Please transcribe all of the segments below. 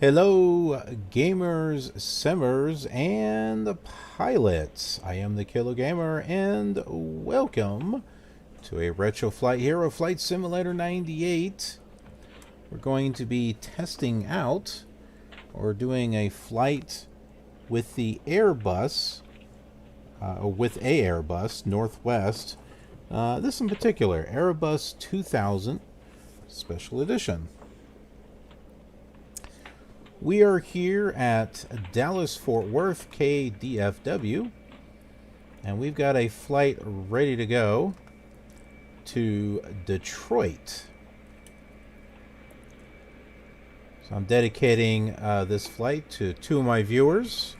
Hello, gamers, simmers, and pilots. I am the Killer Gamer, and welcome to a Retro Flight Hero Flight Simulator 98. We're going to be testing out or doing a flight with the Airbus, with a Airbus, Northwest. This in particular, Airbus 2000 Special Edition. We are here at Dallas-Fort Worth, KDFW, and we've got a flight ready to go to Detroit. So I'm dedicating this flight to two of my viewers.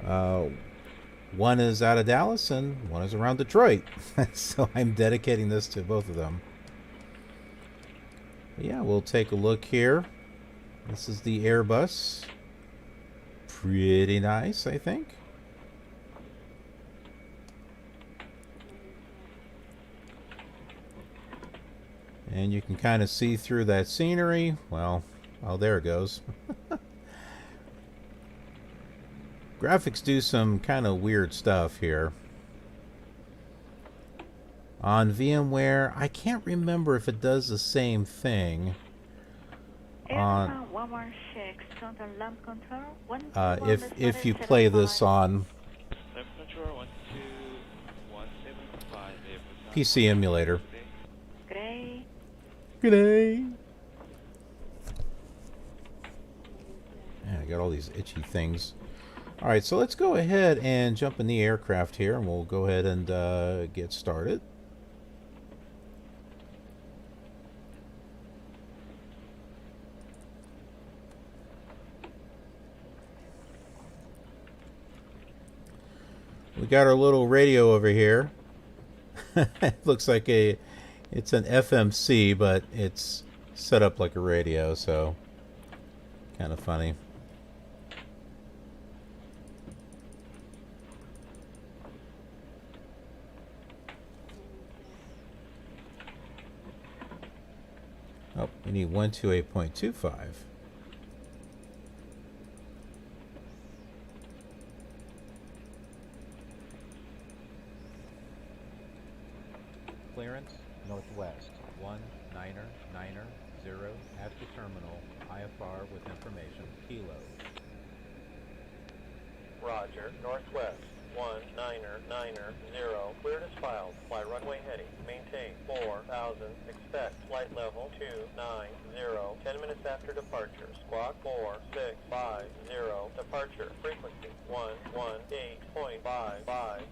One is out of Dallas and one is around Detroit. So I'm dedicating this to both of them. Yeah, we'll take a look here. This is the Airbus. Pretty nice, I think. And you can kind of see through that scenery. Well, oh, there it goes. Graphics do some kind of weird stuff here. On VMware, I can't remember if it does the same thing. If you play this on PC emulator. G'day. Yeah, I got all these itchy things. Alright, so let's go ahead and jump in the aircraft here, and we'll go ahead and get started. We got our little radio over here. It looks like it's an FMC, but it's set up like a radio, so kind of funny. Oh, we need 128.25. Clearance, Northwest, 19990 at the terminal, IFR with information, kilo. Roger, Northwest, 19990, cleared as filed, fly runway heading, maintain 4000, expect flight level 290, 10 minutes after departure, squawk 4650, departure, frequency 118.55.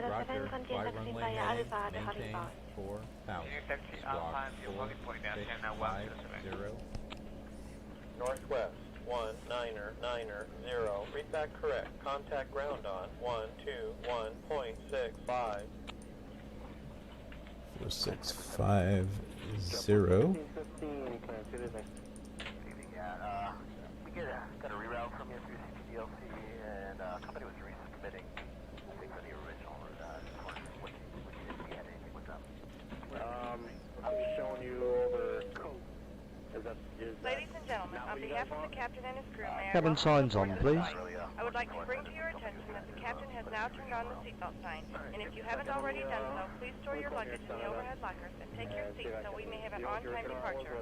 Roger, fly runway heading, maintain 4000, squawk 4650. Northwest, 19990, read back correct, contact ground on 121.65. 4650. Got a reroute from you through CPDLC, and company was resubmitting, I think, for the original. What you did, we had anything with them. I'm showing you over code. Ladies and gentlemen, on behalf of the captain and his crew, may I Cabin welcome signs you on, aboard please. this flight. I would like to bring to your attention that the captain has now turned on the seatbelt sign, and if you haven't already done so, please store your luggage in the overhead lockers and take your seat so we may have an on-time departure.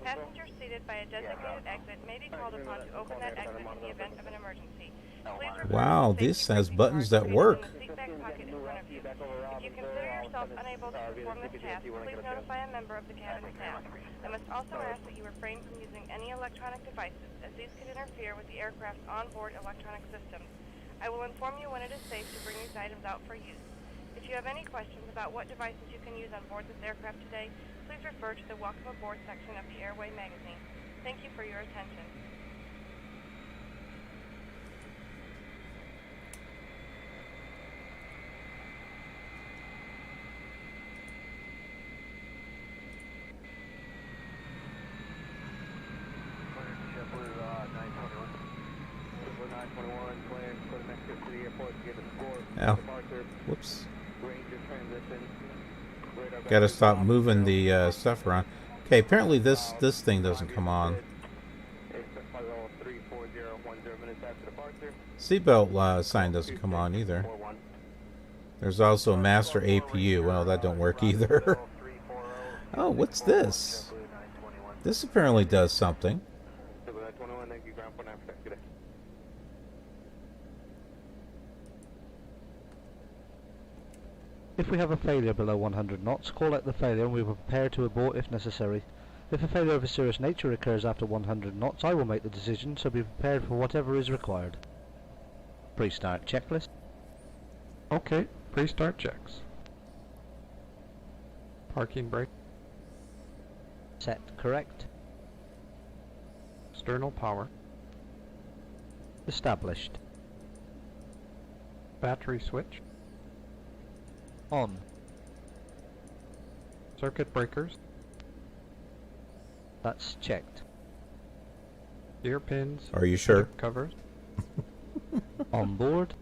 Passengers seated by a designated exit may be called upon to open that exit in the event of an emergency. Please refer Wow, to the this safety has briefing buttons card that located work. in the seat back pocket in front of you. If you consider yourself unable to perform this task, please notify a member of the cabin staff. I must also ask that you refrain from using any electronic devices, as these could interfere with the aircraft's onboard electronic systems. I will inform you when it is safe to bring these items out for use. If you have any questions about what devices you can use on board this aircraft today, please refer to the Welcome Aboard section of the Airway magazine. Thank you for your attention. Ow. Whoops. Ranger transition. Gotta stop moving the stuff around. Okay, apparently this thing doesn't come on. Seatbelt sign doesn't come on either. There's also master APU. Well, that don't work either. Oh, what's this? This apparently does something. If we have a failure below 100 knots, call out the failure and we will prepare to abort if necessary. If a failure of a serious nature occurs after 100 knots, I will make the decision, so be prepared for whatever is required. Pre-start checklist. Okay, pre-start checks. Parking brake. Set correct. External power. Established. Battery switch. On. Circuit breakers. That's checked. Ear pins. Are you sure? Covers. On board.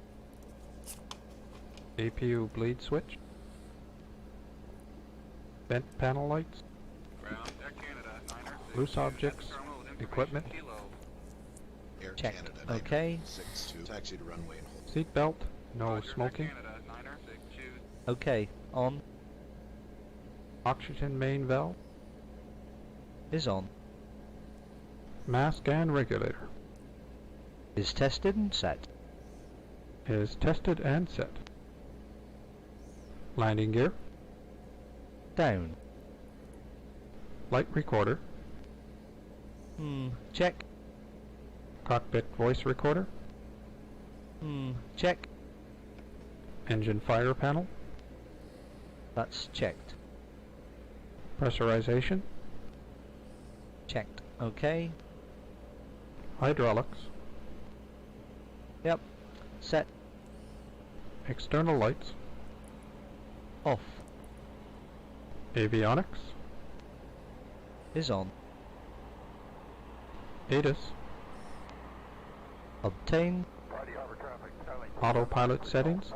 APU bleed switch. Vent panel lights. Loose objects. Equipment. Checked. Okay. Taxi to runway and hold. Seat belt. No smoking. Okay. On. Oxygen main valve. Is on. Mask and regulator. Is tested and set. Is tested and set. Landing gear. Down. Light recorder. Check. Cockpit voice recorder. Check. Engine fire panel. That's checked. Pressurization. Checked. Okay. Hydraulics. Yep. Set. External lights. Off. Avionics. Is on. ATIS. Obtain. Autopilot settings.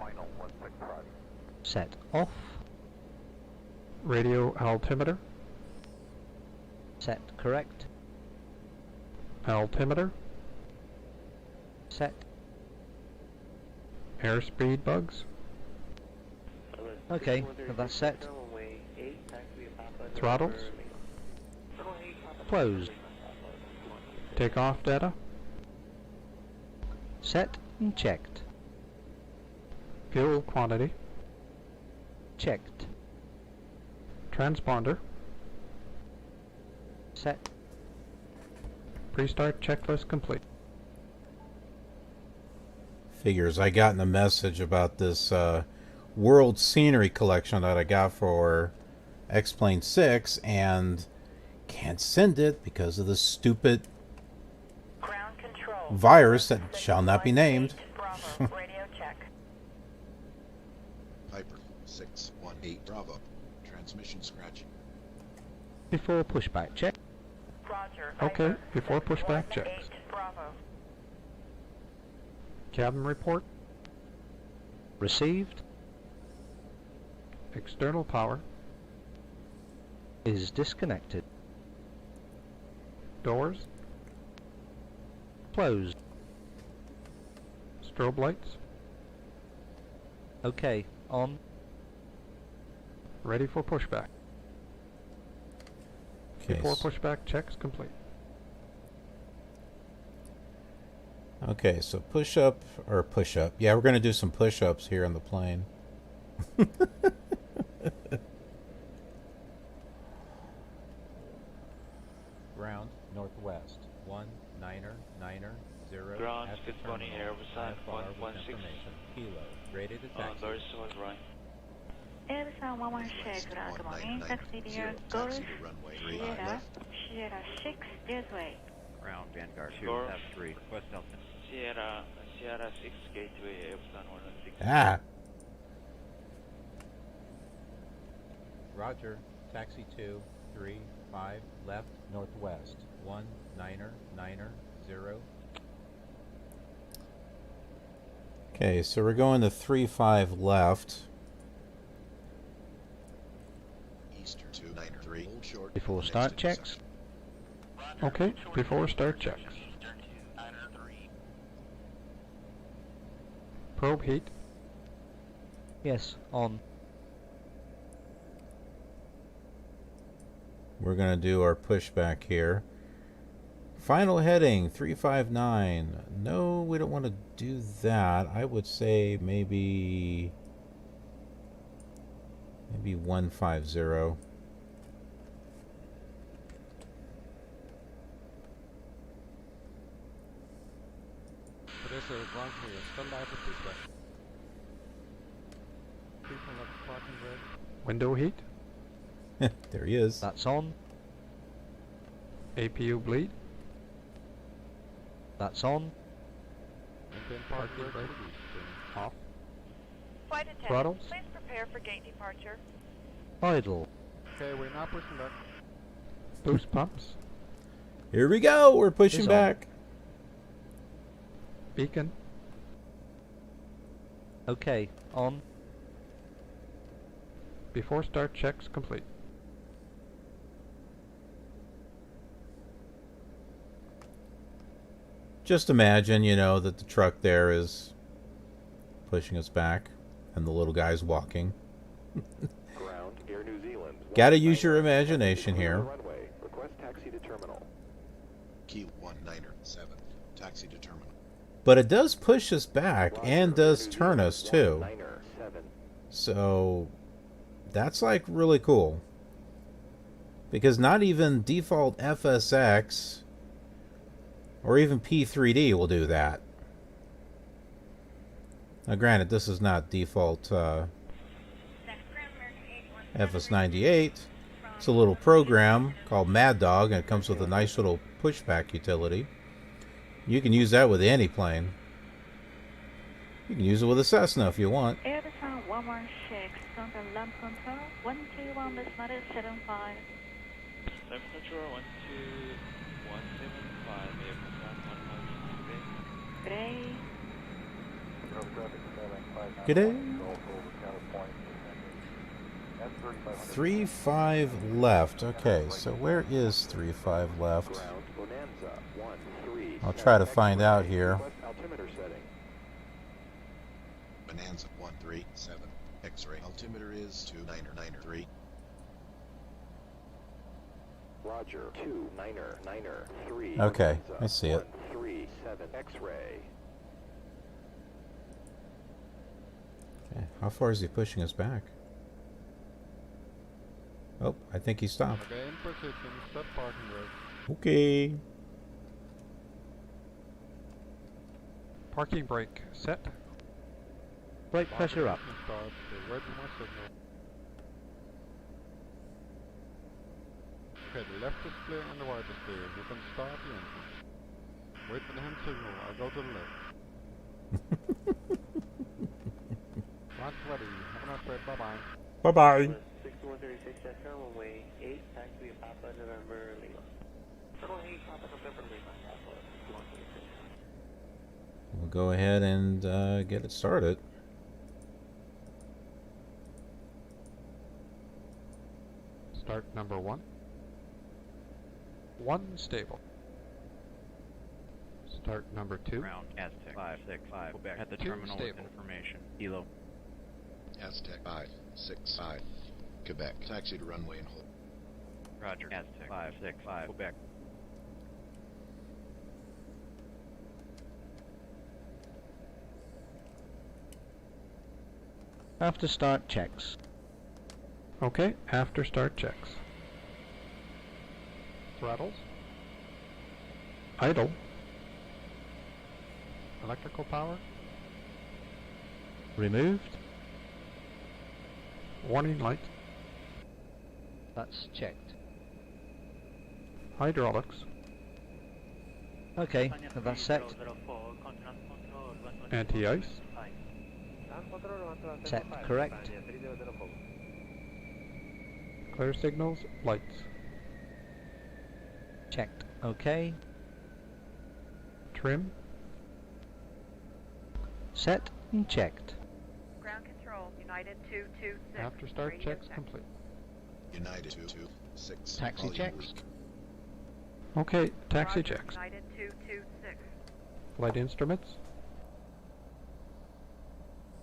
Set off. Radio altimeter. Set correct. Altimeter. Set. Airspeed bugs. Okay, that's set. Throttles. Closed. Takeoff data. Set and checked. Fuel quantity. Checked. Transponder. Set. Pre-start checklist complete. Figures. I gotten a message about this world scenery collection that I got for X-Plane 6 and can't send it because of the stupid Ground control. virus that shall not be named. Bravo, radio check. Piper 618 Bravo. Transmission scratching. Before pushback check. Roger. Okay, Viper before pushback 618 checks. Bravo. Cabin report. Received. External power. Is disconnected. Doors. Closed. Strobe lights. Okay. On. Ready for pushback. Okay, Before pushback checks complete. okay, so push up. Yeah, we're going to do some push-ups here on the plane. Ground, Northwest, 19990. Ground 620 Airbus 116. Kilo, rated to taxi. Doors was right. Airbus 116 ground morning, taxi near Golf Taxi to runway 5 Sierra, left. Sierra 6, gateway. Ground Vanguard 2, Sure. F3, request Delta. Sierra 6 gateway Airbus 116. Ah! Roger, taxi 2, 3, 5, left, northwest, 19990. Okay, so we're going to 3-5 left. Before start checks. Okay, before start checks. Probe heat. Yes, on. We're going to do our pushback here. Final heading 359. No, we don't want to do that. I would say maybe 150. Ground clear. Stand by for pushback. People at the parking grid. Window heat. There he is. That's on. APU bleed. That's on. Parking brake. Off. Flight attendant, Throttles. please prepare for gate departure. Idle. Okay, we're now pushing back. Boost pumps. Here we go. We're pushing It's on. back. Beacon. Okay, on. Before start checks complete. Just imagine, you know, that the truck there is pushing us back and the little guy's walking. Ground, Air New Zealand. Gotta use your imagination here. Runway. Request taxi to terminal. Key 197. Taxi to terminal. But it does push us back and does turn us too. 197. So that's like really cool. Because not even default FSX or even P3D will do that. Now granted, this is not default FS98. It's a little program called Mad Dog, and it comes with a nice little pushback utility. You can use that with any plane. You can use it with a Cessna if you want. Airbus 116, Center Land Control, 121 Desmodic 75. Land Control 12175, Airbus 117. Good day. Good day. 3-5 left. Okay, so where is 3-5 left? Ground, Bonanza. 13. I'll try to find out here. Request altimeter setting. Bonanza 137. X-ray. Altimeter is 2993. Roger. 2993. Okay, Bonanza, I see it. 137 X-ray. Okay, how far is he pushing us back? Oh, I think he stopped. Okay, in position. Step parking brake. Okay. Parking brake set. Brake pressure up. Start. Ready my signal. Okay, the left is clear and the right is clear. You can start the engine. Wait for the hand signal. I'll go to the left. Launch ready. Have a nice day. Bye-bye. Bye-bye. 6136 Cessna, runway 8, taxi Papa November Lima. Runway 8, Papa November Lima, Papa 6136. We'll go ahead and get it started. Start number 1. 1 stable. Start number 2. Ground, Aztec 565, Quebec. At the 2 terminal stable. with information. Kilo. Aztec 565. Quebec. Taxi to runway and hold. Roger. Aztec 565, Quebec. After start checks. Okay, after start checks. Throttles. Idle. Electrical power. Removed. Warning light. That's checked. Hydraulics. Okay, that's set. Anti-ice. Set correct. Clear signals. Lights. Checked. Okay. Trim. Set and checked. Ground control, United 226. After start radio checks check. complete. United 22. 6. Taxi Probably checks. weak. Okay, taxi Roger, checks. United 226. Flight instruments.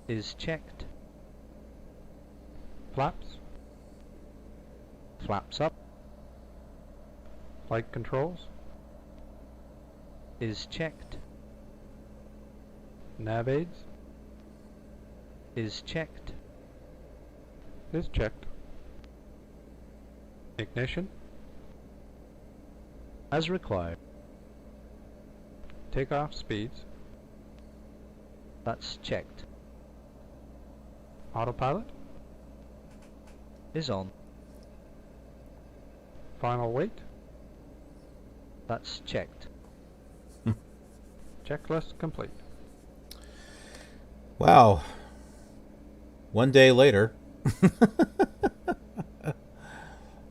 Is checked. Flaps. Flaps up. Flight controls. Is checked. Nav aids. Is checked. Is checked. Ignition. As required. Takeoff speeds. That's checked. Autopilot. Is on. Final weight. That's checked. Checklist complete. Wow. One day later.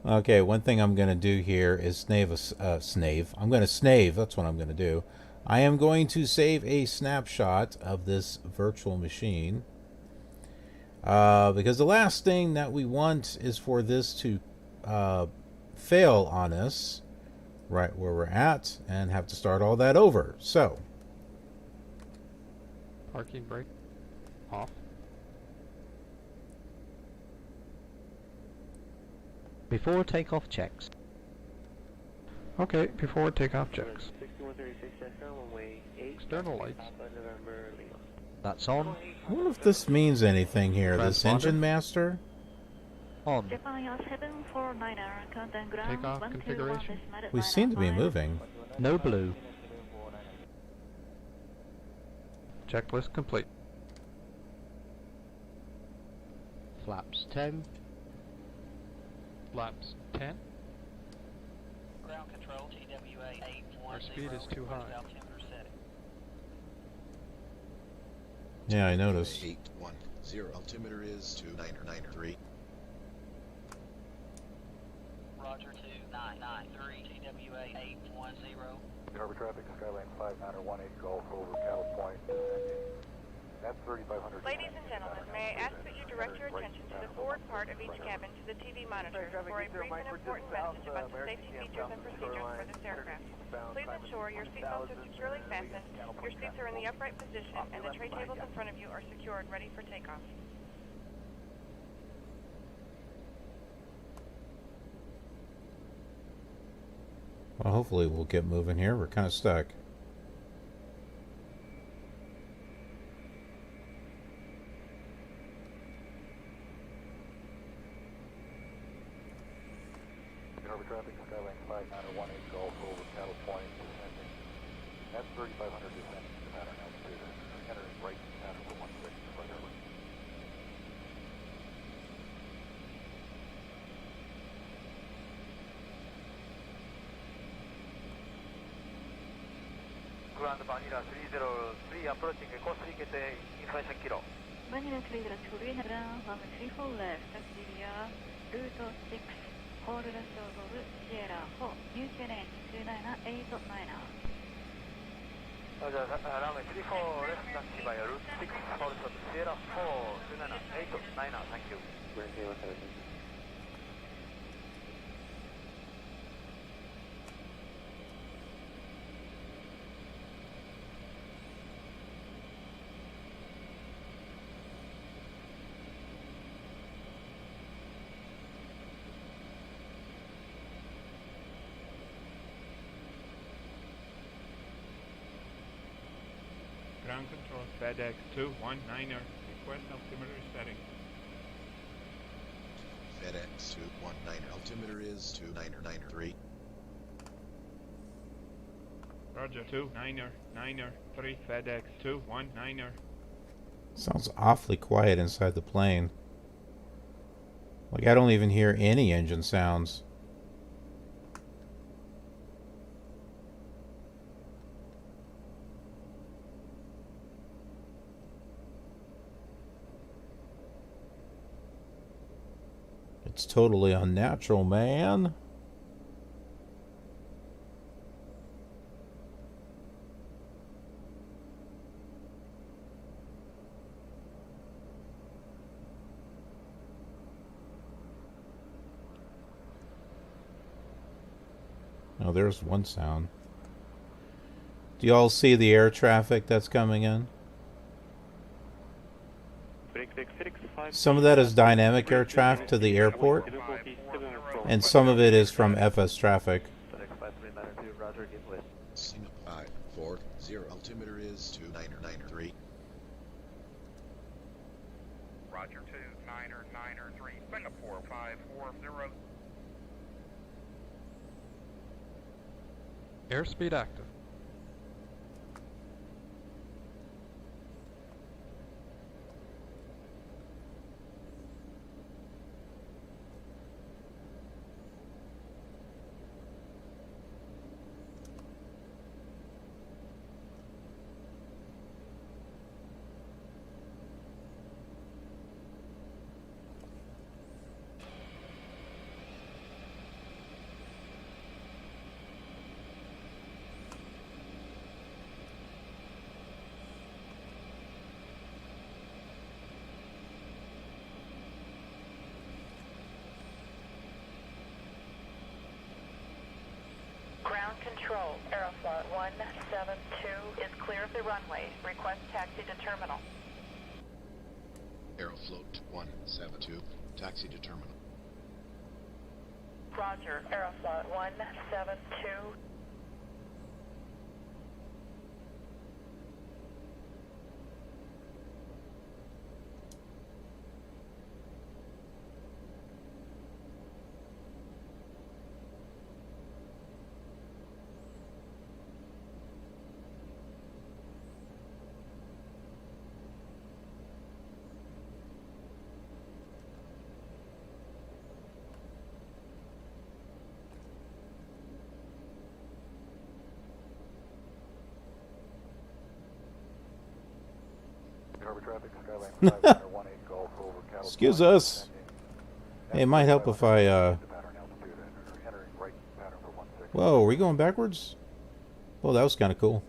Okay, one thing I'm going to do here is snave. I'm going to snave. That's what I'm going to do. I am going to save a snapshot of this virtual machine. Because the last thing that we want is for this to fail on us right where we're at and have to start all that over. So, Parking brake. Off. Before takeoff checks. Okay, before takeoff checks. 6136 runway 8. External lights. November Lima. That's on. I wonder if this means anything here. This Transponder. engine master? On. Japan 749er, countdown ground Takeoff 121 configuration. decimal We seem to be 5. moving. No blue. Checklist complete. Flaps 10. Flaps 10. Ground control, TWA 810. Our speed is too high. Altimeter setting. Yeah, I noticed. 810. Altimeter is 2993. Roger 2993, TWA 810. Harbor traffic, Skyline 5918 Golf over Cattle Point. That's 3500. Ladies and gentlemen, may I ask that you direct your attention to the forward part of each cabin to the TV monitor for a brief and important message about the safety features and procedures for this aircraft. Please ensure your seatbelts are securely fastened, your seats are in the upright position, and the tray tables in front of you are secured, ready for takeoff. Well, hopefully we'll get moving here. We're kind of stuck. Harbor traffic, Skyline 5918 Golf over Cattle Point. Descending. That's 3500 descending to pattern altitude. Entering right pattern for 16 flight harbor. Ground Vanilla 303 approaching course indicated information kilo. Vanilla 303 ground 134 left, Sierra, route 6, hold rest of Sierra 4, new challenge 298.9. Roger, runway 34 left, taxi by route 6, hold rest of Sierra 4, 298.9, thank you. Ground control, FedEx 219er, request altimeter setting. FedEx 219. Altimeter is 2993. Roger, 29er, 3 FedEx 219er. Sounds awfully quiet inside the plane. Like I don't even hear any engine sounds. It's totally unnatural, man. Oh, there's one sound. Do you all see the air traffic that's coming in? Some of that is dynamic air traffic to the airport, and some of it is from FS traffic. Singapore 540. Altimeter is 2993. Roger 2993. Singapore 540. Airspeed active. Ground control, Aeroflot 172 is clear of the runway. Request taxi to terminal. Aeroflot 172. Taxi to terminal. Roger, Aeroflot 172. Excuse us. Hey, it might help if I, Whoa, are we going backwards? Oh, that was kind of cool.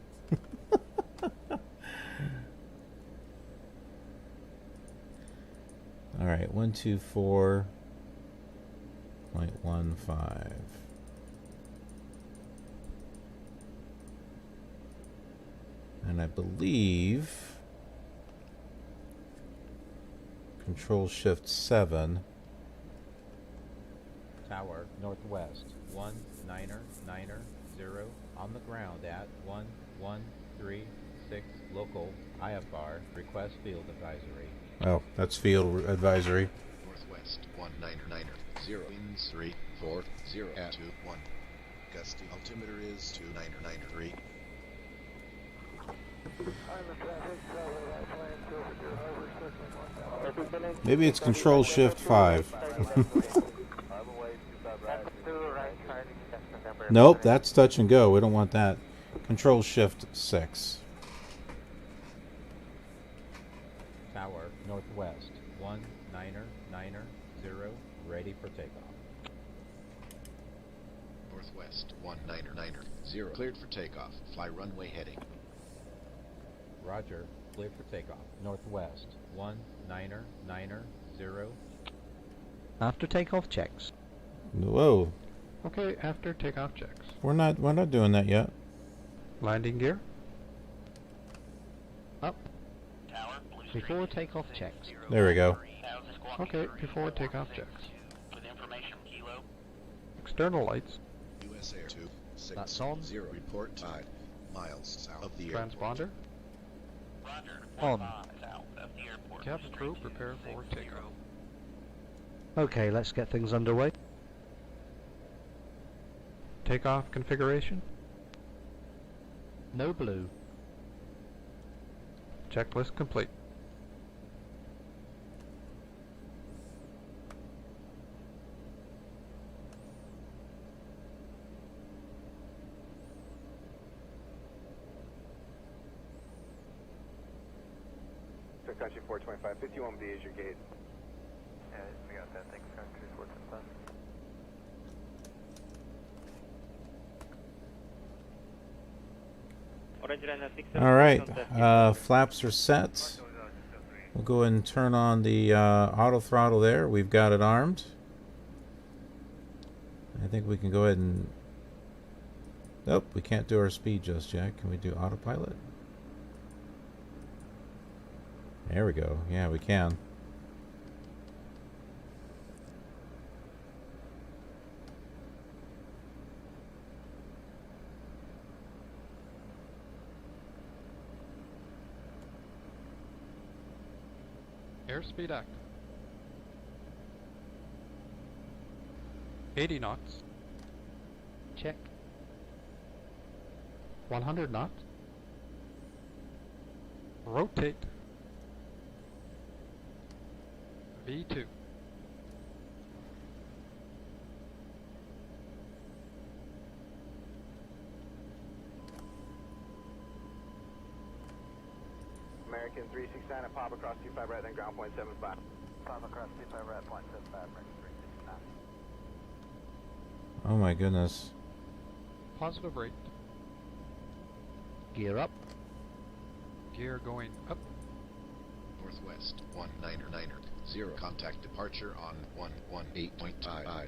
Alright, 124.15. And I believe Control Shift 7. Tower, Northwest, 19990, on the ground at 1136, local, IFR, request field advisory. Oh, that's field advisory. Northwest 19990. Winds 340 at 21. Gusty. Altimeter is 2993. Maybe it's Control Shift 5. Nope, that's touch and go. We don't want that. Control Shift 6. Tower, Northwest, 19990, ready for takeoff. Northwest 19990. Cleared for takeoff. Fly runway heading. Roger, cleared for takeoff. Northwest, 19990. After takeoff checks. Whoa. Okay, after takeoff checks. We're not doing that yet. Landing gear. Up. Before takeoff checks. There we go. Okay, before takeoff checks. External lights. US Air 260. That's on. Report tide. Miles south of the airport. Transponder. On. Cabin crew, prepare for takeoff. Okay, let's get things underway. Takeoff configuration. No blue. Checklist complete. Country 425, 51B is your gate. Yeah, we got that. Thanks, Country 425. All right, flaps are set. We'll go ahead and turn on the auto throttle there. We've got it armed. I think we can go ahead and Nope, we can't do our speed just yet. Can we do autopilot? There we go. Yeah, we can. Airspeed active. 80 knots. Check. 100 knots. Rotate. V2. American 369 and pop across 25 right, then ground point 75. Pop across 25 right, point 75, American 369. Oh my goodness. Positive rate. Gear up. Gear going up. Northwest 199er 0. Contact departure on 118.5.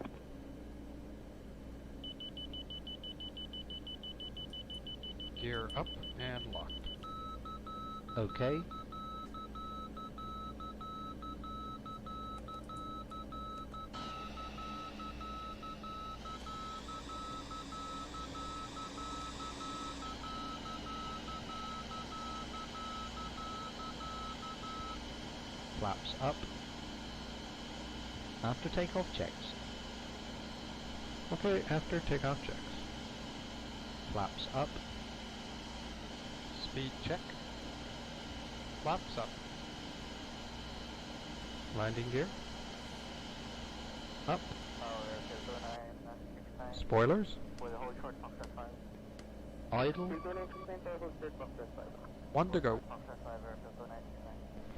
Gear up and locked. Okay. Flaps up. After takeoff checks. Okay, after takeoff checks. Flaps up. Speed check. Flaps up. Landing gear. Up. Spoilers. Idle. 1 to go.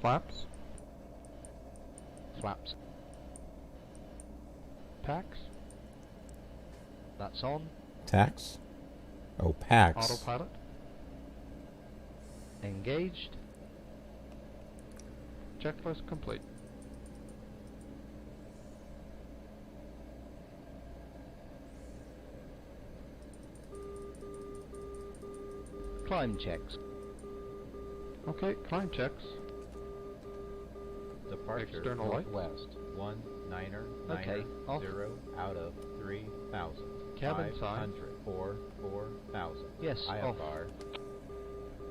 Flaps. Flaps. Tax. That's on. Tax? Oh, PAX. Autopilot. Engaged. Checklist complete. Climb checks. Okay, climb checks. Departure External lights. Northwest 19er Okay, off. 0 out of 3,000. Cabin sign. 4,000. Yes, off. IFR.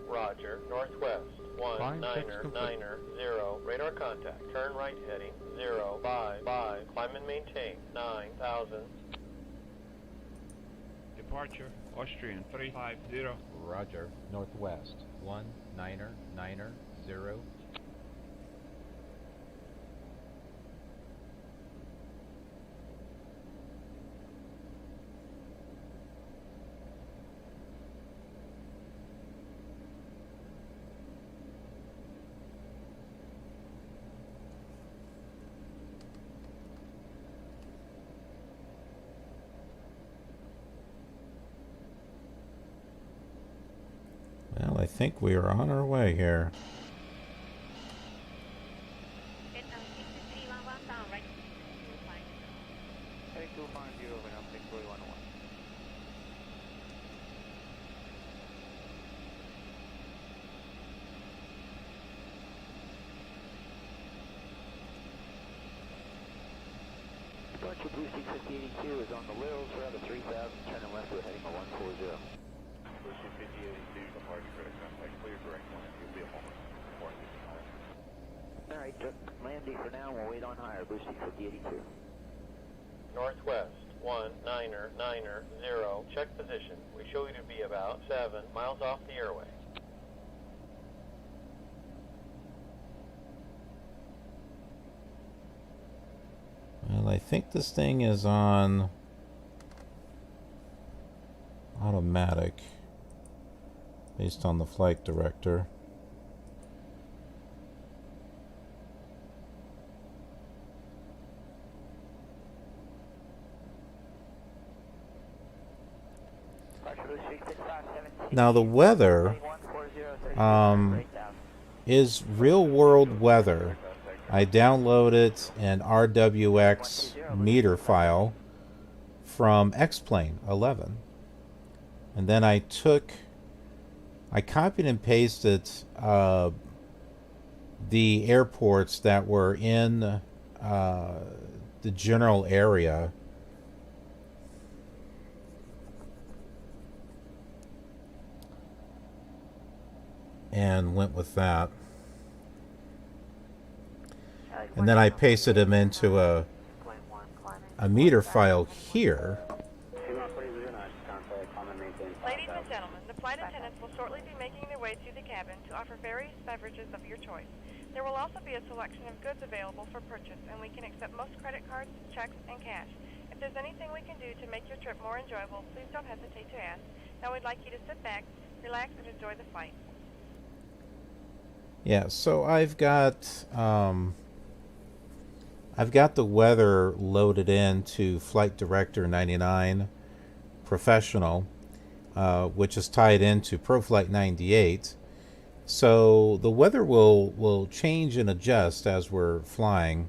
Roger. Northwest Climb checks 199er 0. Radar contact. Turn right heading 055. Climb and maintain 9,000. Departure Austrian 350. Roger. Northwest 19er 0. Well, I think we are on our way here. Heading 250 and I'm taking 101. Departure Blue 65082 is on the Lils, round of 3000, turning westward, heading to 140. Blue 65082, departure credit contact clear, direct one, you'll be a moment. Alright, just land D for now, we'll wait on higher, Blue 65082. Northwest 199er 0. Check position. We show you to be about 7 miles off the airway. Well, I think this thing is on automatic based on the flight director. Now the weather is real world weather. I downloaded an RWX meter file from X-Plane 11. And then I copied and pasted the airports that were in the general area. And went with that. And then I pasted them into a meter file here. Ladies and gentlemen, the flight attendants will shortly be making their way to the cabin to offer various beverages of your choice. There will also be a selection of goods available for purchase, and we can accept most credit cards, checks, and cash. If there's anything we can do to make your trip more enjoyable, please don't hesitate to ask. Now we'd like you to sit back, relax, and enjoy the flight. Yeah, so I've got the weather loaded into Flight Director 99 Professional, which is tied into ProFlight 98. So the weather will change and adjust as we're flying,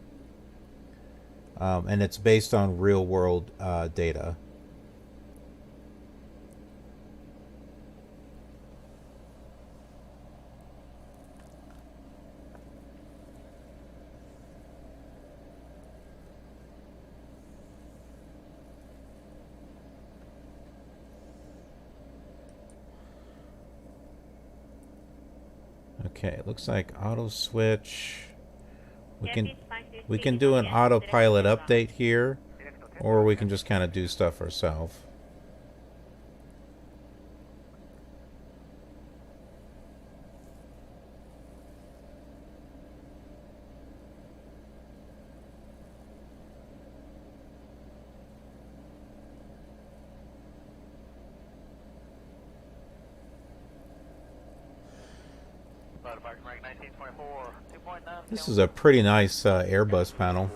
and it's based on real world data. Okay, it looks like auto switch. We can do an autopilot update here, or we can just kind of do stuff ourselves. This is a pretty nice Airbus panel.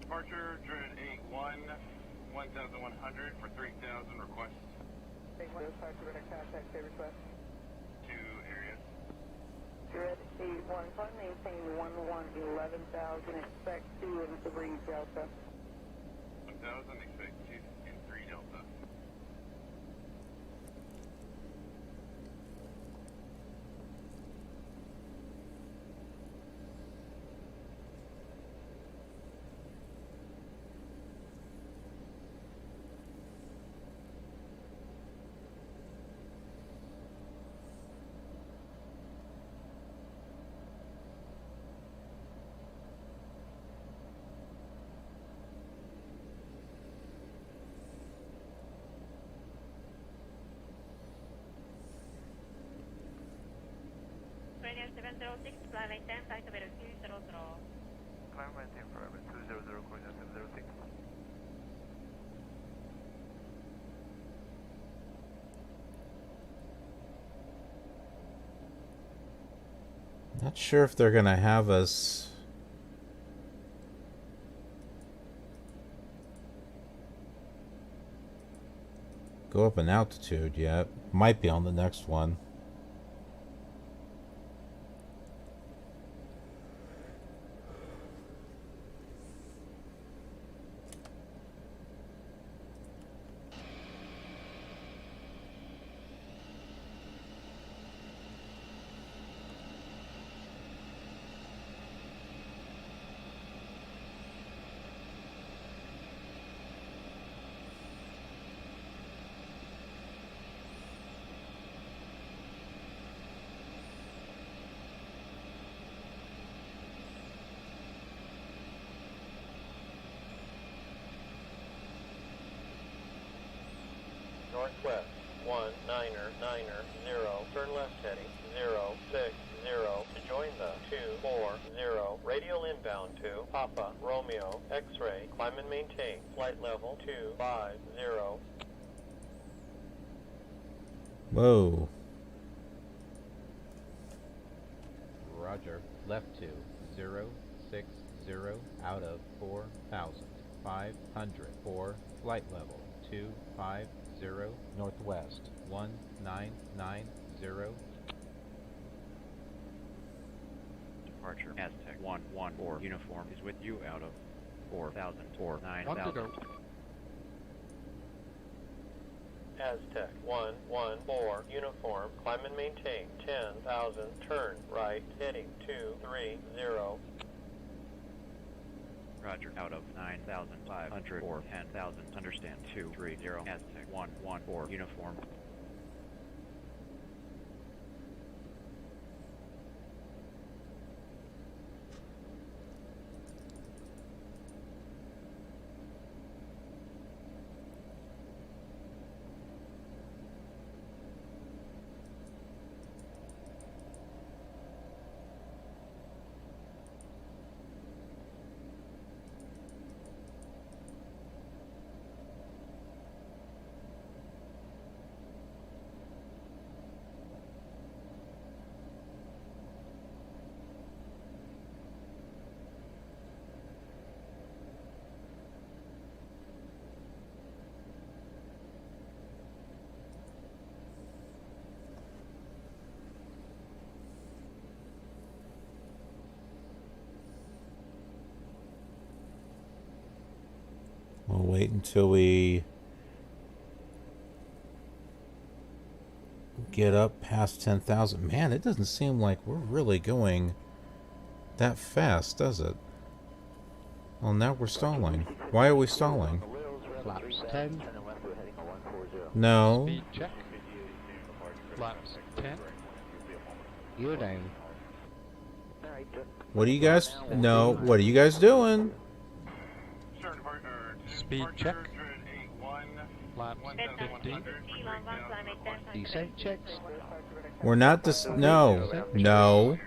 Departure, Dread 81, 1100 for 3,000 requests. To areas. Dread 81, maintain 11,000, expect 2 and 3 Delta. 1,000, expect 2 and 3 Delta. Ryanair 706, fly line 10, flight over 200. Climb maintain forever, 200, coordinate 706. Not sure if they're gonna have us go up in altitude yet. Might be on the next one. Northwest, 199er, 0, turn left heading, 060, to join the 240, radial inbound to Papa, Romeo, X-ray, climb and maintain, flight level 250. Whoa. Roger, left to 060 out of 4,000, 500, 4, flight level 250, Northwest 1990. Departure Aztec 114 uniform is with you out of 4,000 or 9,000. Aztec 114, uniform, climb and maintain 10,000, turn right, heading 230. Roger, out of 9,500 or 10,000, understand 230, Aztec 114, uniform. We'll wait until we get up past 10,000. Man, it doesn't seem like we're really going that fast, does it? Well, now we're stalling. Why are we stalling? Flaps 10. No. Speed check. Flaps 10. You're down. What are you guys? No. What are you guys doing? Speed check. Flaps 50. Descent checks. We're not no. No.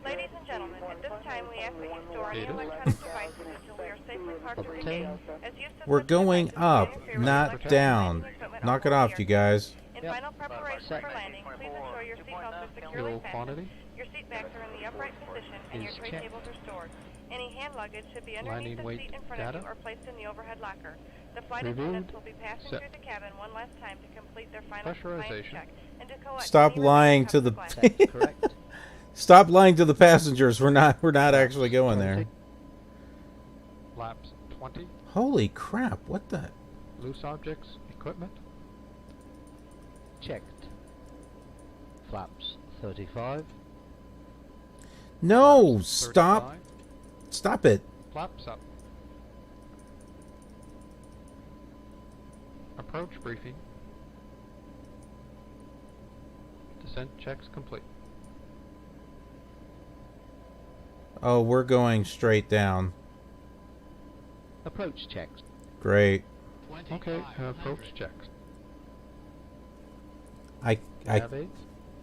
Ladies and gentlemen, at this time we ask that you store any electronic devices until we are safely parked at the gate. As use of We're such going devices may up, interfere with not electronic down. devices and equipment Knock it on off, board you the aircraft. guys. In final preparation for landing, please ensure your seatbelts are securely Fuel fastened, quantity. your seat backs are in the upright position, and your tray tables are stored. Any hand luggage should be underneath the seat in front of you or placed in the overhead locker. The flight attendants will be passing through the cabin one last time to complete their final compliance check and to collect Stop any lying to the Stop lying to the passengers. We're not actually going there. Flaps 20. Holy crap, what the? Loose objects, equipment. Checked. Flaps 35. No, Flaps stop. 35. Stop it. Flaps up. Approach briefing. Descent checks complete. Oh, we're going straight down. Approach checks. Great. Okay, approach checks. I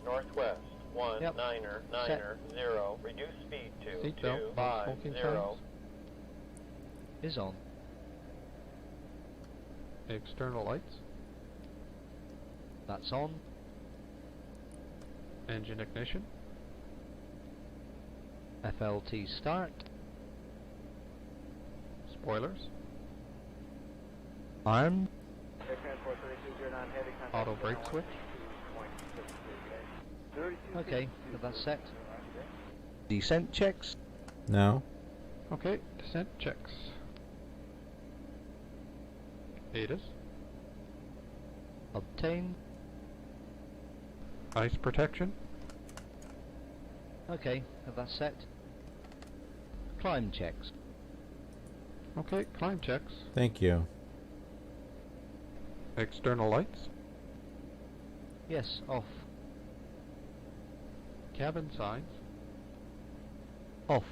Northwest 190, reduce speed to Seatbelt, 250. times. Is on. External lights. That's on. Engine ignition. FLT start. Spoilers. Arm. Auto brake switch. Okay, that's set. Descent checks. No. Okay, descent checks. ATIS. Obtain. Ice protection. Okay, that's set. Climb checks. Okay, climb checks. Thank you. External lights. Yes, off. Cabin signs. Off.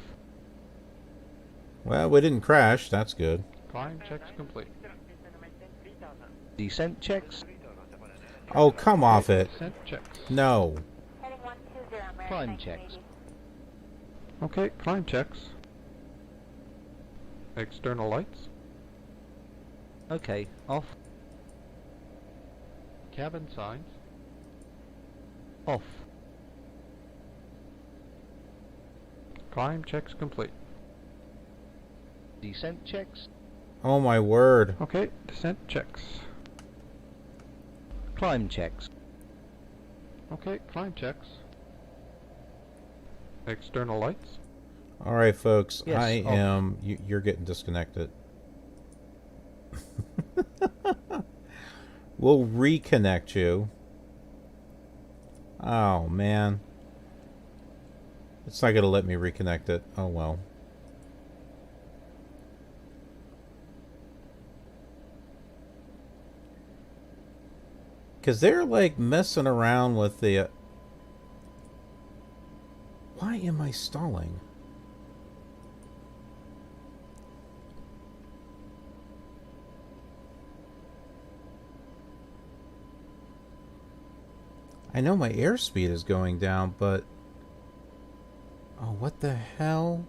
Well, we didn't crash. That's good. Climb checks complete. Descent checks. Oh, come off it. Descent checks. No. Climb checks. Okay, climb checks. External lights. Okay, off. Cabin signs. Off. Climb checks complete. Descent checks. Oh my word. Okay, descent checks. Climb checks. Okay, climb checks. External lights. All right, folks. Yes, I off. am. You're getting disconnected. We'll reconnect you. Oh, man. It's not going to let me reconnect it. Oh, well. Because they're, like, messing around with the... Why am I stalling? I know my airspeed is going down, but... Oh, what the hell?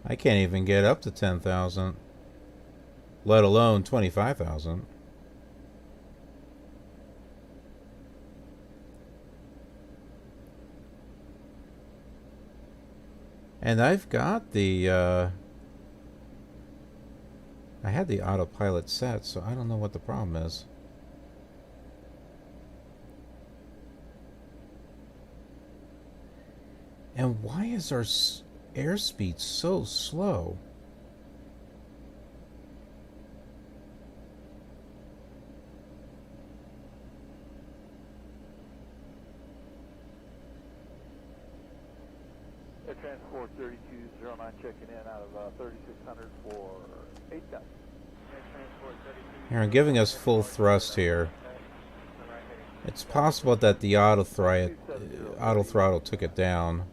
I can't even get up to 10,000, let alone 25,000. And I've got the, I had the autopilot set, so I don't know what the problem is. And why is our airspeed so slow? Air Transport 3209 checking in out of 3600 for 8,000. Here, I'm giving us full thrust here. It's possible that the auto throttle took it down.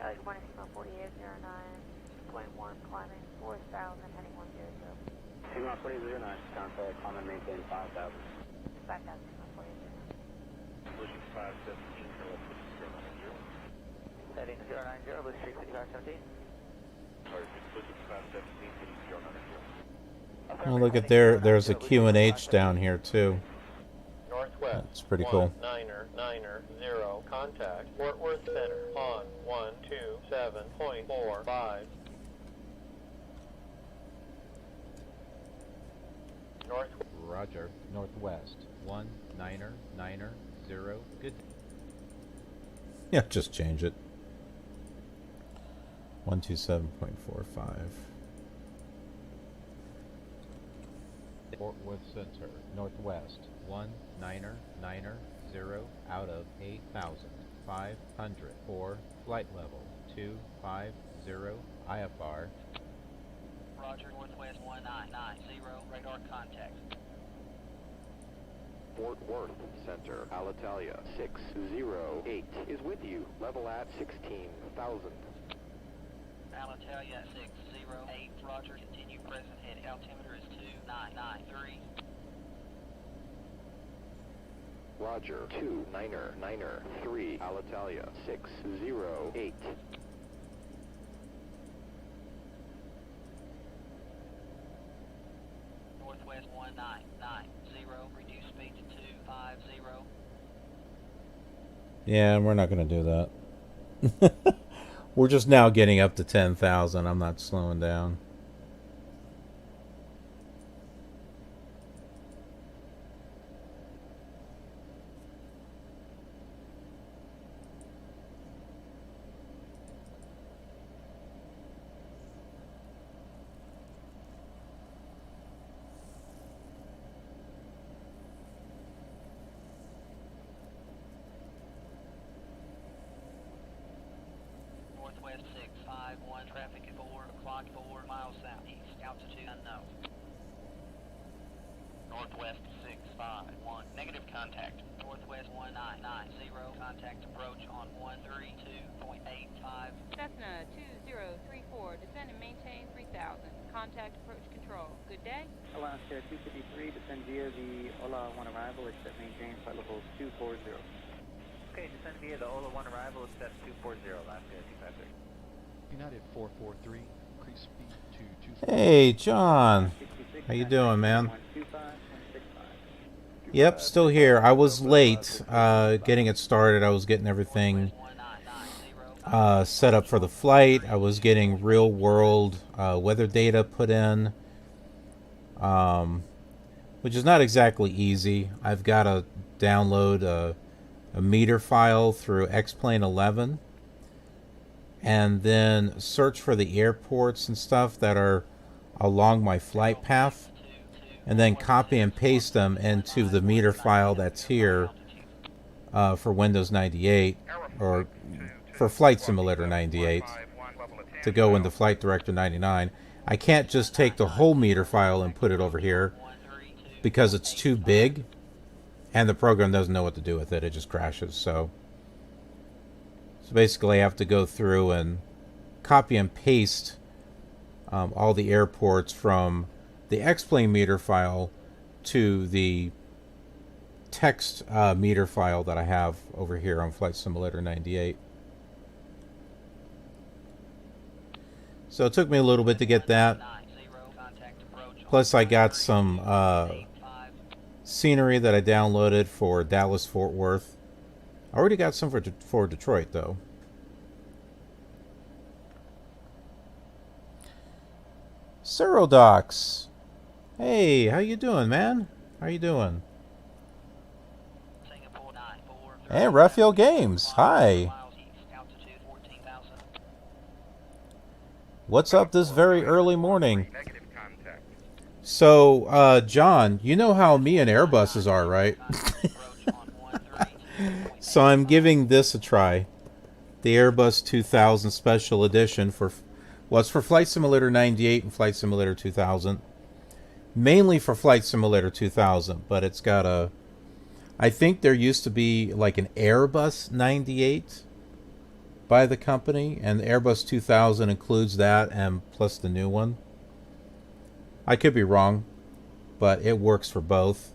Charlie, good morning, Sigma 4809.1, climbing 4,000, heading 100. Sigma 4809, contact, climb and maintain 5,000. 5,000, Sigma 4809. Pushing 517, heading 090, Blue Street 5517. Pushing 517, heading 090. Oh, look at there. There's a Q&H down here, too. Northwest. That's pretty cool. 1990. Contact Fort Worth Center on 127.45. Northwest. Roger. Northwest. 1990. Good. Yeah, just change it. 127.45. Fort Worth Center. Northwest. 1990 out of 8,500 for flight level 250 IFR. Roger, Northwest 1990, radar contact. Fort Worth Center, Alitalia 608 is with you, level at 16,000. Alitalia 608, Roger, continue present head, altimeter is 2993. Roger, 2993, Alitalia 608. Northwest 1990, reduce speed to 250. Yeah, we're not going to do that. We're just now getting up to 10,000. I'm not slowing down. Northwest 651, traffic at 4 o'clock, 4 miles southeast, altitude unknown. Northwest 651, negative contact. Northwest 1990, contact approach on 132.85. Cessna 2034, descend and maintain 3,000. Contact approach control. Good day. Alaska 253, descend via the Ola 1 arrival, except maintain flight level 240. Okay, descend via the Ola 1 arrival, except 240, Alaska 253. United 443, Hey, John. How you doing, man? Yep, still here. I was late getting it started. I was getting everything set up for the flight. I was getting real-world weather data put in, which is not exactly easy. I've got to download a meter file through X-Plane 11 and then search for the airports and stuff that are along my flight path, and then copy and paste them into the meter file that's here for Windows 98 or for Flight Simulator 98 to go into Flight Director 99. I can't just take the whole meter file and put it over here because it's too big and the program doesn't know what to do with it. It just crashes. So basically I have to go through and copy and paste all the airports from the X-Plane meter file to the text meter file that I have over here on Flight Simulator 98. So it took me a little bit to get that. Plus I got some scenery that I downloaded for Dallas Fort Worth. I already got some for Detroit though. Cyrodox. Hey, how you doing, man? How you doing? And Raphael Games. Hi. What's up this very early morning? So, John, you know how me and Airbuses are, right? So I'm giving this a try. The Airbus 2000 Special Edition for, well, it's for Flight Simulator 98 and Flight Simulator 2000. Mainly for Flight Simulator 2000, but it's got a, I think there used to be like an Airbus 98 by the company, and the Airbus 2000 includes that and plus the new one. I could be wrong, but it works for both.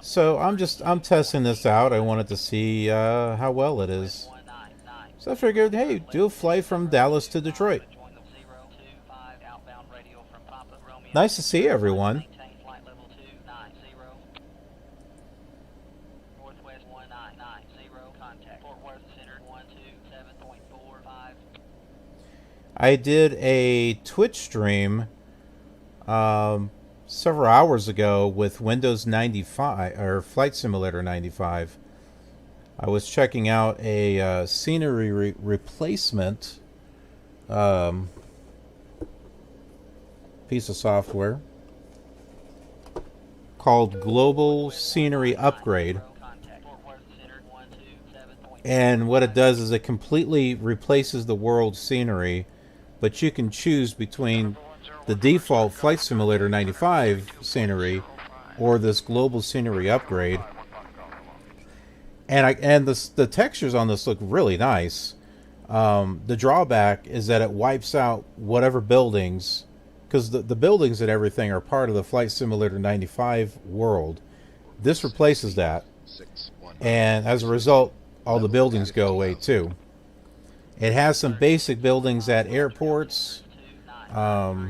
So I'm testing this out. I wanted to see how well it is. So I figured, hey, do a flight from Dallas to Detroit. Nice to see everyone. I did a Twitch stream several hours ago with Windows 95 or Flight Simulator 95. I was checking out a scenery replacement piece of software called Global Scenery Upgrade. And what it does is it completely replaces the world scenery, but you can choose between the default Flight Simulator 95 scenery or this Global Scenery Upgrade. And the textures on this look really nice. The drawback is that it wipes out whatever buildings, because the buildings and everything are part of the Flight Simulator 95 world. This replaces that, and as a result, all the buildings go away too. It has some basic buildings at airports, but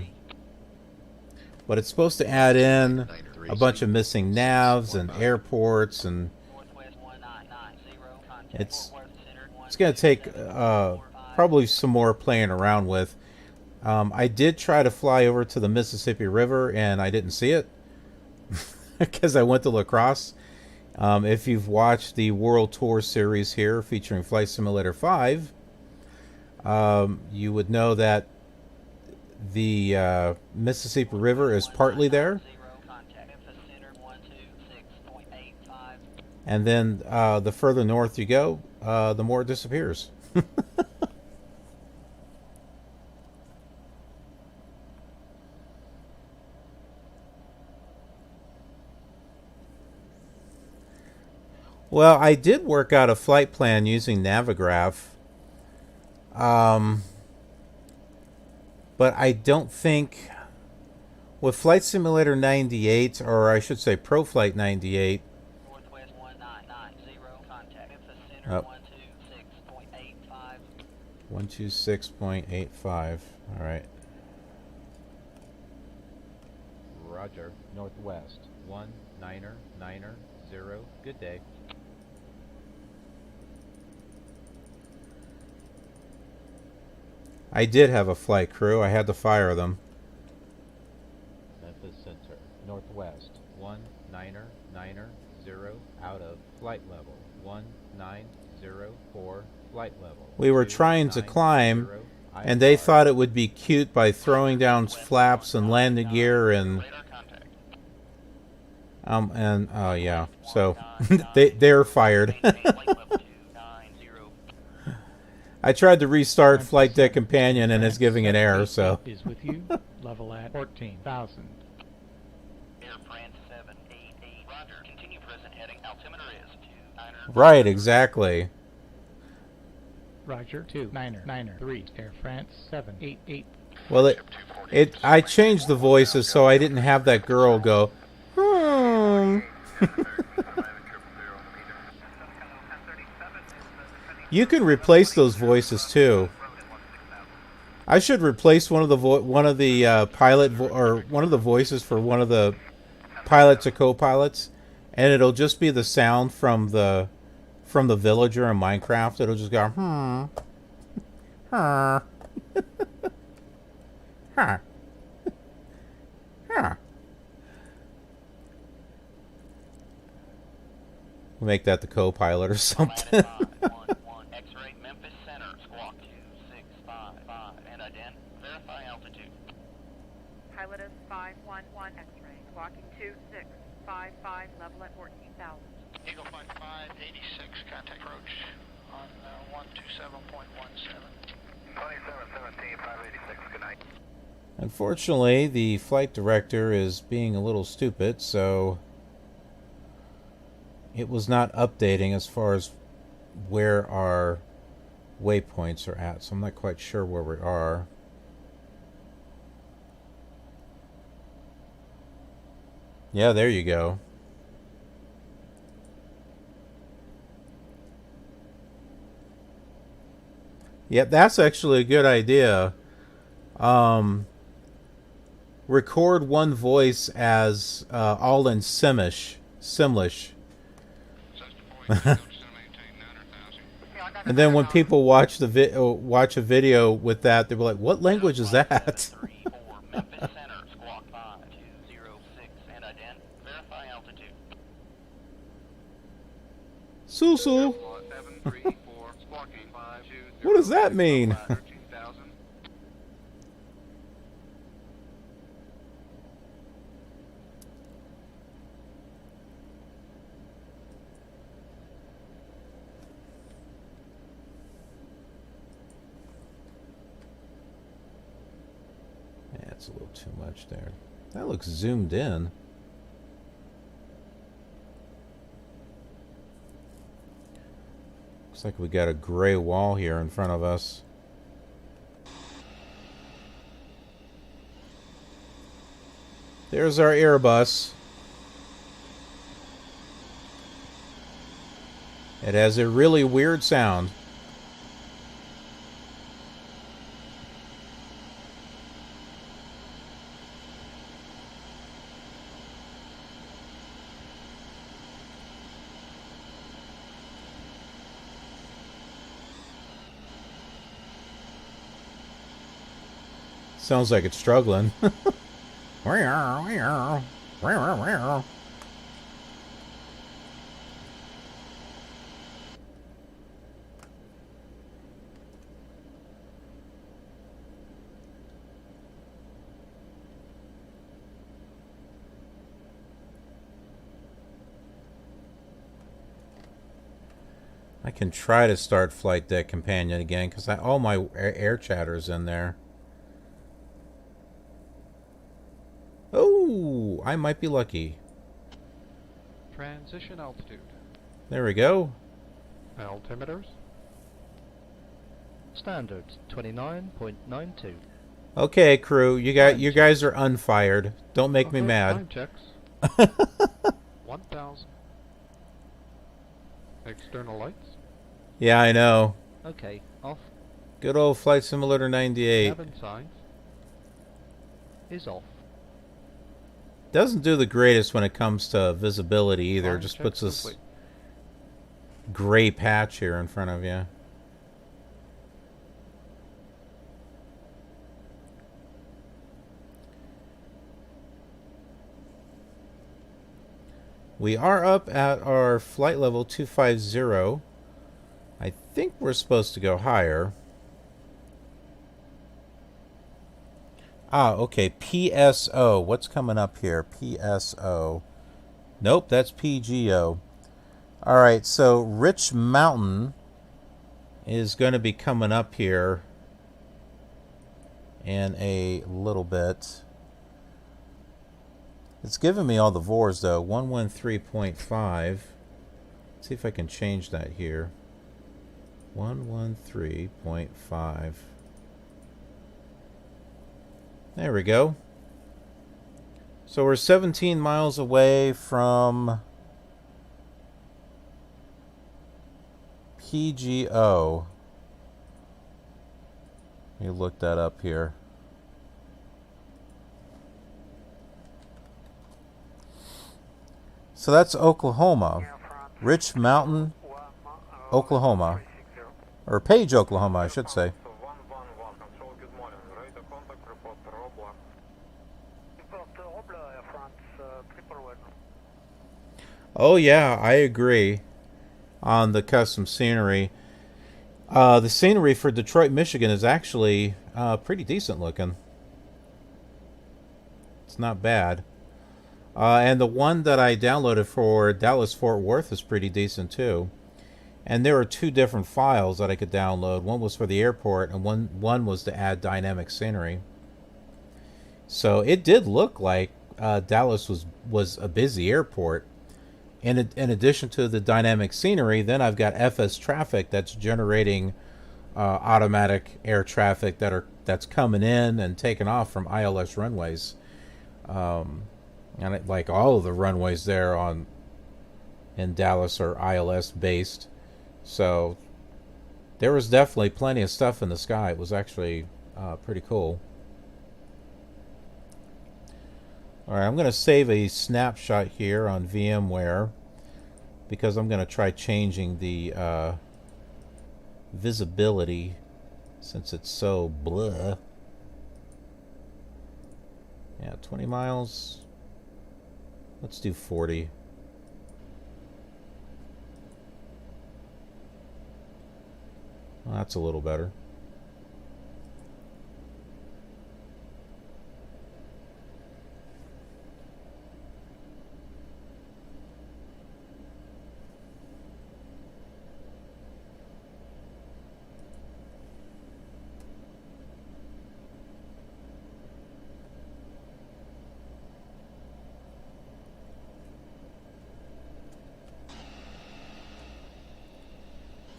it's supposed to add in a bunch of missing navs and airports, and it's going to take probably some more playing around with. I did try to fly over to the Mississippi River and I didn't see it because I went to La Crosse. If you've watched the World Tour series here featuring Flight Simulator 5, you would know that the Mississippi River is partly there. And then the further north you go, the more it disappears. Well, I did work out a flight plan using Navigraph. But I don't think with Flight Simulator 98, or I should say ProFlight 98, Oh. 126.85. All right. Roger. Northwest. 199er 0. Good day. I did have a flight crew. I had to fire them. Memphis Center. Northwest. 199er 0. Out of flight level. 1904. Flight level. We were trying to climb, and they thought it would be cute by throwing down flaps and landing gear and oh yeah, so they're fired. I tried to restart Flight Deck Companion and it's giving an error. So is with you. Level at 14,000. Air France 788. Roger. Continue present heading. Altimeter is 29er. Right, exactly. Roger. 29er 3. Air France 788. Well, I changed the voices so I didn't have that girl go. You can replace those voices too. I should replace one of the pilot or one of the voices for one of the pilots or co-pilots, and it'll just be the sound from the villager in Minecraft. It'll just go huh. Make that the co-pilot or something. X-ray Memphis Center, squawk 2655, and ident. Verify altitude. Pilot is 511 X-ray, squawking 2655, level at 14,000. Eagle Flight 586, contact approach on 127.17. 2717, 586, good night. Unfortunately, the flight director is being a little stupid, so it was not updating as far as where our waypoints are at, so I'm not quite sure where we are. Yeah, there you go. Yep, that's actually a good idea. Record one voice as all in Simlish. And then when people watch watch a video with that, they'll be like, "What language is that?" Susu. What does that mean? That's a little too much there. That looks zoomed in. Looks like we got a gray wall here in front of us. There's our Airbus. It has a really weird sound. Sounds like it's struggling. I can try to start Flight Deck Companion again because all my air chatter's in there. Oh, I might be lucky. Transition altitude. There we go. Altimeters. Standard 29.92. Okay, crew, you guys are unfired. Don't make me mad. Time checks. 1,000. External lights. Yeah, I know. Okay, off. Good old Flight Simulator 98. Cabin signs. Is off. Doesn't do the greatest when it comes to visibility either. Flying Just checks puts this complete. gray patch here in front of you. We are up at our flight level 250. I think we're supposed to go higher. Ah, okay. PSO. What's coming up here? PSO. Nope, that's PGO. Alright, so Rich Mountain is going to be coming up here in a little bit. It's giving me all the VORs though. 113.5. Let's see if I can change that here. 113.5. There we go. So we're 17 miles away from PGO. Let me look that up here. So that's Oklahoma. Rich Mountain, Oklahoma. Or Page, Oklahoma, I should say. Oh yeah, I agree on the custom scenery. The scenery for Detroit, Michigan is actually pretty decent looking. It's not bad. And the one that I downloaded for Dallas-Fort Worth is pretty decent too. And there are two different files that I could download. One was for the airport, and one was to add dynamic scenery. So it did look like Dallas was a busy airport. In addition to the dynamic scenery, then I've got FS traffic that's generating automatic air traffic that's coming in and taking off from ILS runways. And like all of the runways there in Dallas are ILS based. So there was definitely plenty of stuff in the sky. It was actually pretty cool. Alright, I'm going to save a snapshot here on VMware because I'm going to try changing the visibility since it's so blah. Yeah, 20 miles. Let's do 40. Well, that's a little better.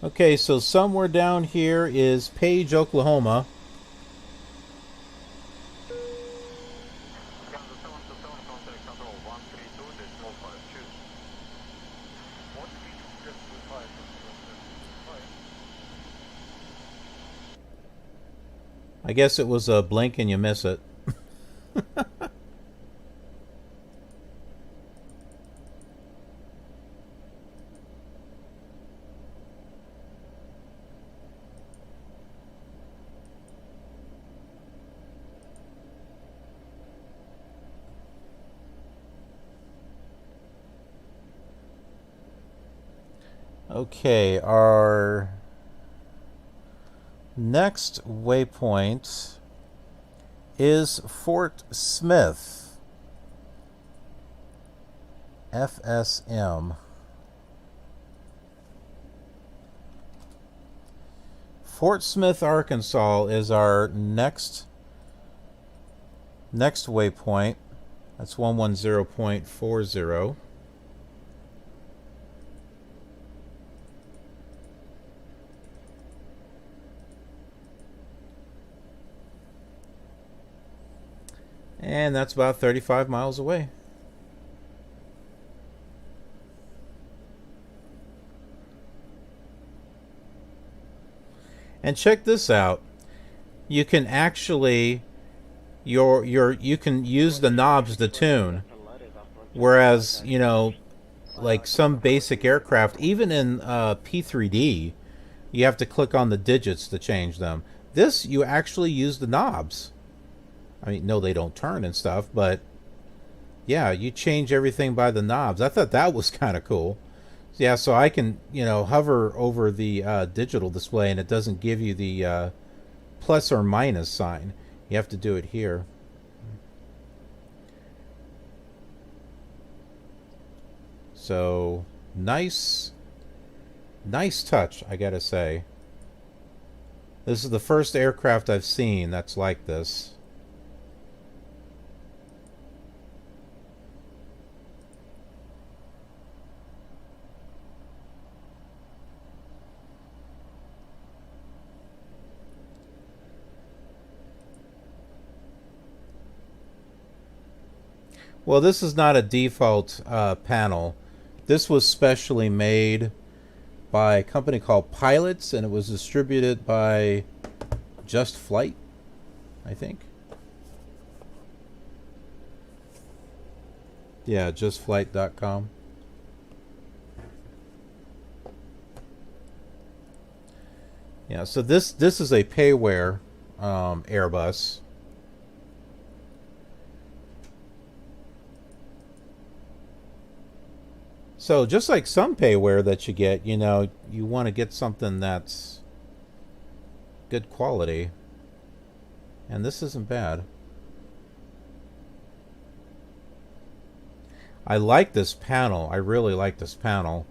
Okay, so somewhere down here is Page, Oklahoma. I guess it was a blink and you miss it. Okay, our next waypoint is Fort Smith, FSM. Fort Smith, Arkansas is our next waypoint. That's 110.40. And that's about 35 miles away. And check this out. You can actually you can use the knobs to tune. Whereas, you know, like some basic aircraft, even in P3D, you have to click on the digits to change them. This, you actually use the knobs. I mean, no, they don't turn and stuff, but yeah, you change everything by the knobs. I thought that was kind of cool. Yeah, so I can, you know, hover over the digital display and it doesn't give you the plus or minus sign. You have to do it here. So, nice touch, I gotta say. This is the first aircraft I've seen that's like this. Well, this is not a default panel. This was specially made by a company called Pilots, and it was distributed by Just Flight, I think. Yeah, justflight.com. Yeah, so this is a payware Airbus. So just like some payware that you get, you know, you want to get something that's good quality. And this isn't bad. I like this panel. I really like this panel.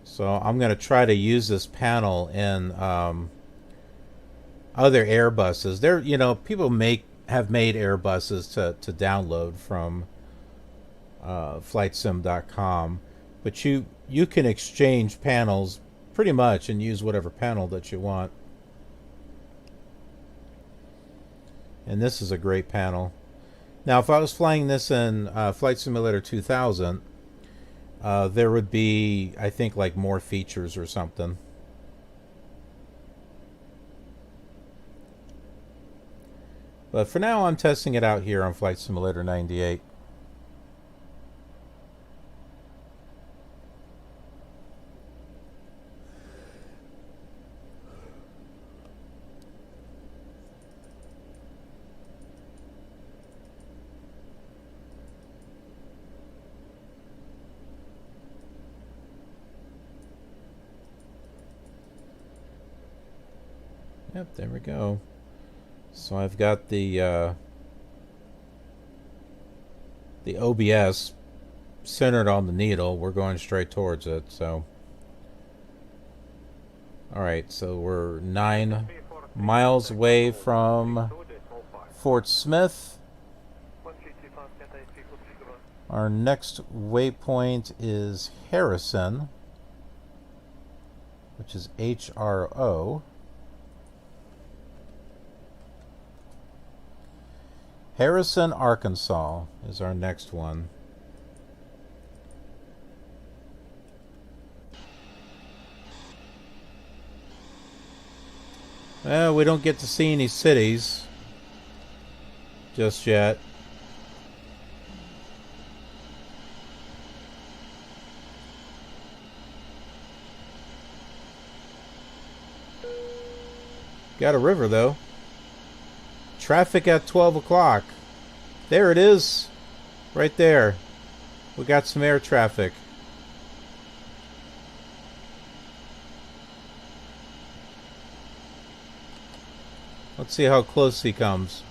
So I'm going to try to use this panel in other Airbuses. There, you know, people have made Airbuses to download from flightsim.com, but you can exchange panels pretty much and use whatever panel that you want. And this is a great panel. Now, if I was flying this in Flight Simulator 2000, there would be, I think, like more features or something. But for now, I'm testing it out here on Flight Simulator 98. Yep, there we go. So I've got the OBS centered on the needle. We're going straight towards it. So, all right. So we're 9 miles away from Fort Smith. Our next waypoint is Harrison, which is HRO. Harrison, Arkansas is our next one. Well, we don't get to see any cities just yet. Got a river though. Traffic at 12 o'clock. There it is. Right there. We got some air traffic. Let's see how close he comes.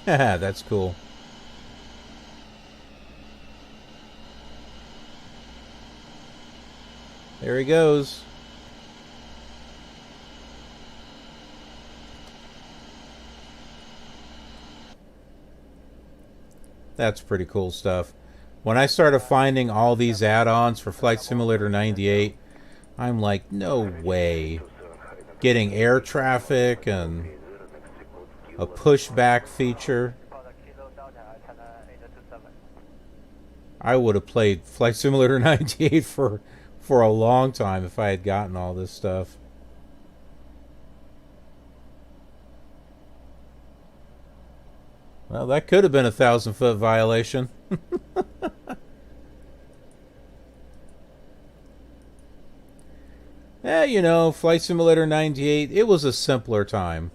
Haha, that's cool. There he goes. That's pretty cool stuff. When I started finding all these add-ons for Flight Simulator 98, I'm like, no way. Getting air traffic and a pushback feature. I would have played Flight Simulator 98 for a long time if I had gotten all this stuff. Well, that could have been a 1,000-foot violation. Yeah, you know, Flight Simulator 98, it was a simpler time.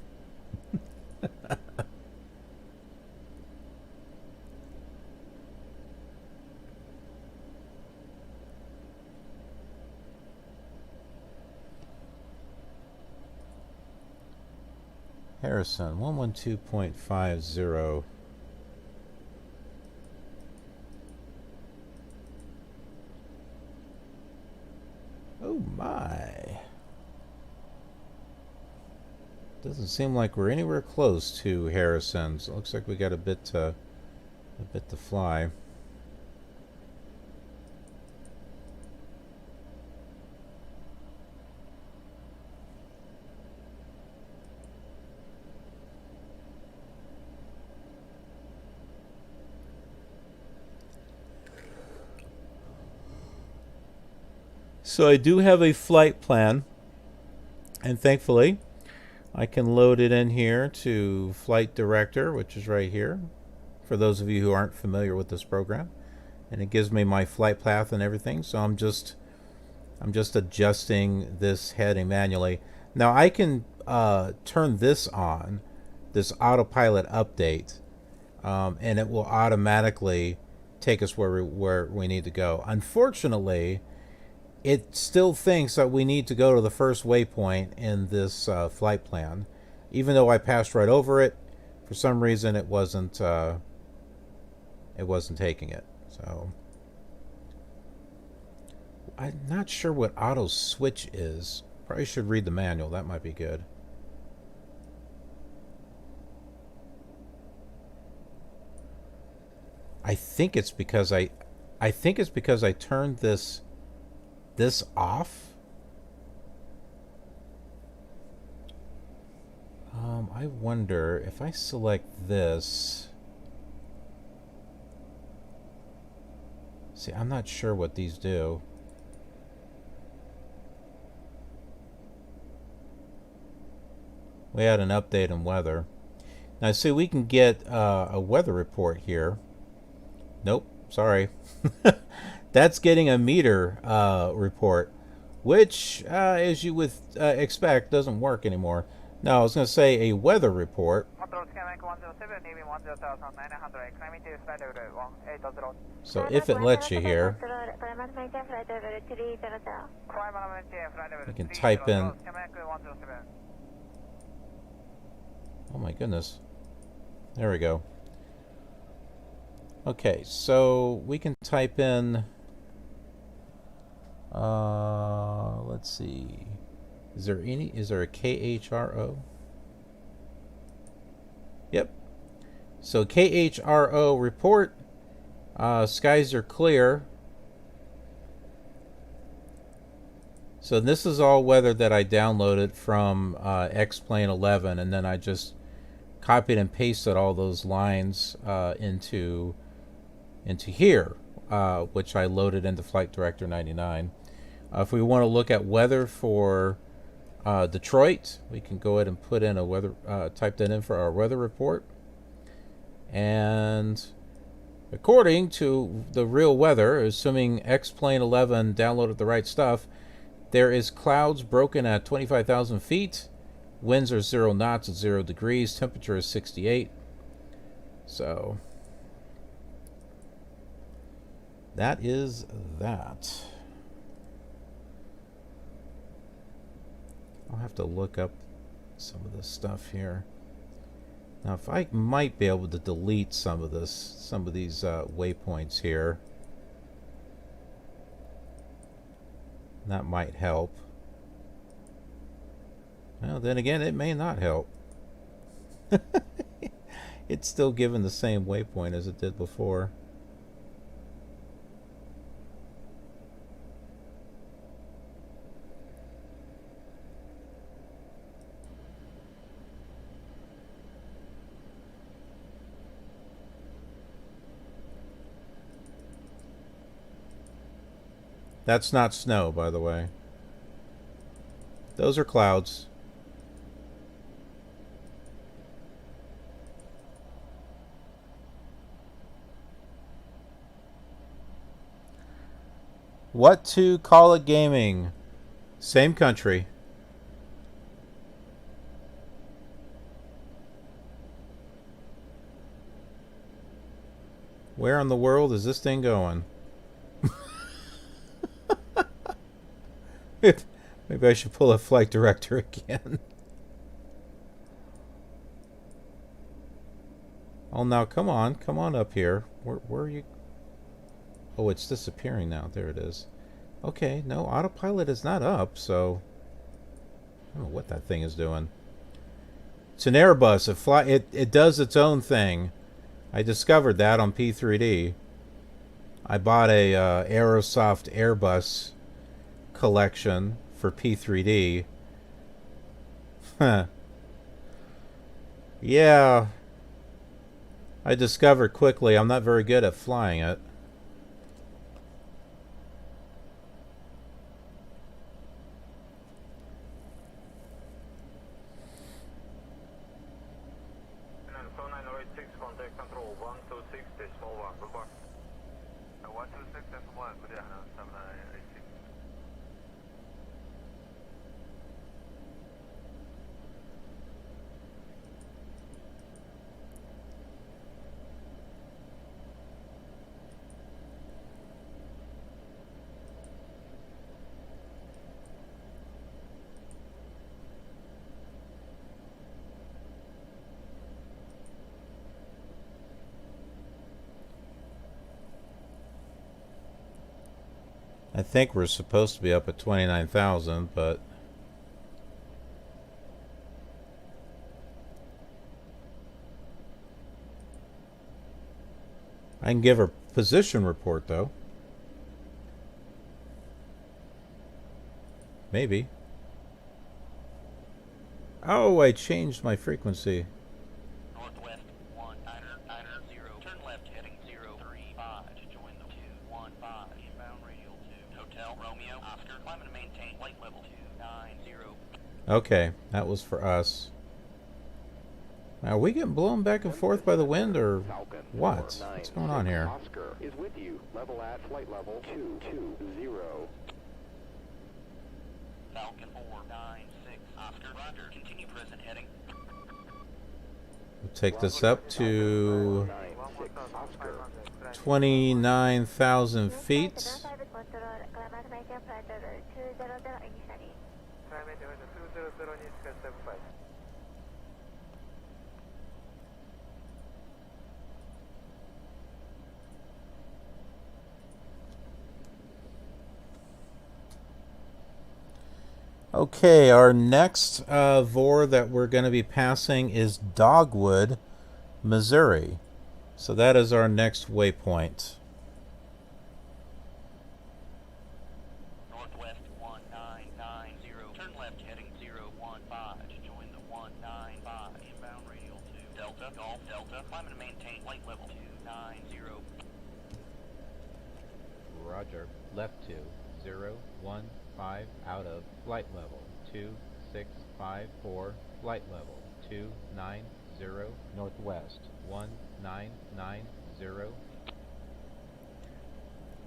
Harrison, 112.50. Oh my. Doesn't seem like we're anywhere close to Harrison's. It looks like we got a bit to fly. So I do have a flight plan, and thankfully I can load it in here to Flight Director, which is right here, for those of you who aren't familiar with this program. And it gives me my flight path and everything, so I'm just adjusting this heading manually. Now I can turn this on, this autopilot update, and it will automatically take us where we need to go. Unfortunately, it still thinks that we need to go to the first waypoint in this flight plan, even though I passed right over it. For some reason, it wasn't taking it. So I'm not sure what auto switch is. Probably should read the manual. That might be good. I think it's because I turned this off. I wonder if I select this. See, I'm not sure what these do. We had an update on weather. Now, see, we can get a weather report here. Nope, sorry. That's getting a meter report, which, as you would expect, doesn't work anymore. No, I was going to say a weather report. So if it lets you here, you can type in. Oh my goodness. There we go. Okay, so we can type in. Let's see. Is there a KHRO? Yep. So KHRO report. Skies are clear. So this is all weather that I downloaded from X-Plane 11, and then I just copied and pasted all those lines into here, which I loaded into Flight Director 99. If we want to look at weather for Detroit, we can go ahead and put in a weather, type that in for our weather report. And according to the real weather, assuming X-Plane 11 downloaded the right stuff, there is clouds broken at 25,000 feet. Winds are 0 knots at 0 degrees. Temperature is 68. So that is that. I'll have to look up some of this stuff here. Now, if I might be able to delete some of these waypoints here, that might help. Well, then again, it may not help. It's still given the same waypoint as it did before. That's not snow, by the way. Those are clouds. What to call it gaming? Same country. Where in the world is this thing going? Maybe I should pull a flight director again. Oh, now come on up here. Where are you? Oh, it's disappearing now. There it is. Okay, no, autopilot is not up, so I don't know what that thing is doing. It's an Airbus. It does its own thing. I discovered that on P3D. I bought a Aerosoft Airbus collection for P3D. Huh. Yeah. I discovered quickly I'm not very good at flying it. Contact control 126 decimal 1, goodbye. 126 decimal 1, good afternoon, 7986. I think we're supposed to be up at 29,000, but I can give her position report though. Maybe. Oh, I changed my frequency. Northwest 1990, turn left heading 035 to join the 215, inbound radial 2, Hotel Romeo, Oscar, climb and maintain flight level 290. Okay, that was for us. Now, are we getting blown back and forth by the wind, or what? What's going on here? Oscar is with you. Level at flight level 220. Falcon 496, Oscar, roger, continue present heading. We'll take this up to 29,000 feet. Okay, our next VOR that we're going to be passing is Dogwood, Missouri. So that is our next waypoint. Northwest 1990, turn left heading 015 to join the 195, inbound radial 2, Delta, Golf, Delta, climb and maintain flight level 290. Roger, left 2-0-1-5 out of flight level 2654, flight level 290, northwest 1990.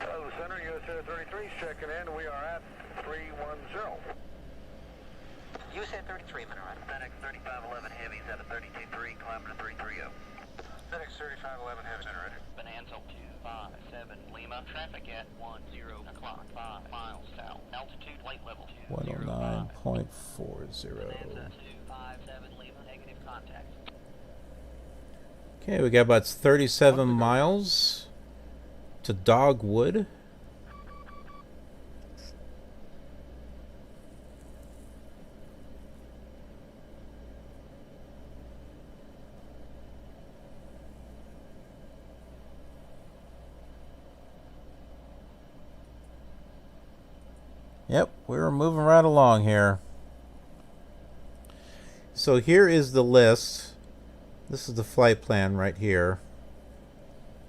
Hello, Center, US Air 33 checking in. We are at 310. US Air 33, Minorite. FedEx 3511 Heavy is at a 32.3, climbing to 330. FedEx 3511 Heavy, Center, ready. Bonanza 257 Lima, traffic at 10 o'clock, 5 miles south. Altitude, flight level 205. 109.40. Bonanza 257 Lima, negative contact. Okay, we got about 37 miles to Dogwood. Yep, we're moving right along here. So here is the list. This is the flight plan right here.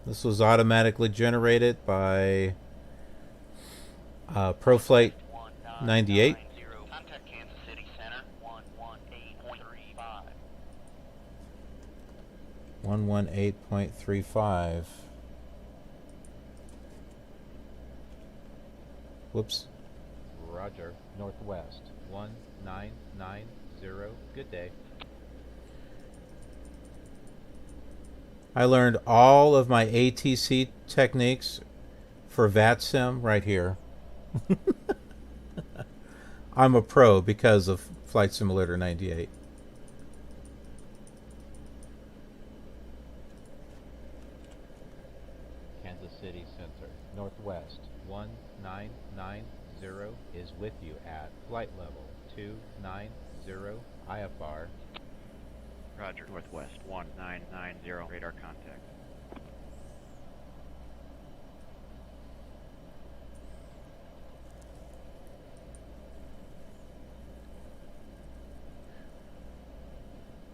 This was automatically generated by ProFlight 98. Contact Kansas City Center 118.35. 118.35. Whoops. Roger. Northwest 1990. Good day. I learned all of my ATC techniques for VATSIM right here. I'm a pro because of Flight Simulator 98. Kansas City Center. Northwest 1990 is with you at flight level 290 IFR. Roger. Northwest 1990. Radar contact.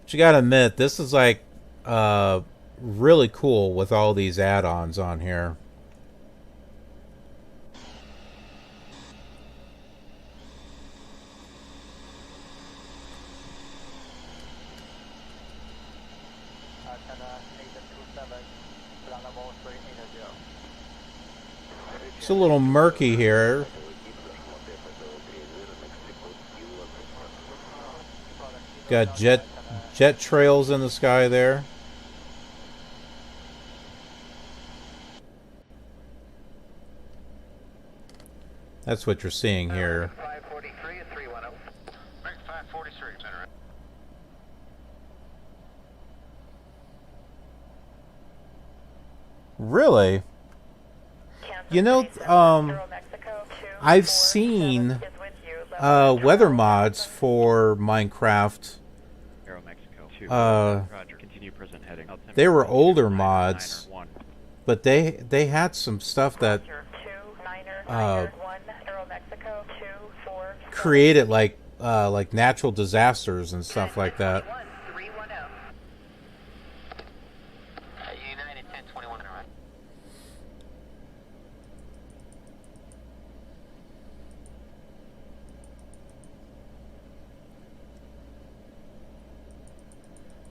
But you gotta admit, this is like really cool with all these add-ons on here. It's a little murky here. Got jet trails in the sky there. That's what you're seeing here. 543 and 310. Make 543, center. Really? You know, I've seen weather mods for Minecraft. They were older mods, but they had some stuff that created like natural disasters and stuff like that. United 1021 in a run.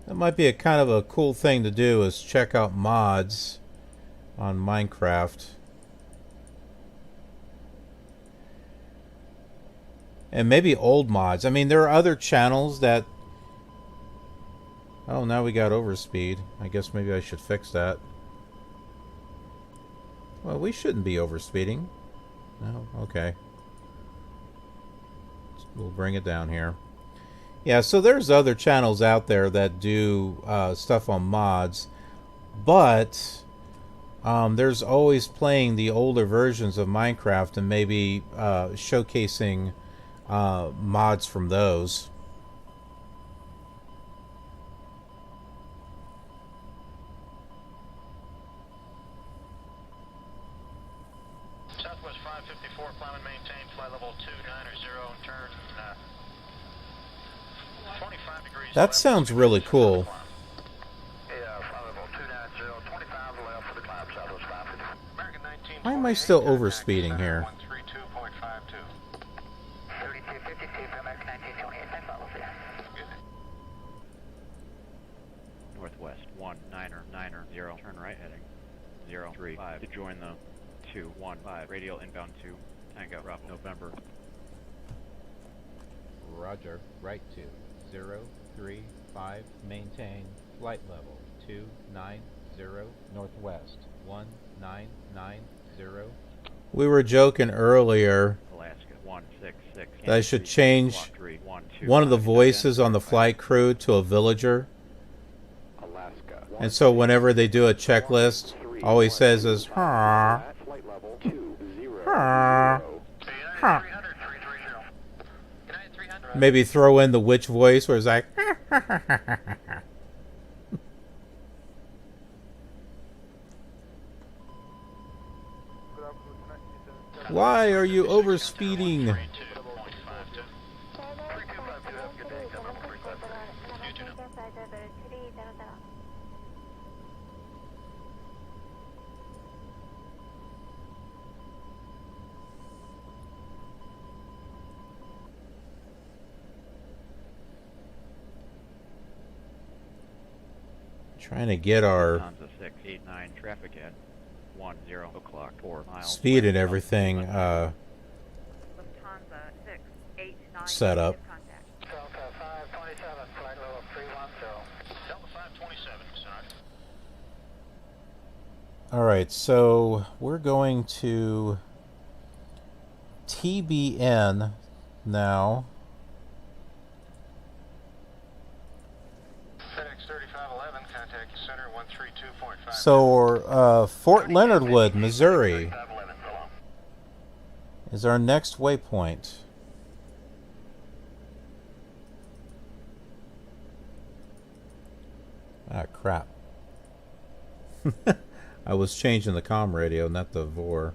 That might be a kind of a cool thing to do, is check out mods on Minecraft. And maybe old mods. I mean, there are other channels that... Oh, now we got overspeed. I guess maybe I should fix that. Well, we shouldn't be overspeeding. No, okay. We'll bring it down here. Yeah, so there's other channels out there that do stuff on mods, but there's always playing the older versions of Minecraft and maybe showcasing mods from those. Southwest 554, climb and maintain flight level 290 and turn 25 degrees. That sounds really cool. Yeah, flight level 290, 25 left for the climb, Southwest 554. American 19. Why am I still overspeeding here? 132.52. 3252 for American 1928, I follow you. Northwest 1990. Turn right heading 035 to join the 215 radial inbound to Tango Rough November. Roger. Right to 035. Maintain flight level 290 Northwest 1990. We were joking earlier Alaska 166. that I should change one of the voices on the flight crew to a villager. Alaska. And so whenever they do a checklist, all he says is, "Ha, Flight level 200. ha, ha." Maybe throw in the witch voice where it's like, why are you overspeeding? Trying to get our Lufthansa 689 traffic at 10 o'clock 4 miles. speed and everything Lufthansa 689. set up. Delta 527, flight level 310. Delta 527, sorry. Alright, so we're going to TBN now. FedEx 3511, contact center 132.5. So, Fort Leonard Wood, Missouri is our next waypoint. Ah, crap. I was changing the comm radio, not the VOR.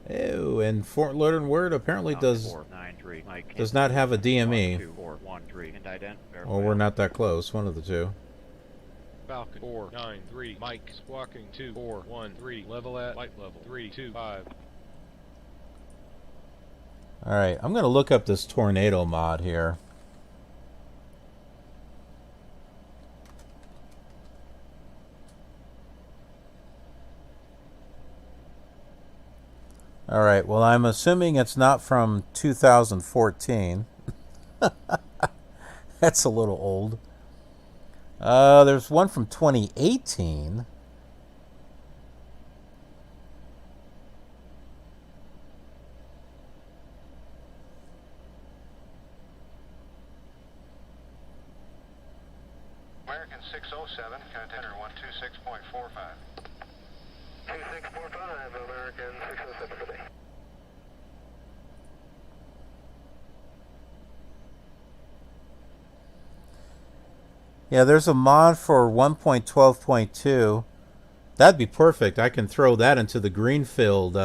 Oh, and Fort Leonard Wood apparently does not have a DME. Or we're not that close, one of the two. Falcon 493, Mike squawking 2413, level at flight level 325. Alright, I'm going to look up this tornado mod here. Alright, well, I'm assuming it's not from 2014. That's a little old. There's one from 2018. American 607, contact 126.45. 2645, American 607 today. Yeah, there's a mod for 1.12.2. That'd be perfect. I can throw that into the Greenfield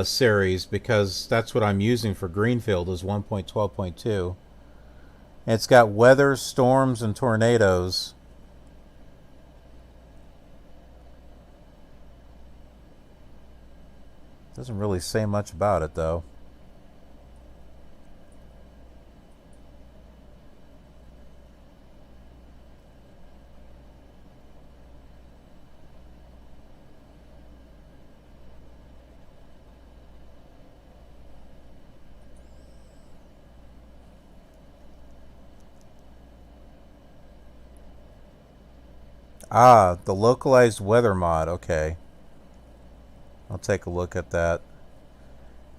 series, because that's what I'm using for Greenfield is 1.12.2. It's got weather, storms, and tornadoes. Doesn't really say much about it, though. Ah, the localized weather mod. Okay. I'll take a look at that.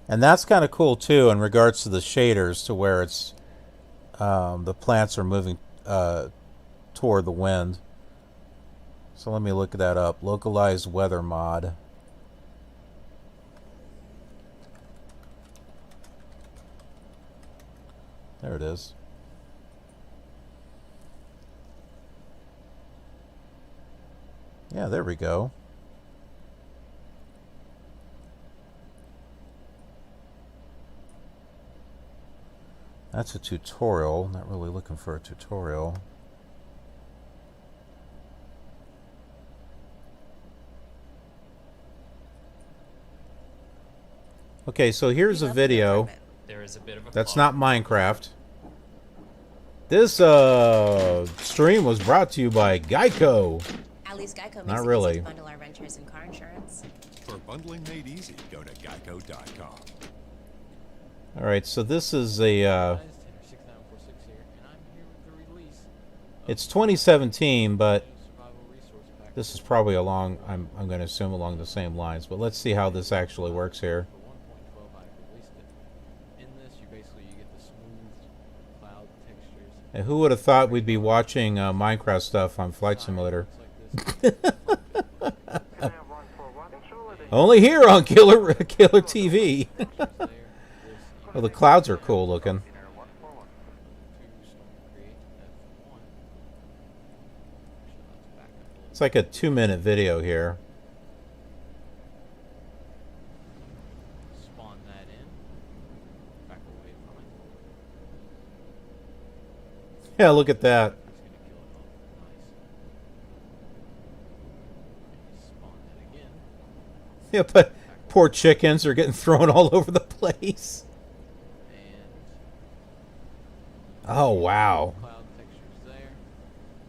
And that's kind of cool, too, in regards to the shaders, to where it's the plants are moving toward the wind. So let me look that up. Localized weather mod. There it is. Yeah, there we go. That's a tutorial. Not really looking for a tutorial. Okay, so here's a video. That's not Minecraft. This stream was brought to you by Geico. At least Geico makes Not it really. easy to bundle our renters and car insurance. For bundling made easy, go to geico.com. Alright, so this is a it's 2017, but this is probably along, I'm going to assume along the same lines, but let's see how this actually works here. And who would have thought we'd be watching Minecraft stuff on Flight Simulator? Only here on Killer TV. Well, the clouds are cool looking. It's like a 2-minute video here. Spawn that in. Back away from it. Yeah, look at that. Yeah, but poor chickens are getting thrown all over the place. place. And Oh, wow. cloud textures there.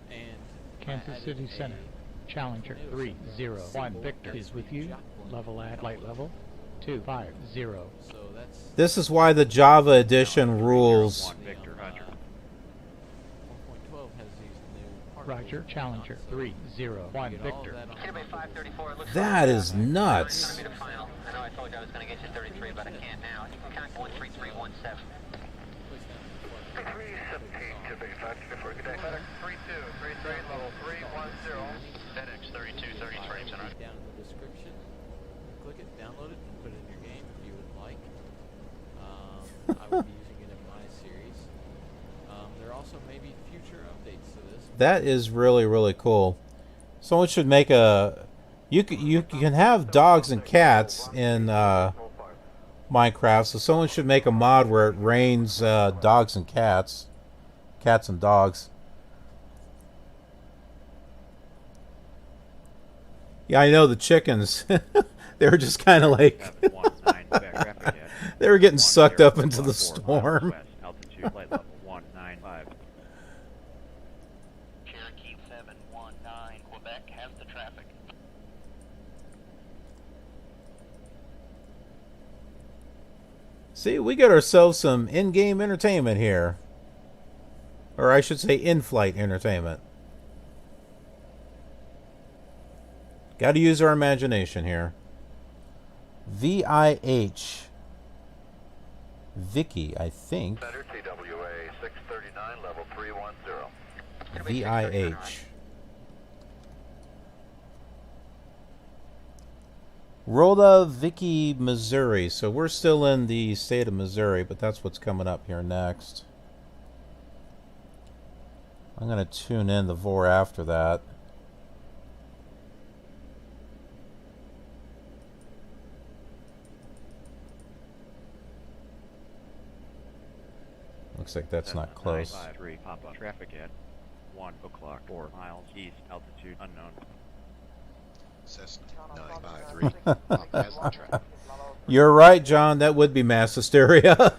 And Kansas City Center. Challenger 301 Victor is with you. Level at flight level 250. So that's This is why the Java edition rules. Victor, Roger. 1.12 has these new Roger. Challenger 301 Victor. That is nuts. I know I told you I was going to get you 33, but I can't now. You can contact 13317. 317 to be back before good day. FedEx 3233 level 310. FedEx 3233. down in the description. Click it, download it, and put it in your game if you would like. I will be using it in my series. There also may be future updates to this. That is really, really cool. Someone should make a... You can have dogs and cats in Minecraft, so someone should make a mod where it rains dogs and cats. Cats and dogs. Yeah, I know the chickens. They were just kind of like... they were getting sucked up into the storm. Altitude, light level 195. Cherokee 719, Quebec has the traffic. See, we got ourselves some in-game entertainment here. Or I should say in-flight entertainment. Got to use our imagination here. VIH. Vicky, I think. Center TWA 639 level 310. VIH. Rhoda, Vicky, Missouri. So we're still in the state of Missouri, but that's what's coming up here next. I'm going to tune in the VOR after that. Looks like that's not close. 953, pop-up traffic at 1 o'clock, 4 miles east, altitude unknown. Cessna 953 has the traffic. You're right, John. That would be mass hysteria.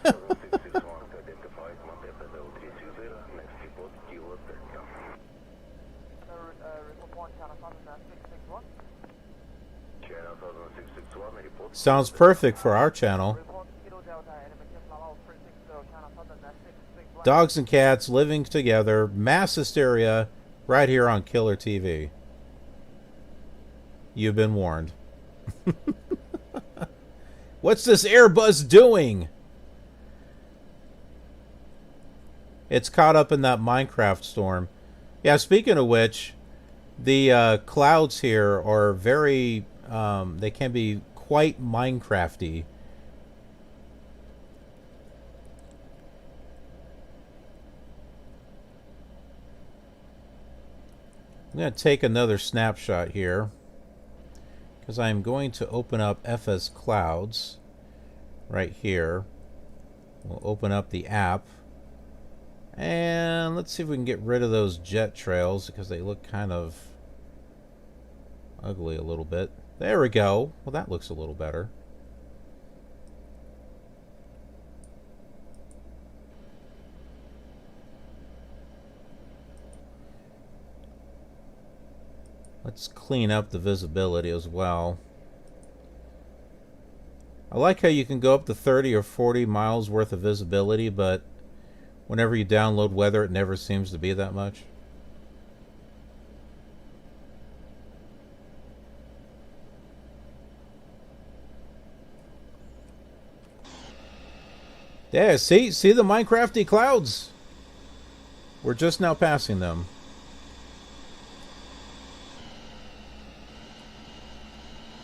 Sounds perfect for our channel. Dogs and cats living together, mass hysteria, right here on Killer TV. You've been warned. What's this Airbus doing? It's caught up in that Minecraft storm. Yeah, speaking of which, the clouds here are very, they can be quite Minecrafty. I'm going to take another snapshot here because I'm going to open up FS Clouds right here. We'll open up the app and let's see if we can get rid of those jet trails because they look kind of ugly a little bit. There we go. Well, that looks a little better. Let's clean up the visibility as well. I like how you can go up to 30 or 40 miles worth of visibility, but whenever you download weather, it never seems to be that much. Yeah, see the Minecrafty clouds? We're just now passing them.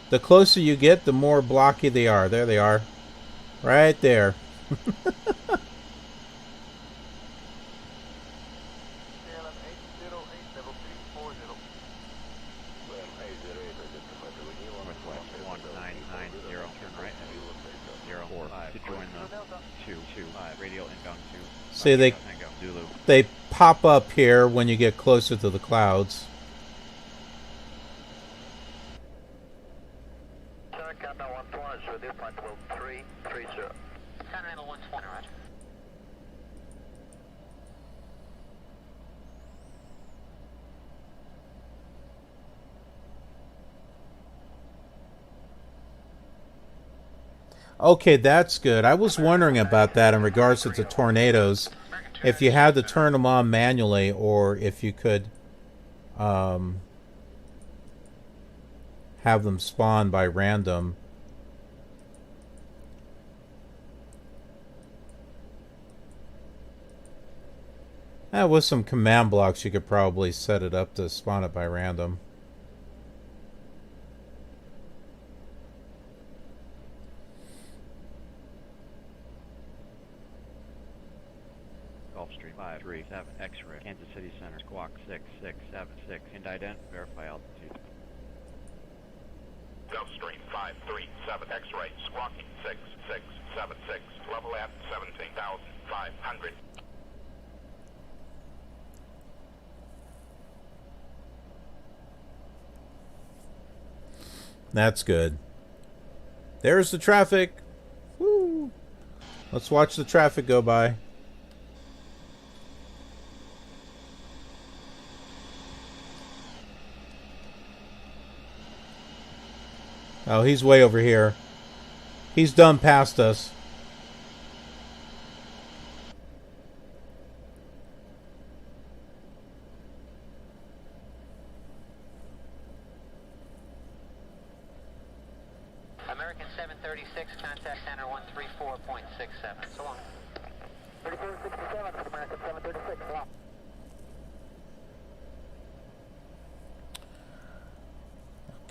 The closer you get, the more blocky they are. There they are. Right there. See, they pop up here when you get closer to the clouds. Countdown 120 with you. flight below 330. Continental 120, roger. Okay, that's good. I was wondering about that in regards to the tornadoes. If you had to turn them on manually, or if you could have them spawn by random. With some command blocks, you could probably set it up to spawn it by random. Gulfstream 537 X-ray, Kansas City Center, squawk 6676, and ident, verify altitude. Gulfstream 537 X-ray, squawking 6676, level at 17,500. That's good. There's the traffic. Woo. Let's watch the traffic go by. Oh, he's way over here. He's done past us. American 736, contact center 134.67. So long. 3467 for American 736, so long.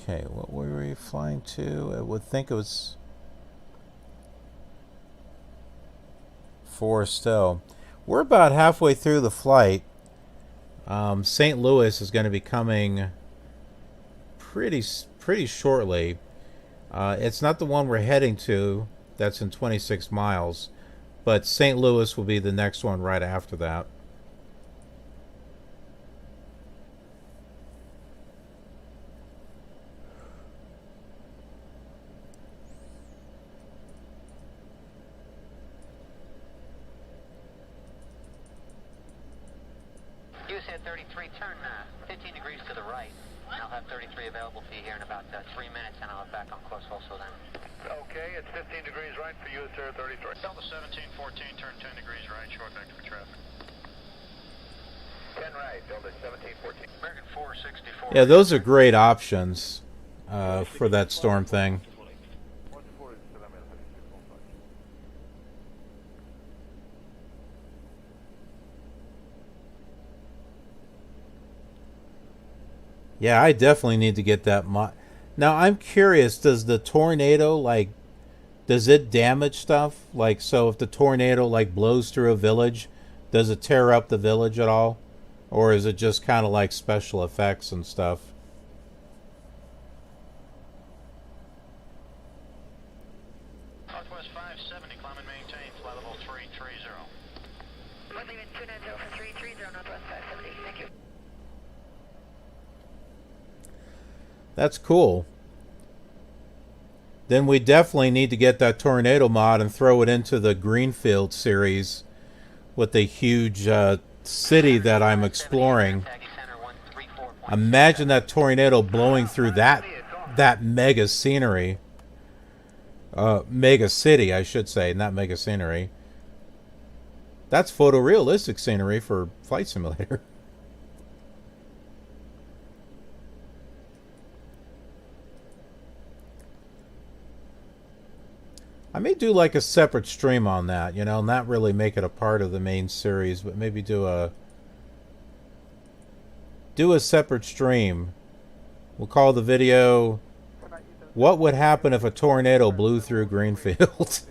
Okay, what were we flying to? I would think it was Forest Hill. We're about halfway through the flight. St. Louis is going to be coming pretty shortly. It's not the one we're heading to. That's in 26 miles. But St. Louis will be the next one right after that. USA 33, turn 15 degrees to the right. I'll have 33 available for you here in about 3 minutes, and I'll have back on course also then. Okay, it's 15 degrees right for US Air 33. Delta 1714, turn 10 degrees right, short vector for traffic. 10 right, Delta 1714. American 464. Yeah, those are great options for that storm thing. Yeah, I definitely need to get that mod. Now, I'm curious, does the tornado, like, does it damage stuff? Like, so if the tornado, like, blows through a village, does it tear up the village at all? Or is it just kind of like special effects and stuff? Northwest 570, climb and maintain, flight level 330. Leaving at 290 for 330, Northwest 570, thank you. That's cool. Then we definitely need to get that tornado mod and throw it into the Greenfield series with the huge city that I'm exploring. Imagine that tornado blowing through that mega scenery. Mega city, I should say, not mega scenery. That's photorealistic scenery for Flight Simulator. I may do like a separate stream on that, you know, not really make it a part of the main series, but maybe do a separate stream. We'll call the video, "What would happen if a tornado blew through Greenfield?"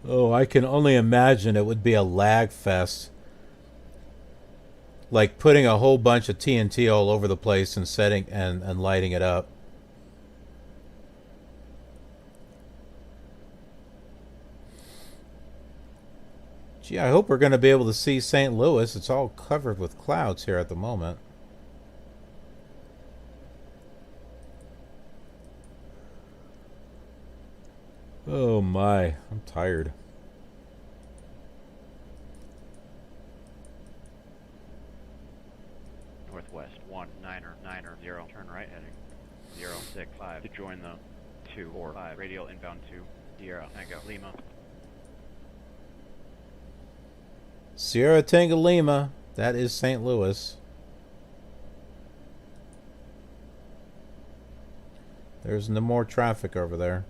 Oh, I can only imagine it would be a lag fest. Like putting a whole bunch of TNT all over the place and setting and lighting it up. Gee, I hope we're going to be able to see St. Louis. It's all covered with clouds here at the moment. Oh my, I'm tired. Northwest 19990, turn right heading 065 to join the 245 radial inbound to Sierra Tango Lima. Sierra Tango Lima, that is St. Louis. There's no more traffic over there.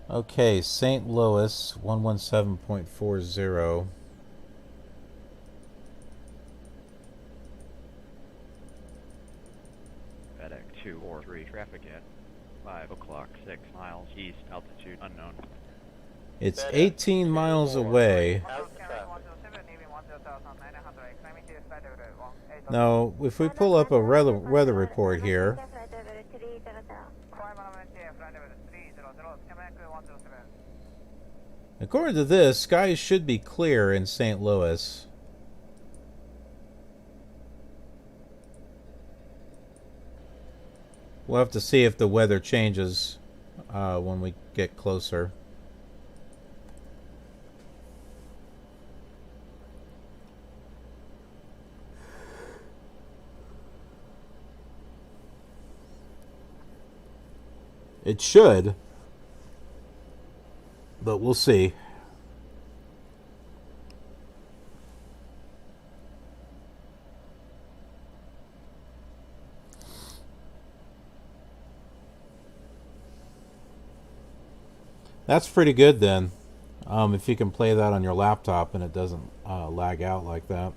Okay, St. Louis 117.40. FedEx 243 traffic at 5 o'clock, 6 miles east, altitude unknown. It's 18 miles away. Now, if we pull up a weather report here, according to this, skies should be clear in St. Louis. We'll have to see if the weather changes when we get closer. It should, but we'll see. That's pretty good then, if you can play that on your laptop and it doesn't lag out like that.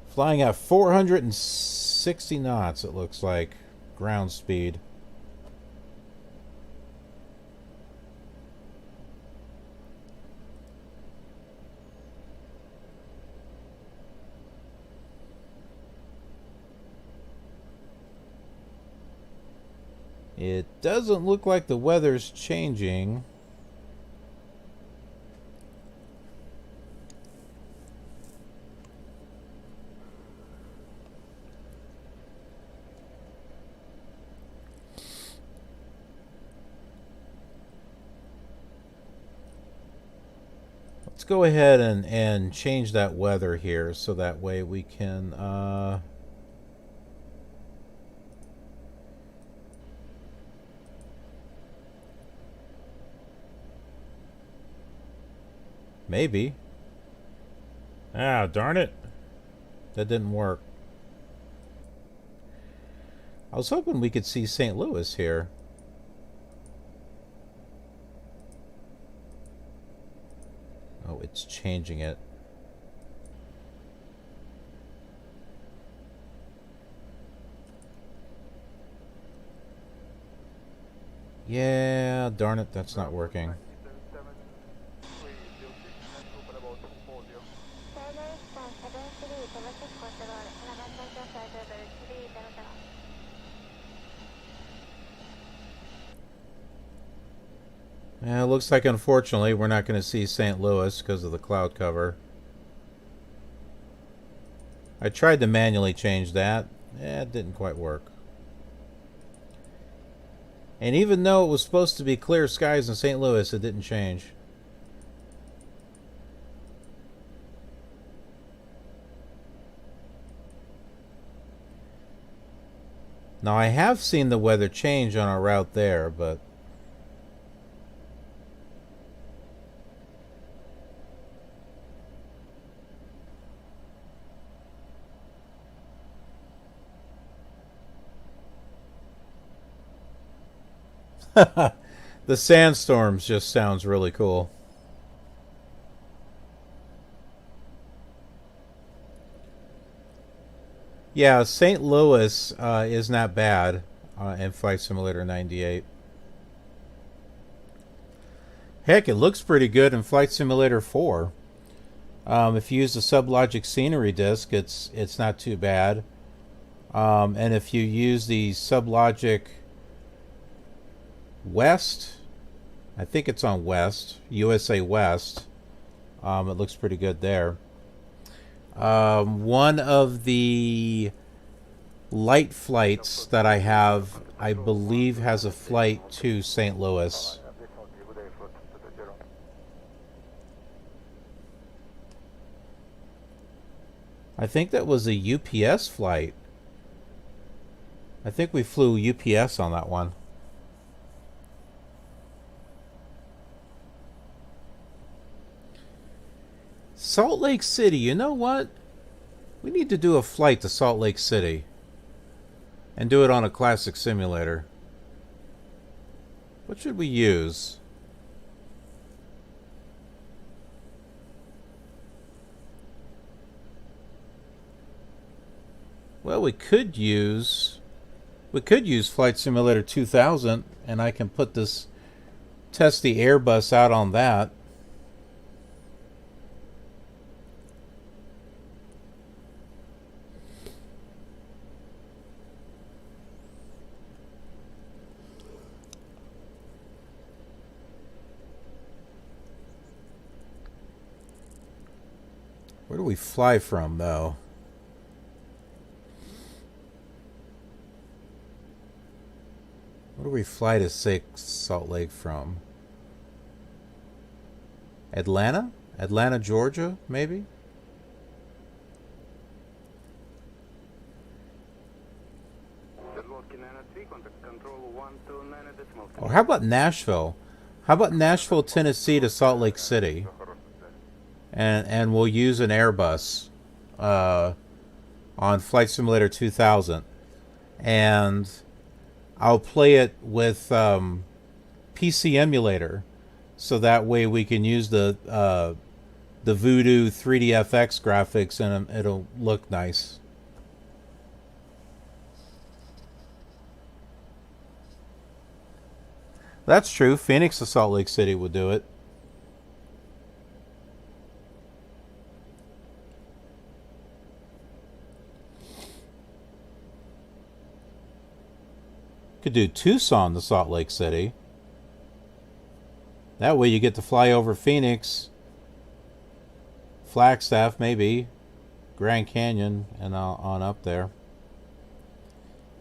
Flying at 460 knots, it looks like, ground speed. It doesn't look like the weather's changing. Let's go ahead and change that weather here so that way we can maybe. Ah, darn it. That didn't work. I was hoping we could see St. Louis here. Oh, it's changing it. Yeah, darn it, that's not working. Yeah, it looks like unfortunately we're not going to see St. Louis because of the cloud cover. I tried to manually change that. It didn't quite work. And even though it was supposed to be clear skies in St. Louis, it didn't change. Now I have seen the weather change on our route there, but the sandstorms just sounds really cool. Yeah, St. Louis is not bad in Flight Simulator 98. Heck, it looks pretty good in Flight Simulator 4. If you use the Sublogic scenery disc, it's not too bad. And if you use the Sublogic West, I think it's on West, USA West, it looks pretty good there. One of the light flights that I have, I believe, has a flight to St. Louis. I think that was a UPS flight. I think we flew UPS on that one. Salt Lake City, you know what? We need to do a flight to Salt Lake City. And do it on a classic simulator. What should we use? Well, we could use Flight Simulator 2000, and I can test the Airbus out on that. Where do we fly from, though? Where do we fly to Salt Lake from? Atlanta? Atlanta, Georgia, maybe? Or how about Nashville? How about Nashville, Tennessee to Salt Lake City? And we'll use an Airbus on Flight Simulator 2000. And I'll play it with PC emulator, so that way we can use the Voodoo 3DFX graphics, and it'll look nice. That's true. Phoenix to Salt Lake City would do it. Could do Tucson to Salt Lake City. That way you get to fly over Phoenix, Flagstaff, maybe Grand Canyon, and on up there.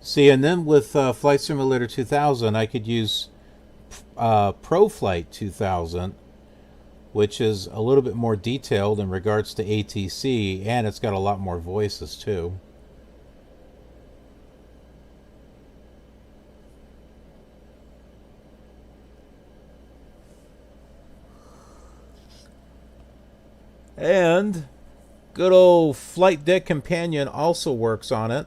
See, and then with Flight Simulator 2000, I could use Pro Flight 2000, which is a little bit more detailed in regards to ATC, and it's got a lot more voices too. And good old Flight Deck Companion also works on it,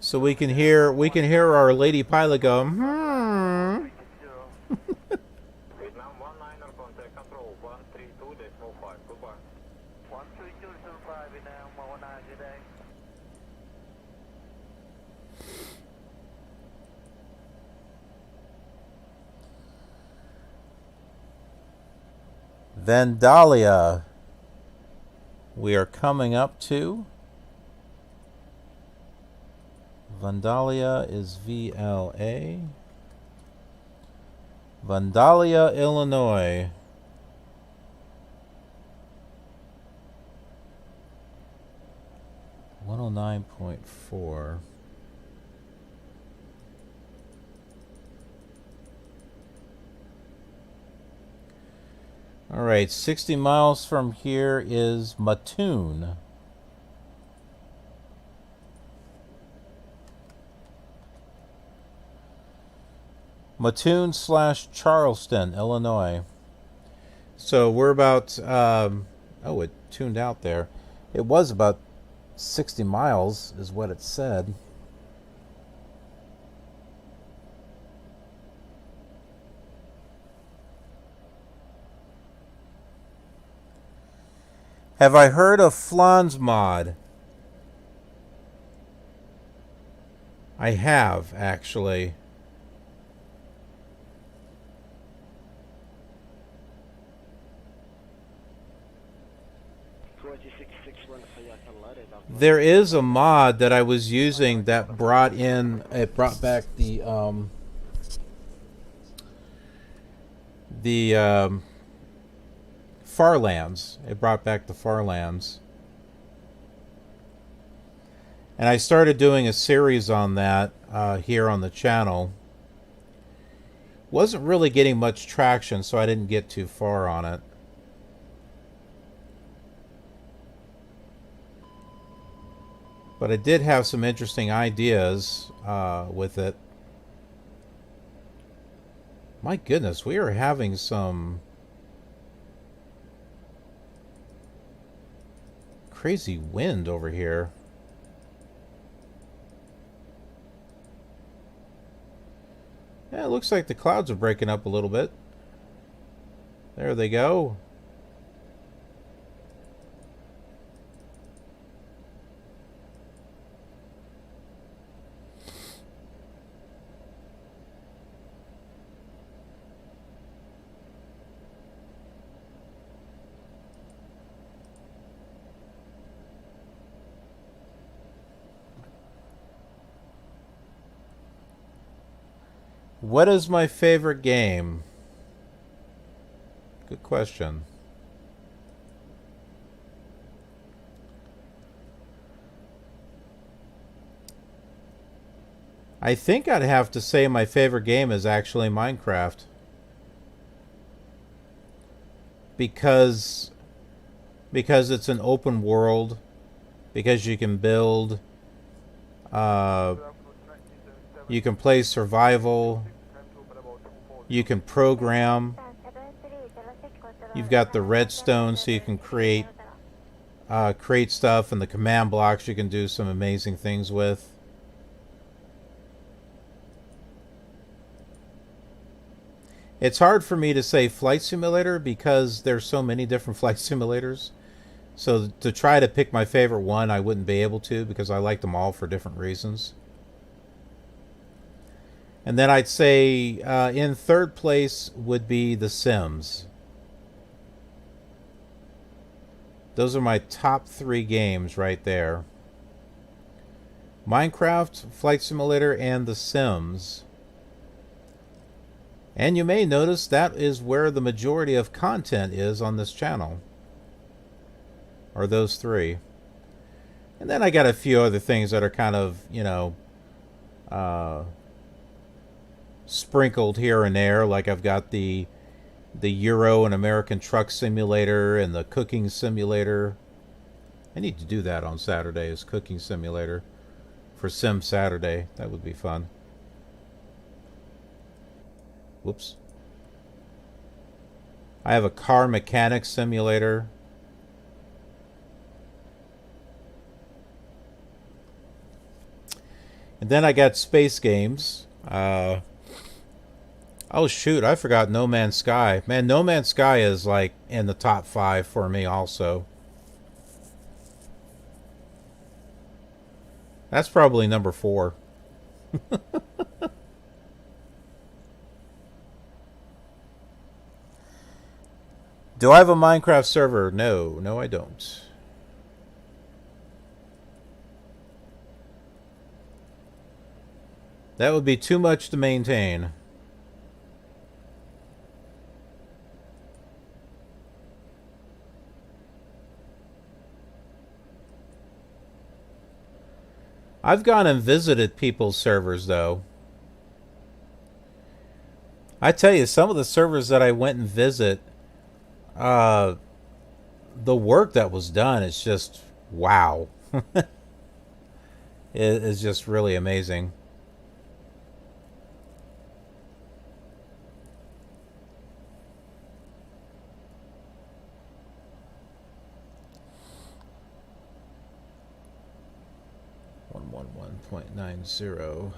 so we can hear our lady pilot go, hmm. Vandalia. We are coming up to. Vandalia is VLA. Vandalia, Illinois. .4. All right, 60 miles from here is Mattoon. Mattoon/Charleston, Illinois. So we're about, oh, it tuned out there. It was about 60 miles is what it said. Have I heard of Flan's mod? I have, actually. There is a mod that I was using that brought back the Farlands. It brought back the Farlands. And I started doing a series on that here on the channel. Wasn't really getting much traction, so I didn't get too far on it. But I did have some interesting ideas with it. My goodness, we are having some crazy wind over here. Yeah, it looks like the clouds are breaking up a little bit. There they go. What is my favorite game? Good question. I think I'd have to say my favorite game is actually Minecraft. Because it's an open world, because you can build, you can play survival, you can program, you've got the redstone so you can create stuff, and the command blocks you can do some amazing things with. It's hard for me to say flight simulator because there's so many different flight simulators. So to try to pick my favorite one, I wouldn't be able to because I like them all for different reasons. And then I'd say in third place would be The Sims. Those are my top 3 games right there. Minecraft, Flight Simulator, and The Sims. And you may notice that is where the majority of content is on this channel. Or those 3. And then I got a few other things that are kind of, you know, sprinkled here and there. Like I've got the Euro and American Truck Simulator and the Cooking Simulator. I need to do that on Saturdays, Cooking Simulator. For Sim Saturday. That would be fun. Whoops. I have a car mechanic simulator. And then I got space games. Oh shoot, I forgot No Man's Sky. Man, No Man's Sky is like in the top 5 for me also. That's probably number 4. Do I have a Minecraft server? No, I don't. That would be too much to maintain. I've gone and visited people's servers, though. I tell you, some of the servers that I went and visit, the work that was done is just wow. It is just really amazing. .90.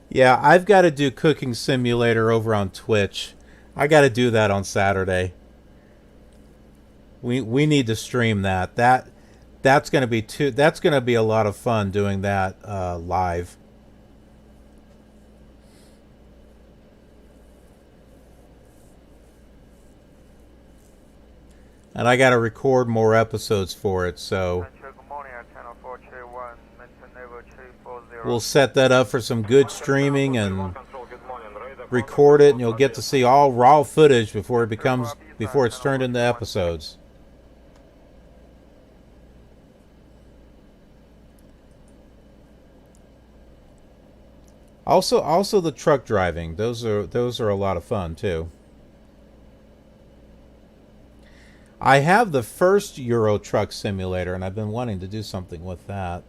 Yeah, I've got to do Cooking Simulator over on Twitch. I got to do that on Saturday. We need to stream that. That's going to be that's going to be a lot of fun doing that live. And I got to record more episodes for it, so we'll set that up for some good streaming and record it, and you'll get to see all raw footage before it's turned into episodes. Also the truck driving. Those are a lot of fun too. I have the first Euro Truck Simulator, and I've been wanting to do something with that.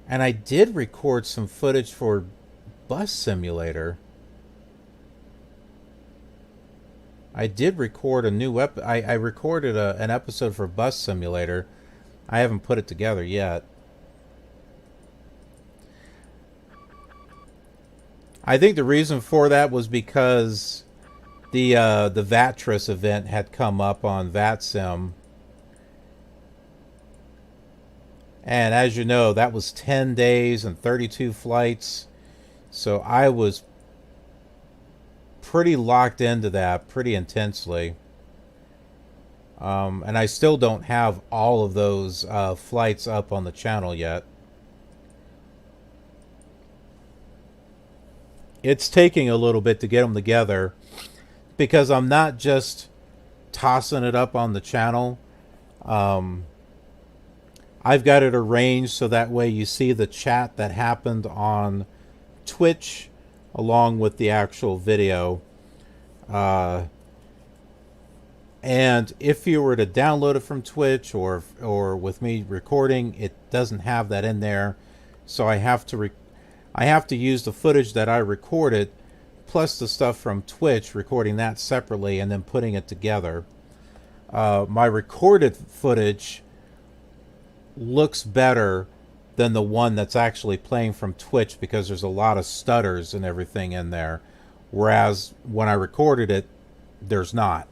And I did record some footage for Bus Simulator. I did record a new I recorded an episode for Bus Simulator. I haven't put it together yet. I think the reason for that was because the VATRIS event had come up on VATSIM. And as you know, that was 10 days and 32 flights. So I was pretty locked into that pretty intensely. And I still don't have all of those flights up on the channel yet. It's taking a little bit to get them together because I'm not just tossing it up on the channel. I've got it arranged so that way you see the chat that happened on Twitch along with the actual video. And if you were to download it from Twitch or with me recording, it doesn't have that in there. So I have to use the footage that I recorded plus the stuff from Twitch, recording that separately and then putting it together. My recorded footage looks better than the one that's actually playing from Twitch because there's a lot of stutters and everything in there. Whereas when I recorded it, there's not.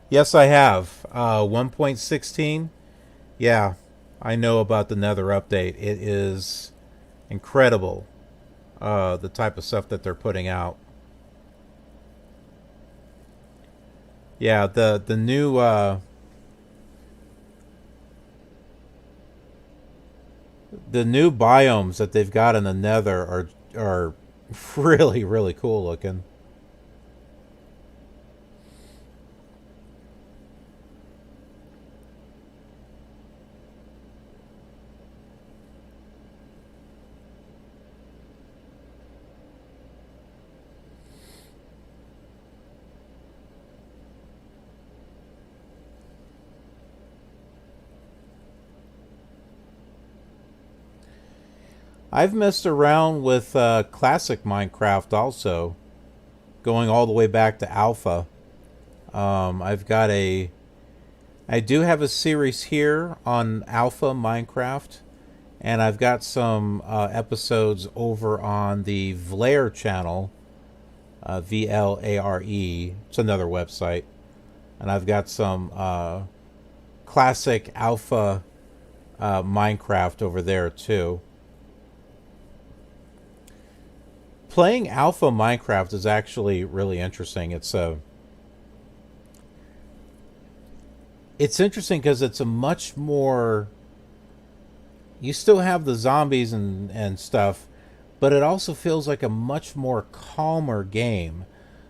Yes, I have. 1.16. Yeah, I know about the Nether update. It is incredible, the type of stuff that they're putting out. Yeah, the new biomes that they've got in the Nether are really, really cool looking. I've messed around with classic Minecraft also, going all the way back to alpha. I do have a series here on alpha Minecraft, and I've got some episodes over on the Vlare channel, VLARE. It's another website, and I've got some classic alpha Minecraft over there too. Playing alpha Minecraft is actually really interesting. It's interesting because it's a much more... You still have the zombies and stuff, but it also feels like a much more calmer game.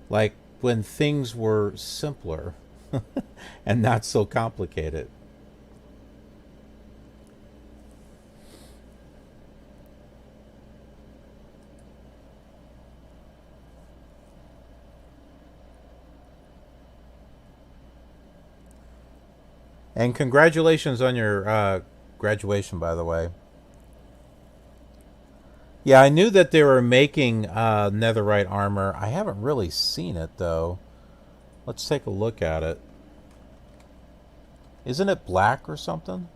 Like when things were simpler and not so complicated. And congratulations on your graduation, by the way. Yeah, I knew that they were making netherite armor. I haven't really seen it, though. Let's take a look at it. Isn't it black or something?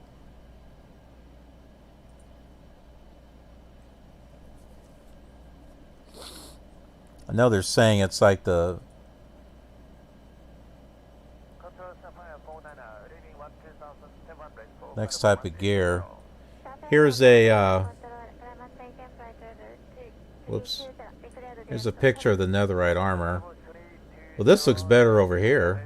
I know they're saying it's like the next type of gear. Here's a whoops. Here's a picture of the netherite armor. Well, this looks better over here.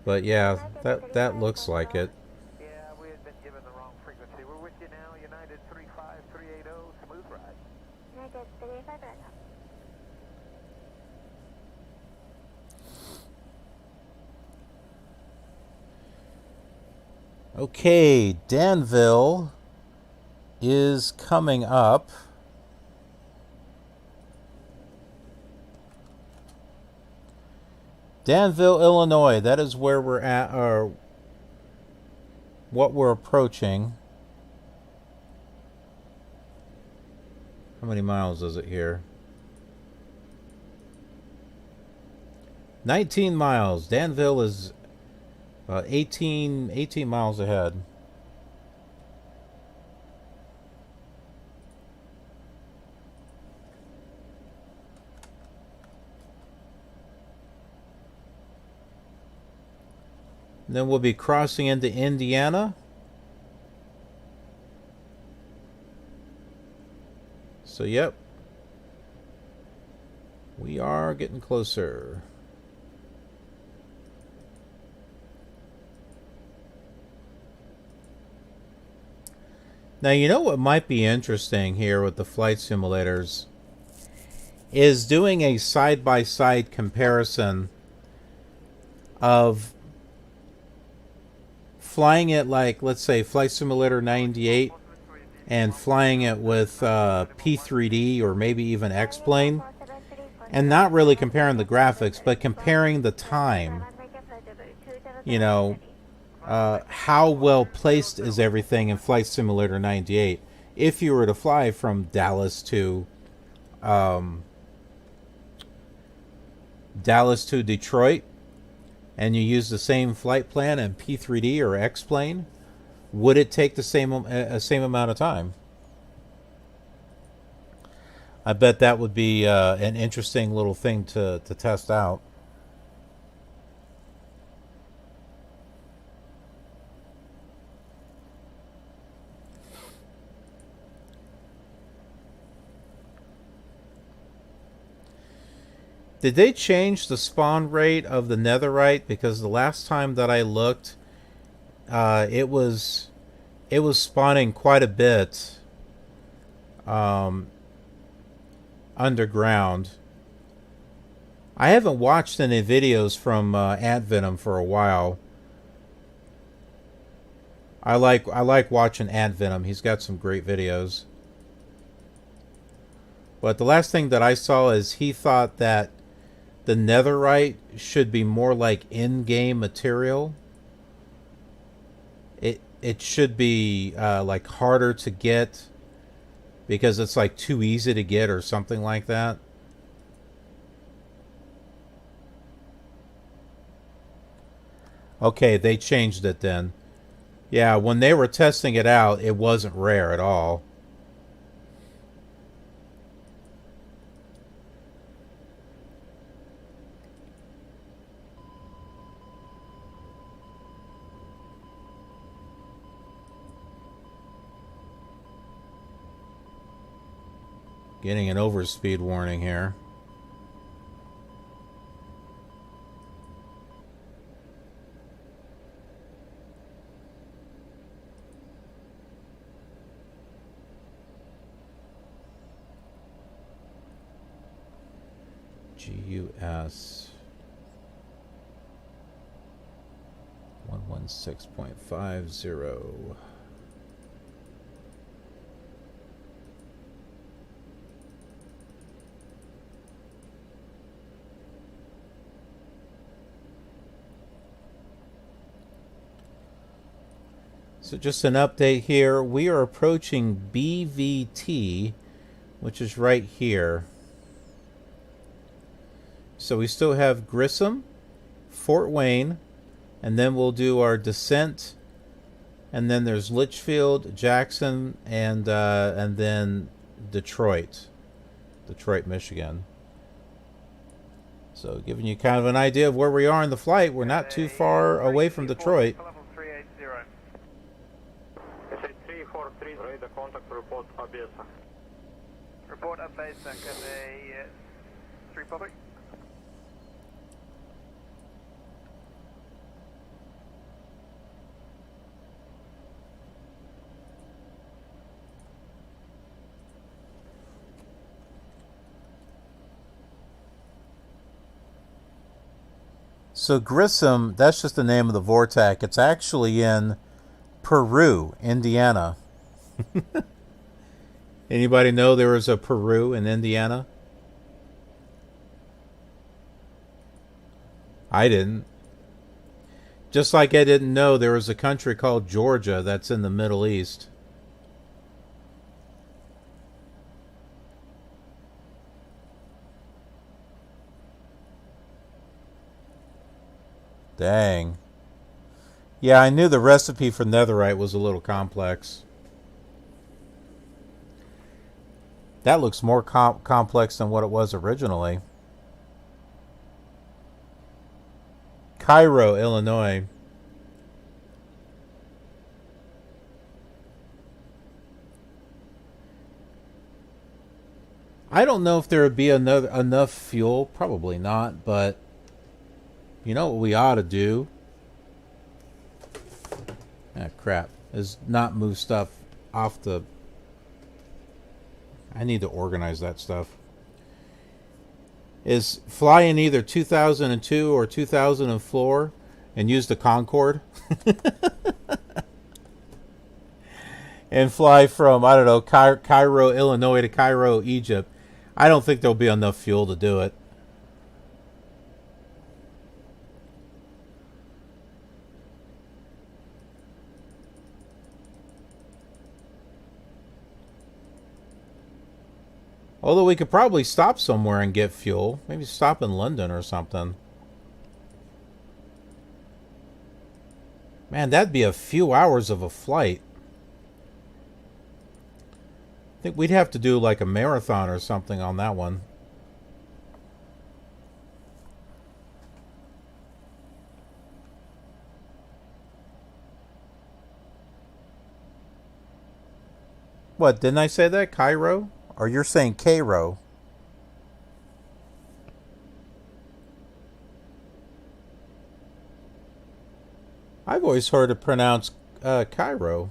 But yeah, that looks like it. Yeah, we had been given the wrong frequency. We're with you now, United 35380, smooth ride. United 35380. Okay, Danville is coming up. Danville, Illinois. That is where we're at, or what we're approaching. How many miles is it here? 19 miles. Danville is 18 miles ahead. And then we'll be crossing into Indiana. So, yep. We are getting closer. Now, you know what might be interesting here with the flight simulators is doing a side-by-side comparison of flying it like, let's say, Flight Simulator 98 and flying it with P3D or maybe even X-Plane, and not really comparing the graphics, but comparing the time. You know, how well placed is everything in Flight Simulator 98? If you were to fly from Dallas to Detroit, and you use the same flight plan in P3D or X-Plane, would it take the same amount of time? I bet that would be an interesting little thing to test out. Did they change the spawn rate of the netherite? Because the last time that I looked, it was spawning quite a bit underground. I haven't watched any videos from Advenom for a while. I like watching Advenom. He's got some great videos. But the last thing that I saw is he thought that the netherite should be more like in-game material. It should be like harder to get because it's like too easy to get or something like that. Okay, they changed it then. Yeah, when they were testing it out, it wasn't rare at all. Getting an overspeed warning here. GUS 116.50. So just an update here. We are approaching BVT, which is right here. So we still have Grissom, Fort Wayne, and then we'll do our descent. And then there's Litchfield, Jackson, and then Detroit, Michigan. So giving you kind of an idea of where we are in the flight. We're not too far away from Detroit. Level 380. SA-343, radar contact report Abesa. Report Abesa, KDTW 3 public. So Grissom, that's just the name of the vortex. It's actually in Peru, Indiana. Anybody know there was a Peru in Indiana? I didn't. Just like I didn't know there was a country called Georgia that's in the Middle East. Dang. Yeah, I knew the recipe for netherite was a little complex. That looks more complex than what it was originally. Cairo, Illinois. I don't know if there would be enough fuel. Probably not, but you know what we ought to do? Ah, crap. Is not move stuff off the... I need to organize that stuff. Is fly in either 2002 or 2004 and use the Concorde. And fly from, I don't know, Cairo, Illinois to Cairo, Egypt. I don't think there'll be enough fuel to do it. Although we could probably stop somewhere and get fuel. Maybe stop in London or something. Man, that'd be a few hours of a flight. I think we'd have to do like a marathon or something on that one. What, didn't I say that? Cairo? Or you're saying Cairo? I've always heard it pronounced Cairo.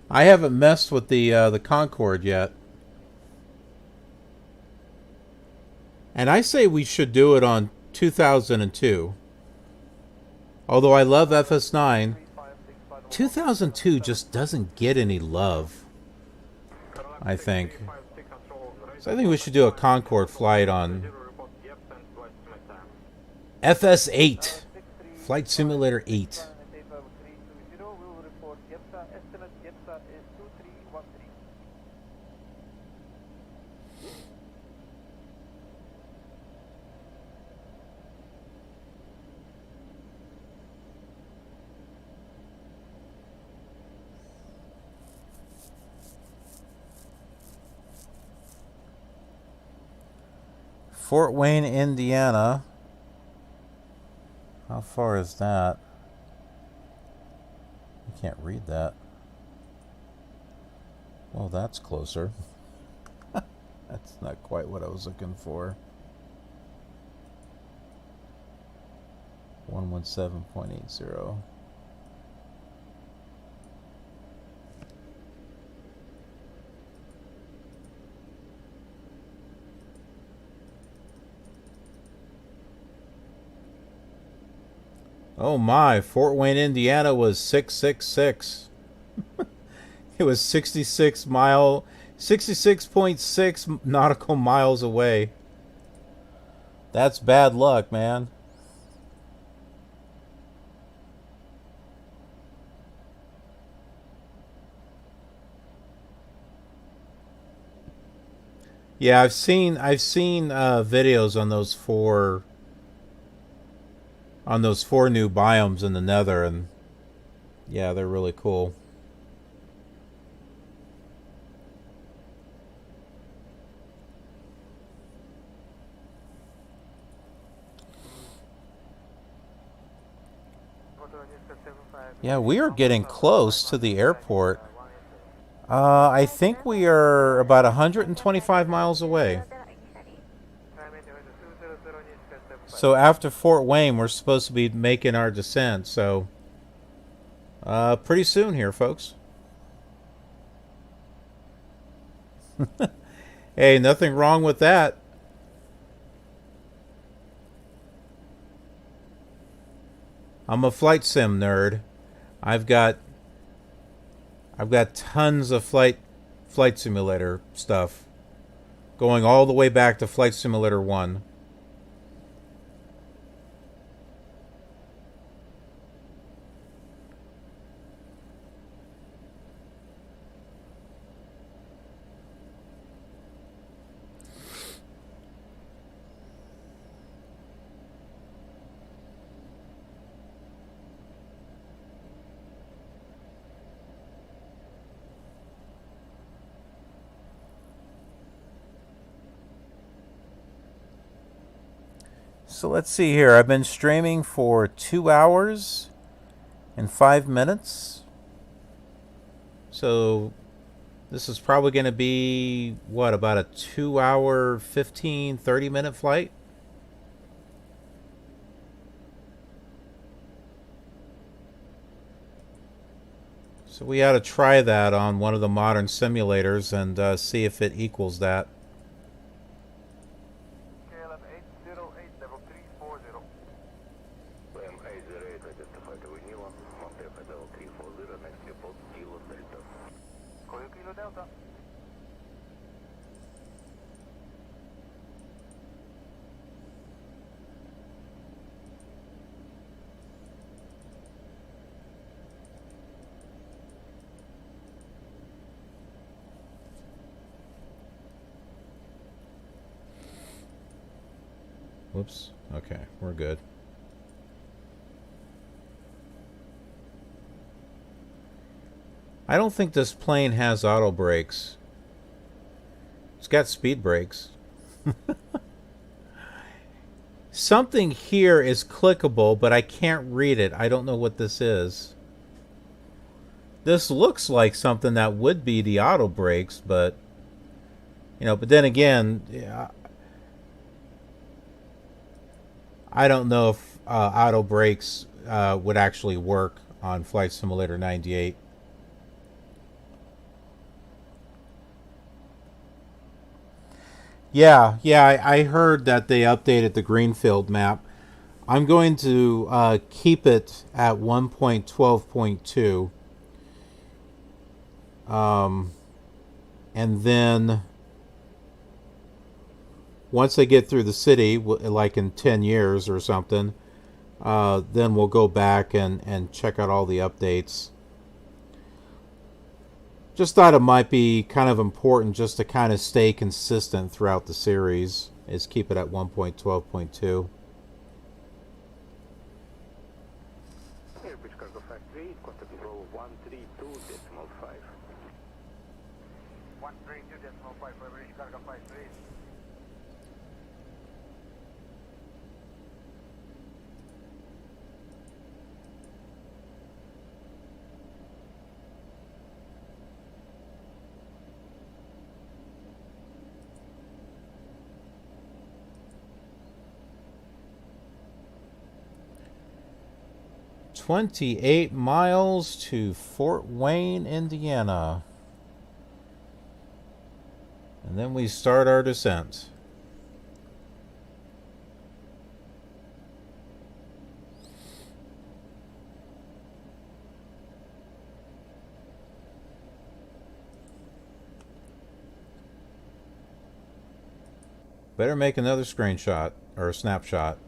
I haven't messed with the Concorde yet. And I say we should do it on 2002. Although I love FS9, 2002 just doesn't get any love, I think. So I think we should do a Concorde flight on FS8, Flight Simulator 8. Fort Wayne, Indiana. How far is that? I can't read that. Well, that's closer. That's not quite what I was looking for. 117.80. Oh my, Fort Wayne, Indiana was 666. It was 66 66.6 nautical miles away. That's bad luck, man. Yeah, I've seen videos on those four new biomes in the Nether, and yeah, they're really cool. Yeah, we are getting close to the airport. I think we are about 125 miles away. So after Fort Wayne, we're supposed to be making our descent. So pretty soon here, folks. Hey, nothing wrong with that. I'm a flight sim nerd. I've got tons of flight simulator stuff, going all the way back to Flight Simulator 1. So let's see here. I've been streaming for 2 hours and 5 minutes. So this is probably going to be, what, about a 2 hour, 15, 30 minute flight? So we ought to try that on one of the modern simulators and see if it equals that. Whoops. Okay, we're good. I don't think this plane has auto brakes. It's got speed brakes. Something here is clickable, but I can't read it. I don't know what this is. This looks like something that would be the auto brakes, but but then again, yeah, I don't know if auto brakes would actually work on Flight Simulator 98. Yeah, I heard that they updated the Greenfield map. I'm going to keep it at 1.12.2. And then once I get through the city, like in 10 years or something, then we'll go back and check out all the updates. Just thought it might be kind of important just to kind of stay consistent throughout the series, is keep it at 1.12.2. Airbus Cargo Factory, contact control 132.5. 132.5 for British Cargo Factory. "28 miles to Fort Wayne, Indiana." And then we start our descent. Better make another screenshot or a snapshot.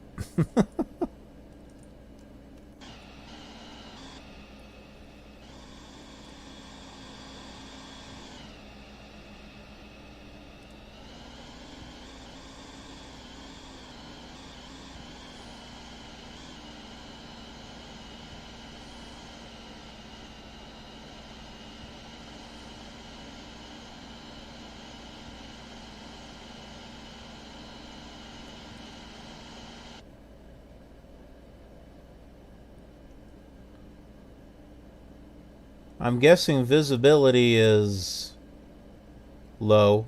I'm guessing visibility is low.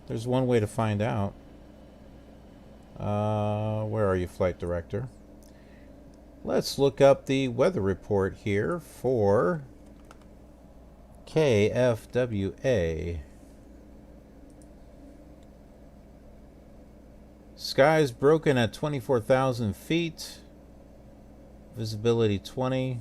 There's one way to find out. Where are you, Flight Director? Let's look up the weather report here for KFWA. Skies broken at 24,000 feet. Visibility 20.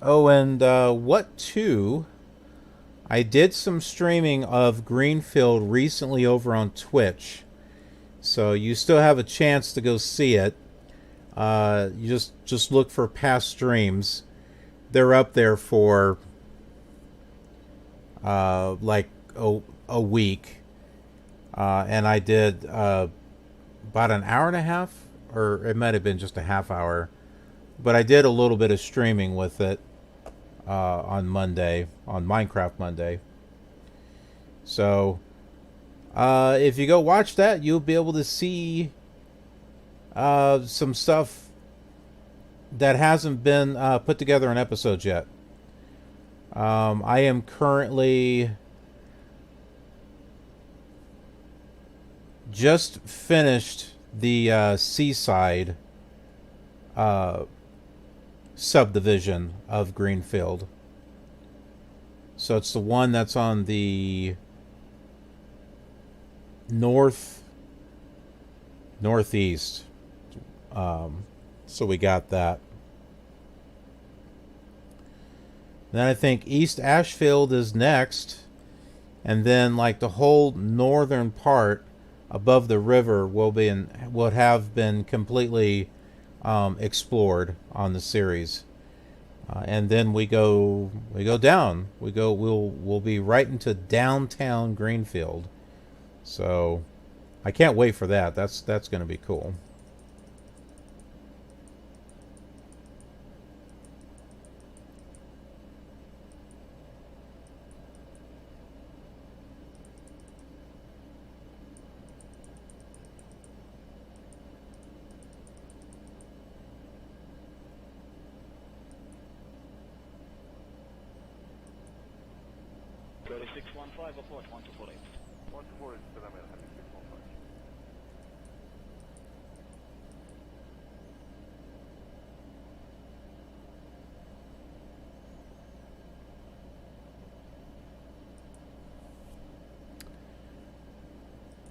Oh, and what too? I did some streaming of Greenfield recently over on Twitch, so you still have a chance to go see it. You just look for past streams. They're up there for like a week, and I did about an hour and a half, or it might have been just a half hour, but I did a little bit of streaming with it. On Monday, on Minecraft Monday. So, if you go watch that, you'll be able to see some stuff that hasn't been put together in episodes yet. I am currently just finished the Seaside subdivision of Greenfield. So it's the one that's on the northeast. So we got that. Then I think East Ashfield is next, and then like the whole northern part above the river will have been completely explored on the series, and then we go down. We'll be right into downtown Greenfield. So I can't wait for that. That's going to be cool.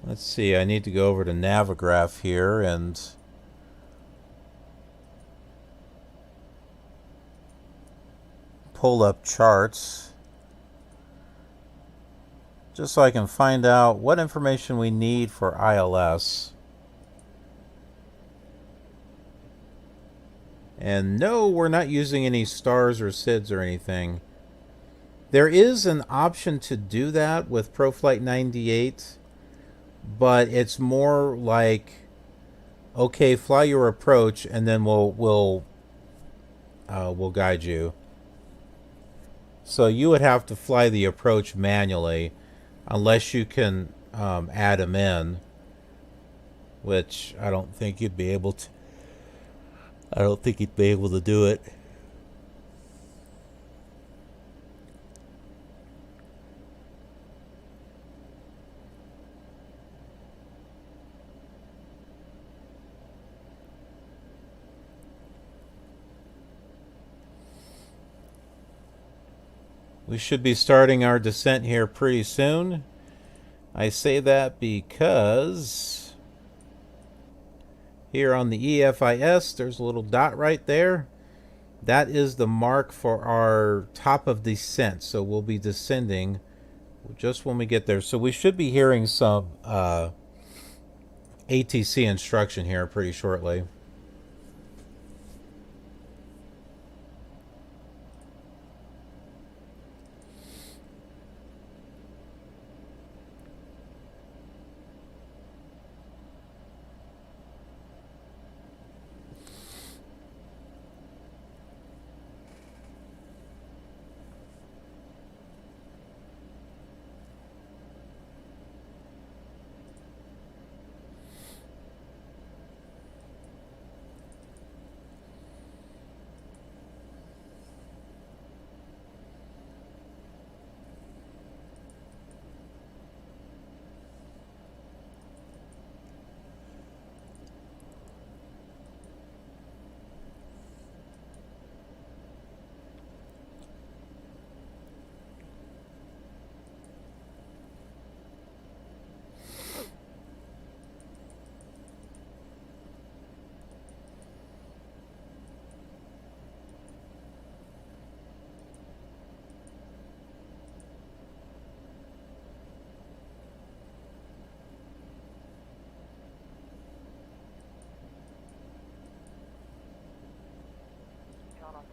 Let's see, I need to go over to Navigraph here and pull up charts just so I can find out what information we need for ILS. And no, we're not using any stars or SIDS or anything. There is an option to do that with ProFlight 98, but it's more like, okay, fly your approach, and then we'll guide you. So you would have to fly the approach manually, unless you can add them in, which I don't think you'd be able to. I don't think you'd be able to do it. We should be starting our descent here pretty soon. I say that because here on the EFIS, there's a little dot right there. That is the mark for our top of descent. So we'll be descending just when we get there. So we should be hearing some ATC instruction here pretty shortly.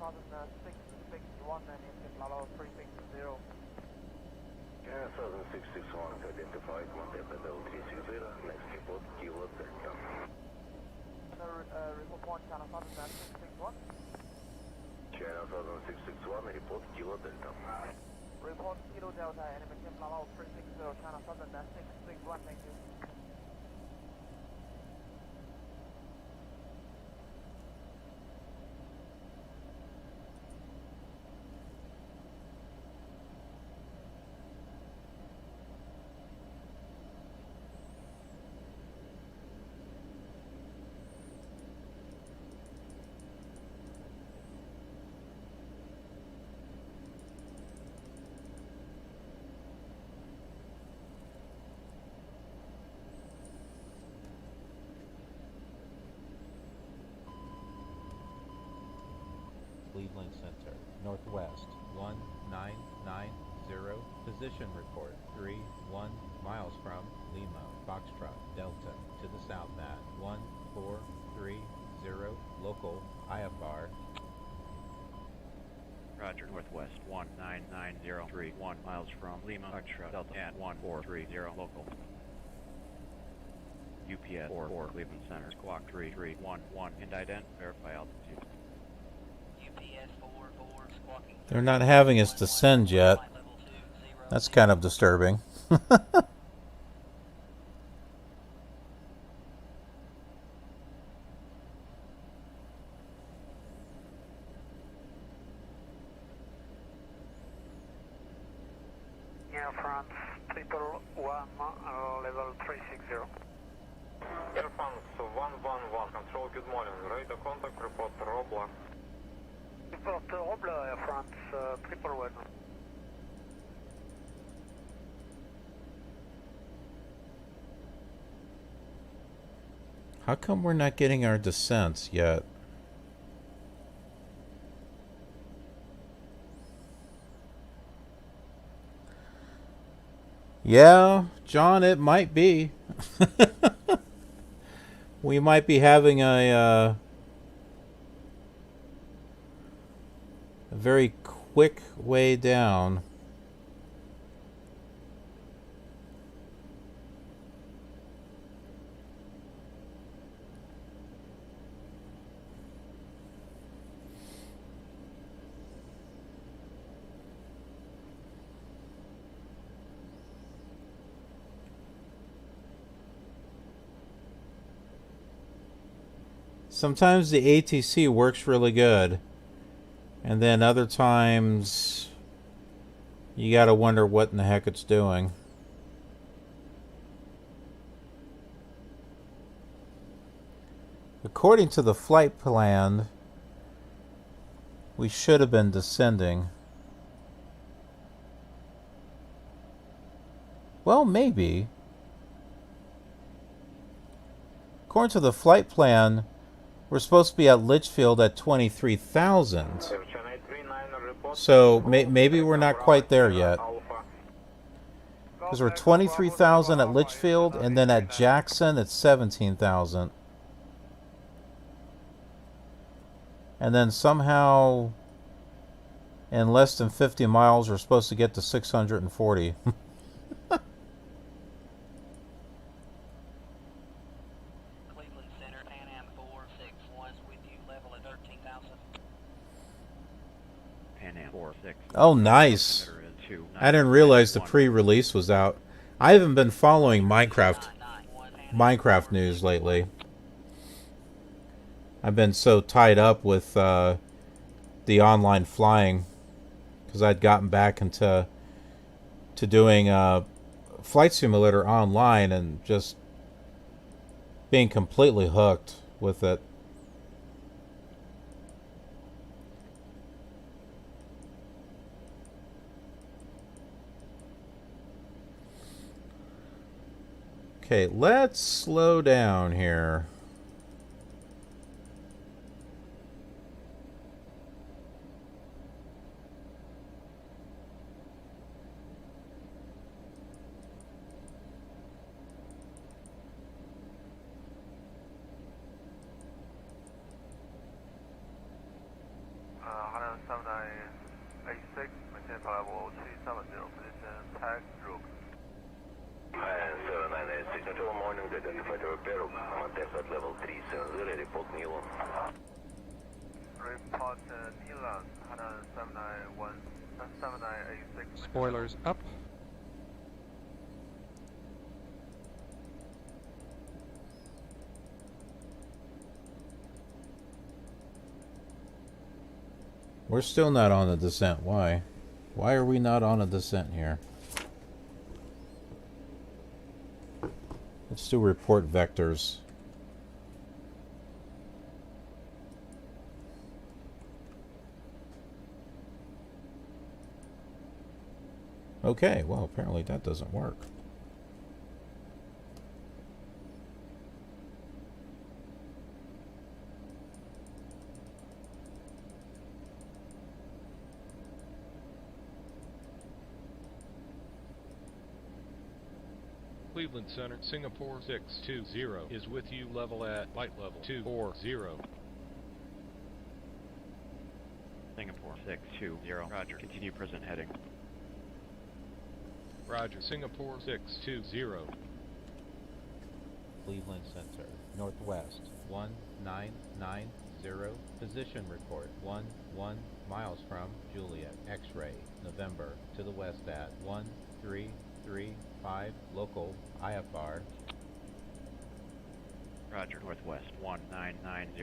Southern 661 and engine level 360. Southern 661 identified, Montana Bell 360, next report, Kilo Delta. Report point, China Southern 661. China Southern 661, report Kilo Delta. Report Kilo Delta, enemy engine level 360, China Southern 661, thank you. Cleveland Center, Northwest 1990, position report 31 miles from Lima, Foxtrot, Delta, to the south at 1430, local IFR. Roger, Northwest 199.031 miles from Lima, Foxtrot, Delta at 1430, local. UPS 44 Cleveland Center, Squawk 3311, and ident, verify altitude. They're not having us descend yet. That's kind of disturbing. Air France, 111, level 360. Air France 111, control, good morning. Radar contact, report Robla. Report Robla, Air France, 111. How come we're not getting our descents yet? Yeah, John, it might be. We might be having a very quick way down. Sometimes the ATC works really good, and then other times you gotta wonder what in the heck it's doing. According to the flight plan, we should have been descending. Well, maybe. According to the flight plan, we're supposed to be at Litchfield at 23,000. So maybe we're not quite there yet. Because we're 23,000 at Litchfield, and then at Jackson it's 17,000. And then somehow, in less than 50 miles, we're supposed to get to 640. Cleveland Center, Pan Am 461 with you, level at 13,000. Pan Am 46. Oh, nice. I didn't realize the pre-release was out. I haven't been following Minecraft news lately. I've been so tied up with the online flying because I'd gotten back into doing Flight Simulator online and just being completely hooked with it. Okay, let's slow down here. Spoilers up. We're still not on a descent. Why? Why are we not on a descent here? Let's do report vectors. Okay, well, apparently that doesn't work. Cleveland Center, Singapore 620 is with you, level at flight level 240. Singapore 620, roger. Continue present heading. Roger, Singapore 620. Cleveland Center, Northwest 1990, position report 11 miles from Juliet, X-ray, November, to the west at 1335, local IFR. Roger, Northwest 1990,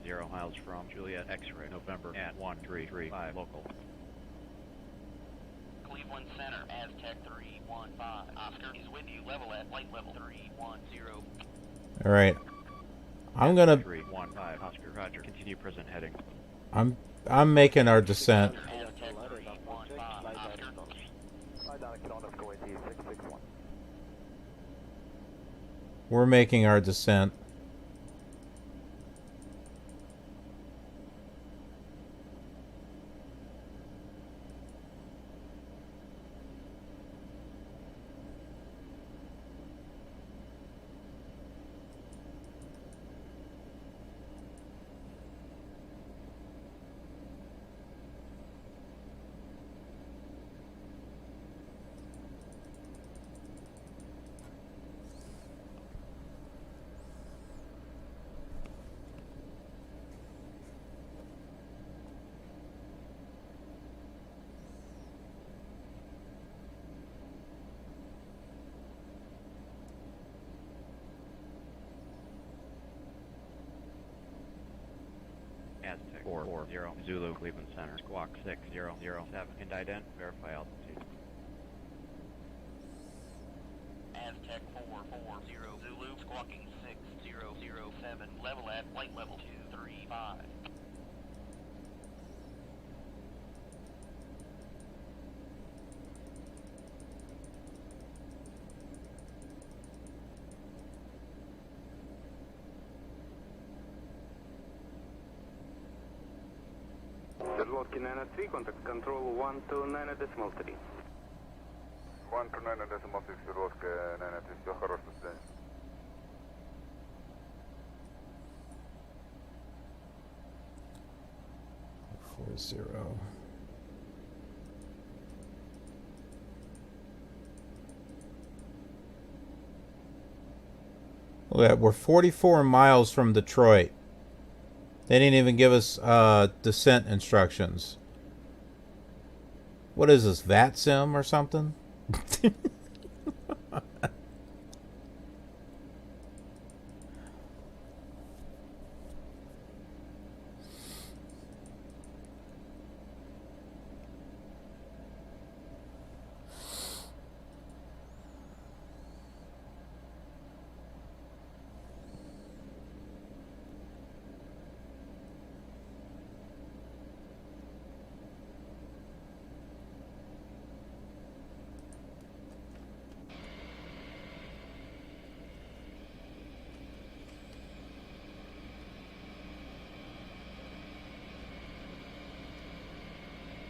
10 miles from Juliet, X-ray, November at 1335, local. Cleveland Center, Aztec 315. Oscar is with you, level at flight level 310. All right. I'm going to 315, Oscar, roger. Continue present heading. I'm making our descent. Aztec 315, Oscar. We're making our descent. Aztec 440, Zulu, Cleveland Center, Squawk 6007, and ident, verify altitude. Aztec 440, Zulu, squawking 6007, level at flight level 235. Подлодки 9-3, contact control 129.3. 129.6, Свердловская 9-3, все хорошо, до свидания. Zero. Look at, we're 44 miles from Detroit. They didn't even give us descent instructions. What is this, VAT sim or something?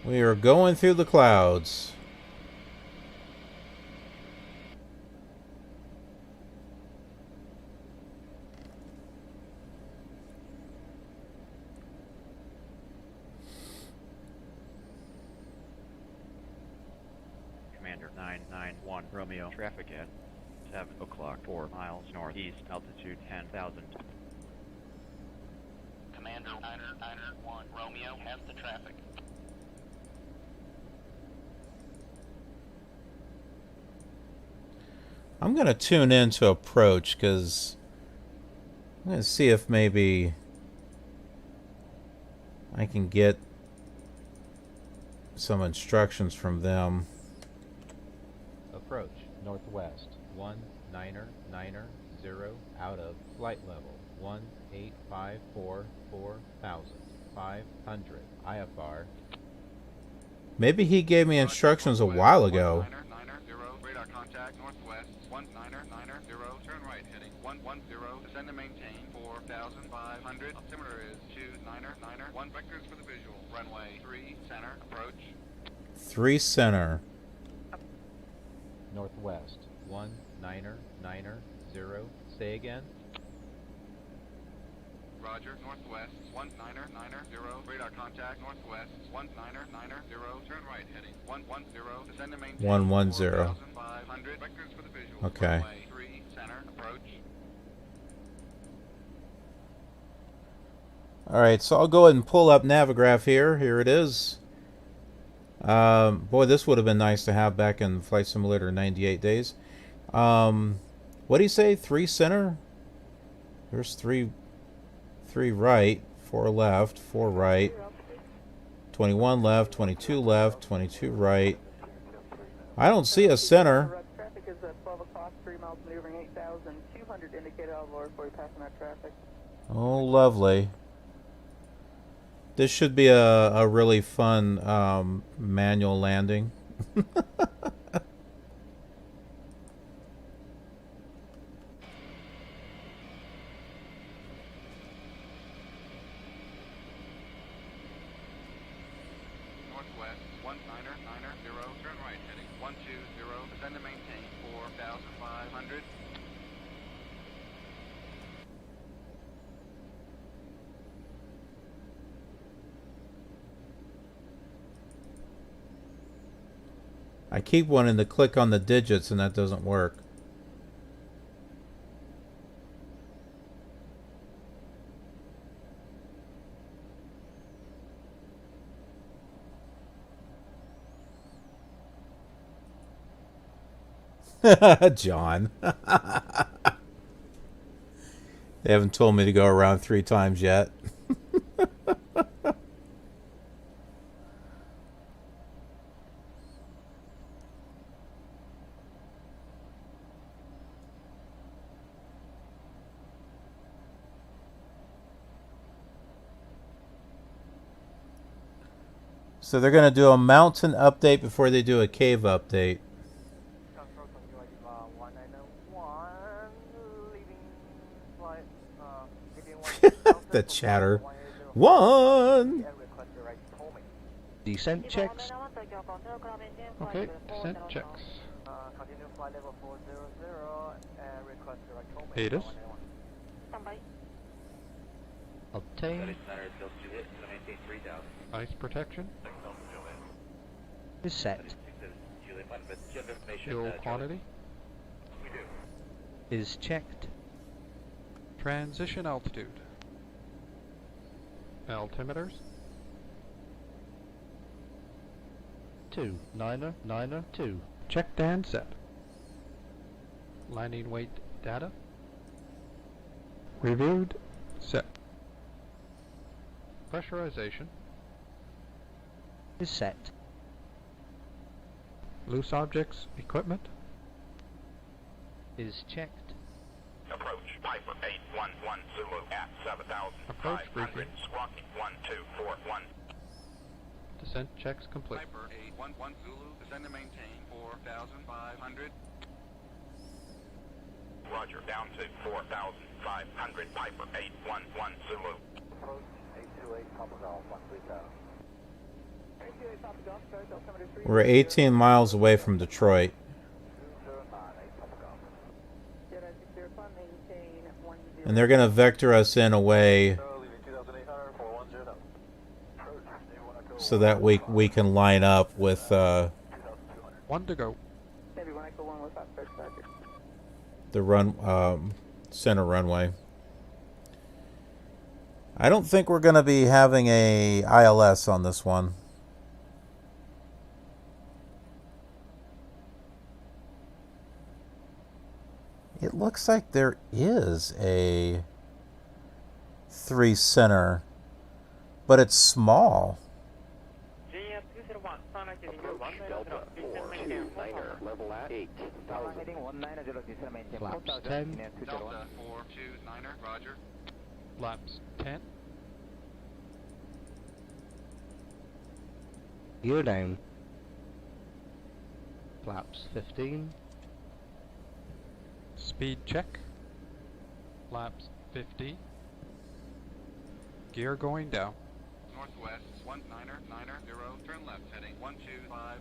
We are going through the clouds. Commander 991 Romeo, traffic at 7 o'clock, 4 miles northeast, altitude 10,000. Commander 991 Romeo has the traffic. I'm going to tune in to approach because I'm going to see if maybe I can get some instructions from them. Approach Northwest 19990 out of flight level 18544,500 IFR. Maybe he gave me instructions a while ago. 1990, radar contact northwest 19990, turn right heading 110, descend and maintain 4,500. Altimeter is 2990, 1 vectors for the visual, runway 3 center, approach. 3 center. Northwest 19990. Say again. Roger, northwest 19990, radar contact northwest 19990, turn right heading 110, descend and maintain 110. 4,500, vectors for the visual, Okay. runway 3 center, approach. Alright, so I'll go ahead and pull up Navigraph here. Here it is. Boy, this would have been nice to have back in Flight Simulator 98 days. What do you say? 3 center? There's 3 right, 4 left, 4 right, 21 left, 22 left, 22 right. I don't see a center. Traffic is at 12 o'clock, 3 miles maneuvering 8,200 indicated out of lower 40 passing that traffic. Oh, lovely. This should be a really fun manual landing. Northwest 19990, turn right heading 120, descend and maintain 4,500. I keep wanting to click on the digits and that doesn't work. John. They haven't told me to go around 3 times yet. So they're going to do a mountain update before they do a cave update. The chatter. 1! Descent checks. Okay, descent checks. Continue flight level 400 and request direct home. Haters. Obtain. Ice protection. Is set. Fuel quantity. Is checked. Transition altitude. Altimeters. 2992. Checked and set. Landing weight data. Reviewed. Set. Pressurization. Is set. Loose objects equipment. Is checked. Approach Piper 811 Zulu at 7,500. Squawking 1241. Descent checks complete. Piper 811 Zulu, descend and maintain 4,500. Roger, down to 4,500. Piper 811 Zulu. Approach 828 Papa Golf 13000. We're 18 miles away from Detroit. And they're going to vector us in a way so that we can line up with one to go. The center runway. I don't think we're going to be having a ILS on this one. It looks like there is a 3 center, but it's small. Delta 429er, level at 8,000. Flaps 10. Delta 429er, roger. Flaps 10. Gear down. Flaps 15. Speed check. Flaps 50. Gear going down. Northwest 199er, turn left heading 125.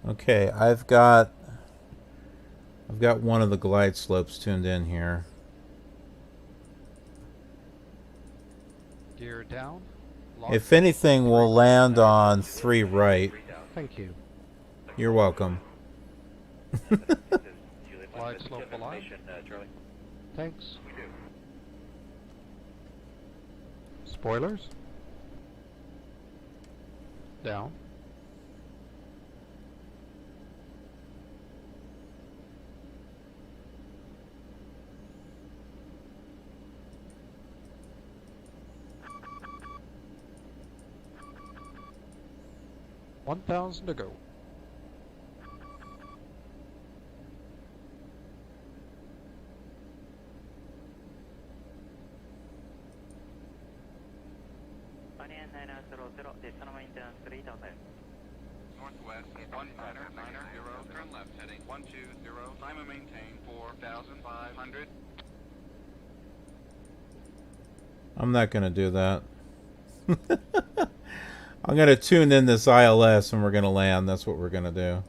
Okay, I've got one of the glide slopes tuned in here. Gear down. If anything, we'll land on 3 right. Thank you. You're welcome. Glide slope alive. Thanks. Spoilers. Down. $1,000 to go. Northwest 199er, turn left heading 120. Climb and maintain 4,500. I'm not going to do that. I'm going to tune in this ILS and we're going to land. That's what we're going to do.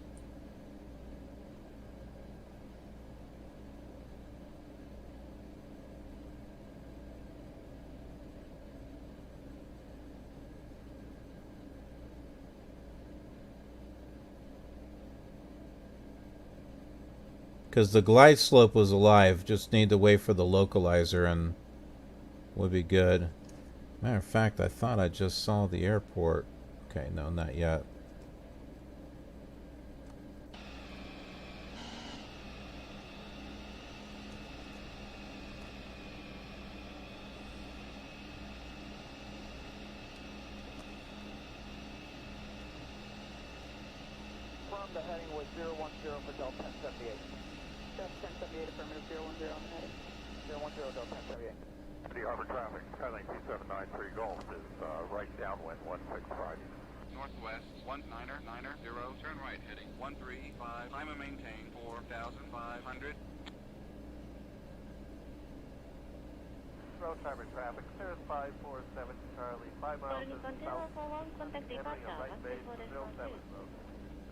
Because the glide slope was alive. Just need to wait for the localizer and we'll be good. Matter of fact, I thought I just saw the airport. Okay, no, not yet. From the heading was 010 for Delta 1078. Delta 1078, affirmative 010 on the heading. 010 Delta 1078. City Harbor traffic, Skyline 2793 Golf is right downwind 165. Northwest 199er, turn right heading 135. Climb and maintain 4,500. Roger, no cyber traffic. Clear 547 Charlie, 5 miles to the south. Entering a right base, 07 road.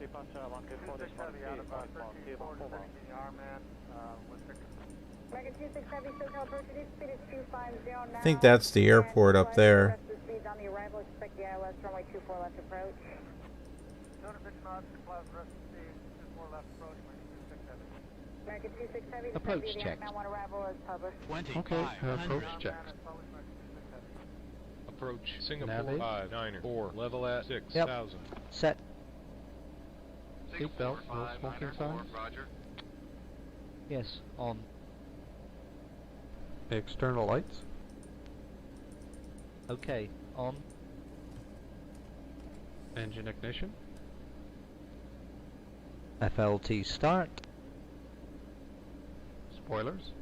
Departure 124 Heavy out about 13-4, descending to the R-man, with Victor. American 26 Heavy, SoCal approach, reduce speed is 250 now. I think that's the airport up there. Rest of the speeds on the arrival, expect the ILS runway 24 left approach. 250 knots, clouds, rest of speed, 24 left approach, American 26 Heavy. American 26 Heavy, Approach descend checked. via 1 arrival as published. Okay, approach checked. Approach Singapore Navy. 594. Level at 6,000. Set. Seatbelt, no smoking signs. Roger. Yes, on. External lights. Okay, on. Engine ignition. FLT start. Spoilers.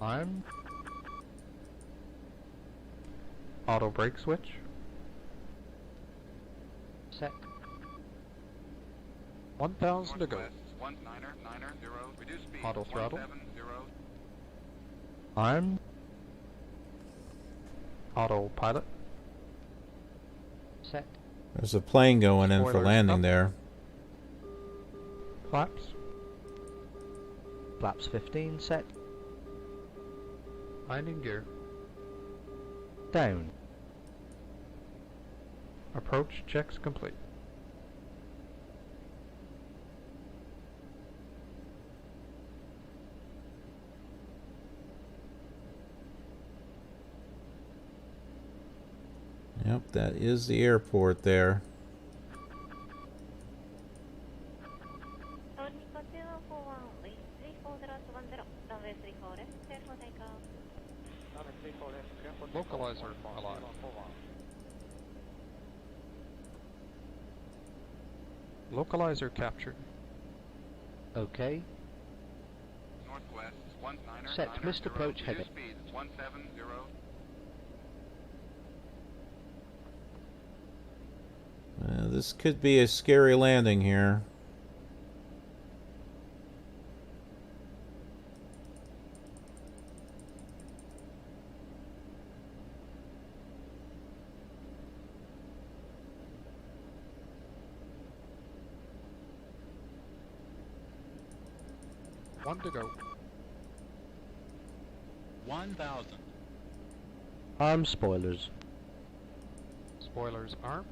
Arm. Auto brake switch. Set. 1,000 to go. 1990. Reduce speed. Auto throttle. 170. Arm. Autopilot. Set. There's a plane going in for Spoilers landing up. there. Flaps. Flaps 15 set. Landing gear. Down. Approach checks complete. Yep, that is the airport there. Localizer alive. Localizer captured. Okay. Northwest 190. Set. Missed approach heading. Speed 170. This could be a scary landing here. One to go. 1,000. Arm spoilers. Spoilers armed.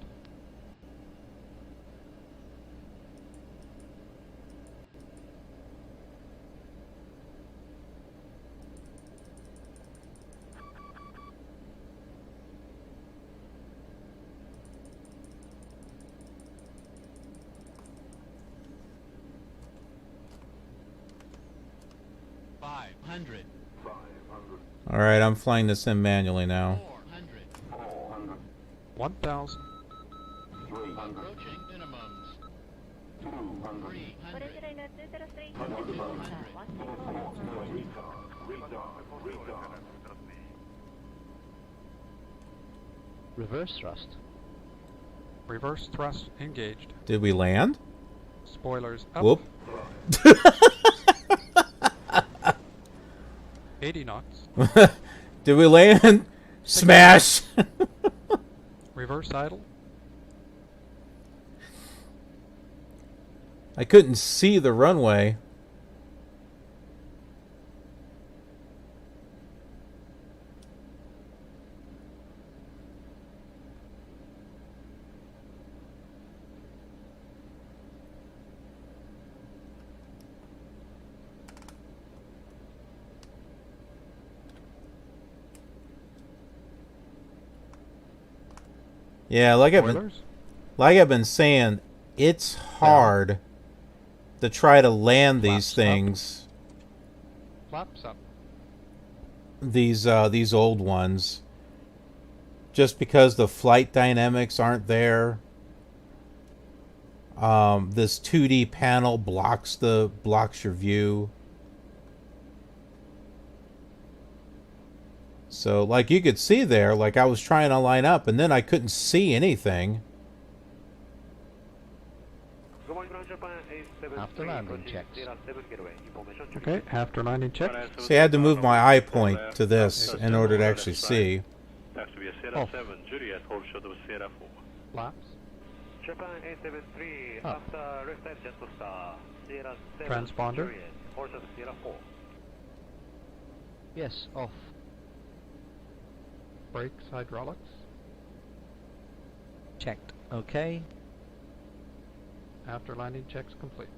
Alright, I'm flying this in manually now. 1,000. Approaching minimums. 300. Reverse thrust. Reverse thrust engaged. Did we land? Spoilers up. Whoop. 80 knots. Did we land? Smash! Reverse idle. I couldn't see the runway. Yeah, like I've been saying, it's hard to try to land these things. Flaps up. These old ones, just because the flight dynamics aren't there. This 2D panel blocks your view. So, like you could see there, like I was trying to line up, and then I couldn't see anything. After landing checks. Okay, after landing checks. See, I had to move my eye point to this in order to actually see. Off. Flaps. Japan A73 Up. after left engine to star. Sierra 7 Transponder. Juliet, course of Sierra 4. Yes, off. Brakes, hydraulics. Checked. Okay. After landing checks complete.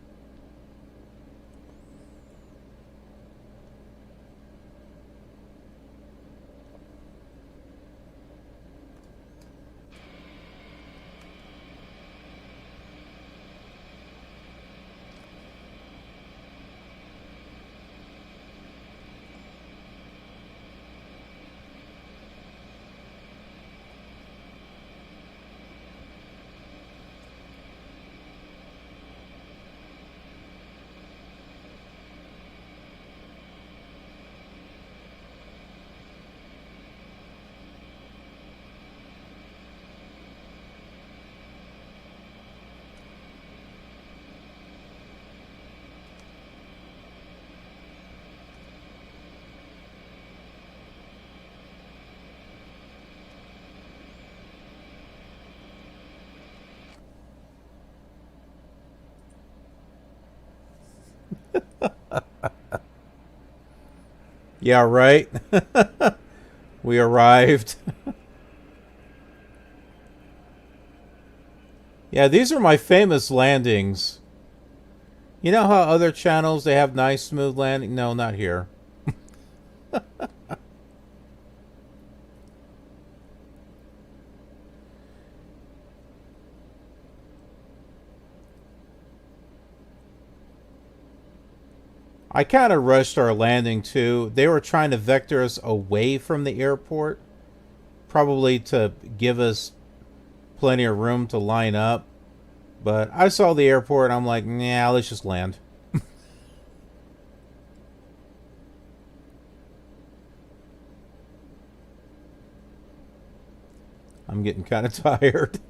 Yeah, right. We arrived. Yeah, these are my famous landings. You know how other channels, they have nice smooth landing? No, not here. I kind of rushed our landing too. They were trying to vector us away from the airport, probably to give us plenty of room to line up. But I saw the airport and I'm like, nah, let's just land. I'm getting kind of tired.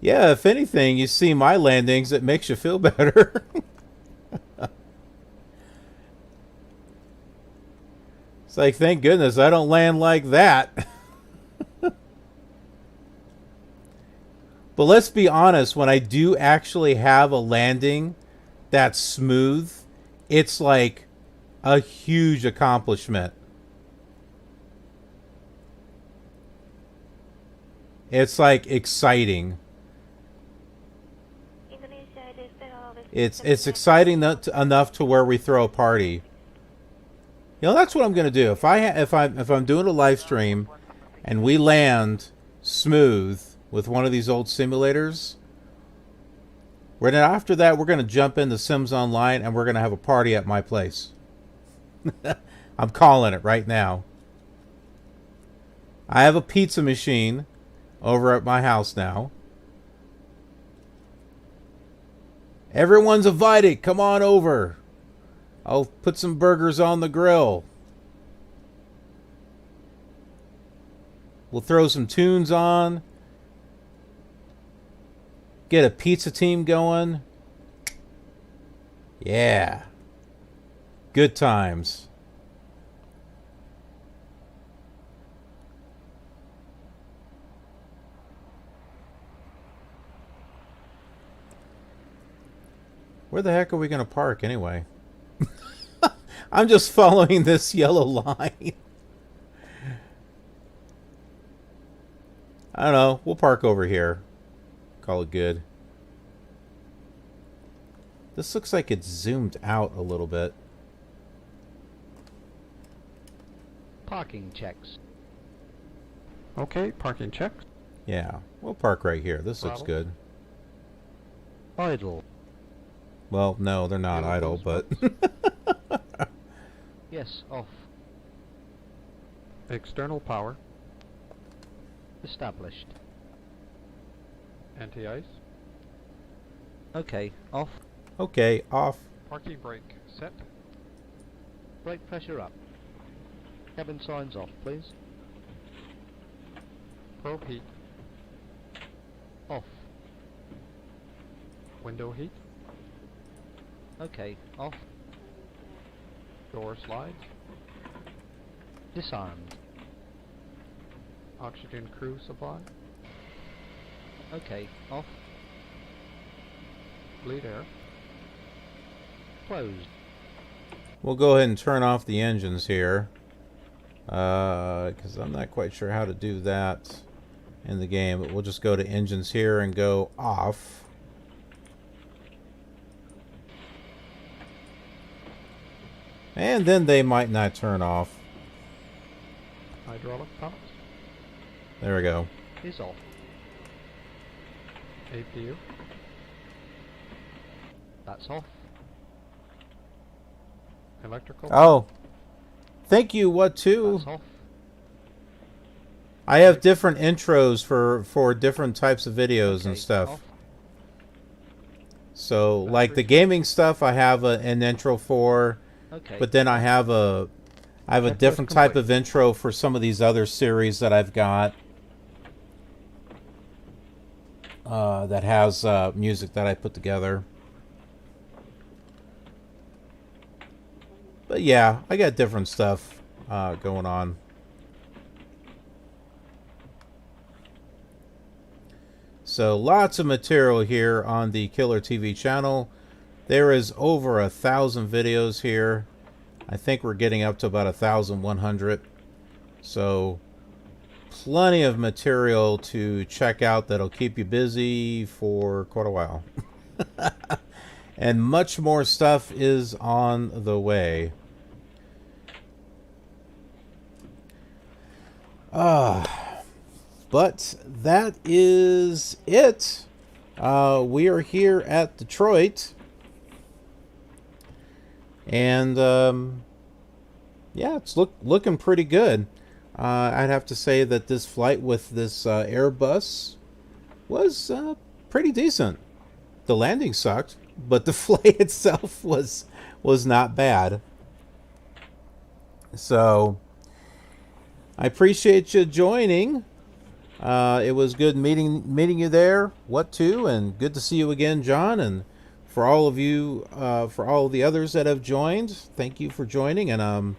Yeah, if anything, you see my landings, it makes you feel better. It's like, thank goodness I don't land like that. But let's be honest, when I do actually have a landing that's smooth, it's like a huge accomplishment. It's like exciting. It's exciting enough to where we throw a party. You know, that's what I'm gonna do. If I'm doing a live stream and we land smooth with one of these old simulators, then after that we're gonna jump into Sims Online and we're gonna have a party at my place. I'm calling it right now. I have a pizza machine over at my house now. Everyone's invited. Come on over. I'll put some burgers on the grill. We'll throw some tunes on. Get a pizza team going. Yeah. Good times. Where the heck are we going to park anyway? I'm just following this yellow line. I don't know. We'll park over here. Call it good. This looks like it's zoomed out a little bit. Parking checks. Okay, parking checks. Yeah, we'll park right here. This looks good. Idle. Well, no, they're not idle, but... Yes, off. External power. Established. Anti-ice. Okay, off. Okay, off. Parking brake set. Brake pressure up. Cabin signs off, please. Probe heat. Off. Window heat. Okay, off. Door slides. Disarmed. Oxygen crew supply. Okay, off. Bleed air. Closed. We'll go ahead and turn off the engines here, because I'm not quite sure how to do that in the game, but we'll just go to engines here and go off. And then they might not turn off. Hydraulic pumps. There we go. Is off. APU. That's off. Electrical. Oh. Thank you, what too? That's off. I have different intros for different types of videos and stuff. Off. So, like the gaming stuff, I have an intro for, but then I have a different type of intro for some of these other series that I've got that has music that I put together. But yeah, I got different stuff going on. So lots of material here on the Killer TV channel. There is over 1,000 videos here. I think we're getting up to about 1,100. So plenty of material to check out that'll keep you busy for quite a while. And much more stuff is on the way. But that is it. We are here at Detroit. And yeah, it's looking pretty good. I'd have to say that this flight with this Airbus was pretty decent. The landing sucked, but the flight itself was not bad. So I appreciate you joining. It was good meeting you there, what to, and good to see you again, John. And for all of you, for all of the others that have joined, thank you for joining. And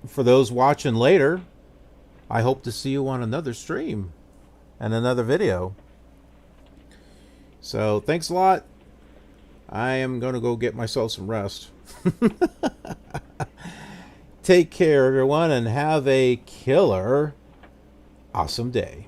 for those watching later, I hope to see you on another stream and another video. So thanks a lot. I am going to go get myself some rest. Take care, everyone, and have a killer awesome day.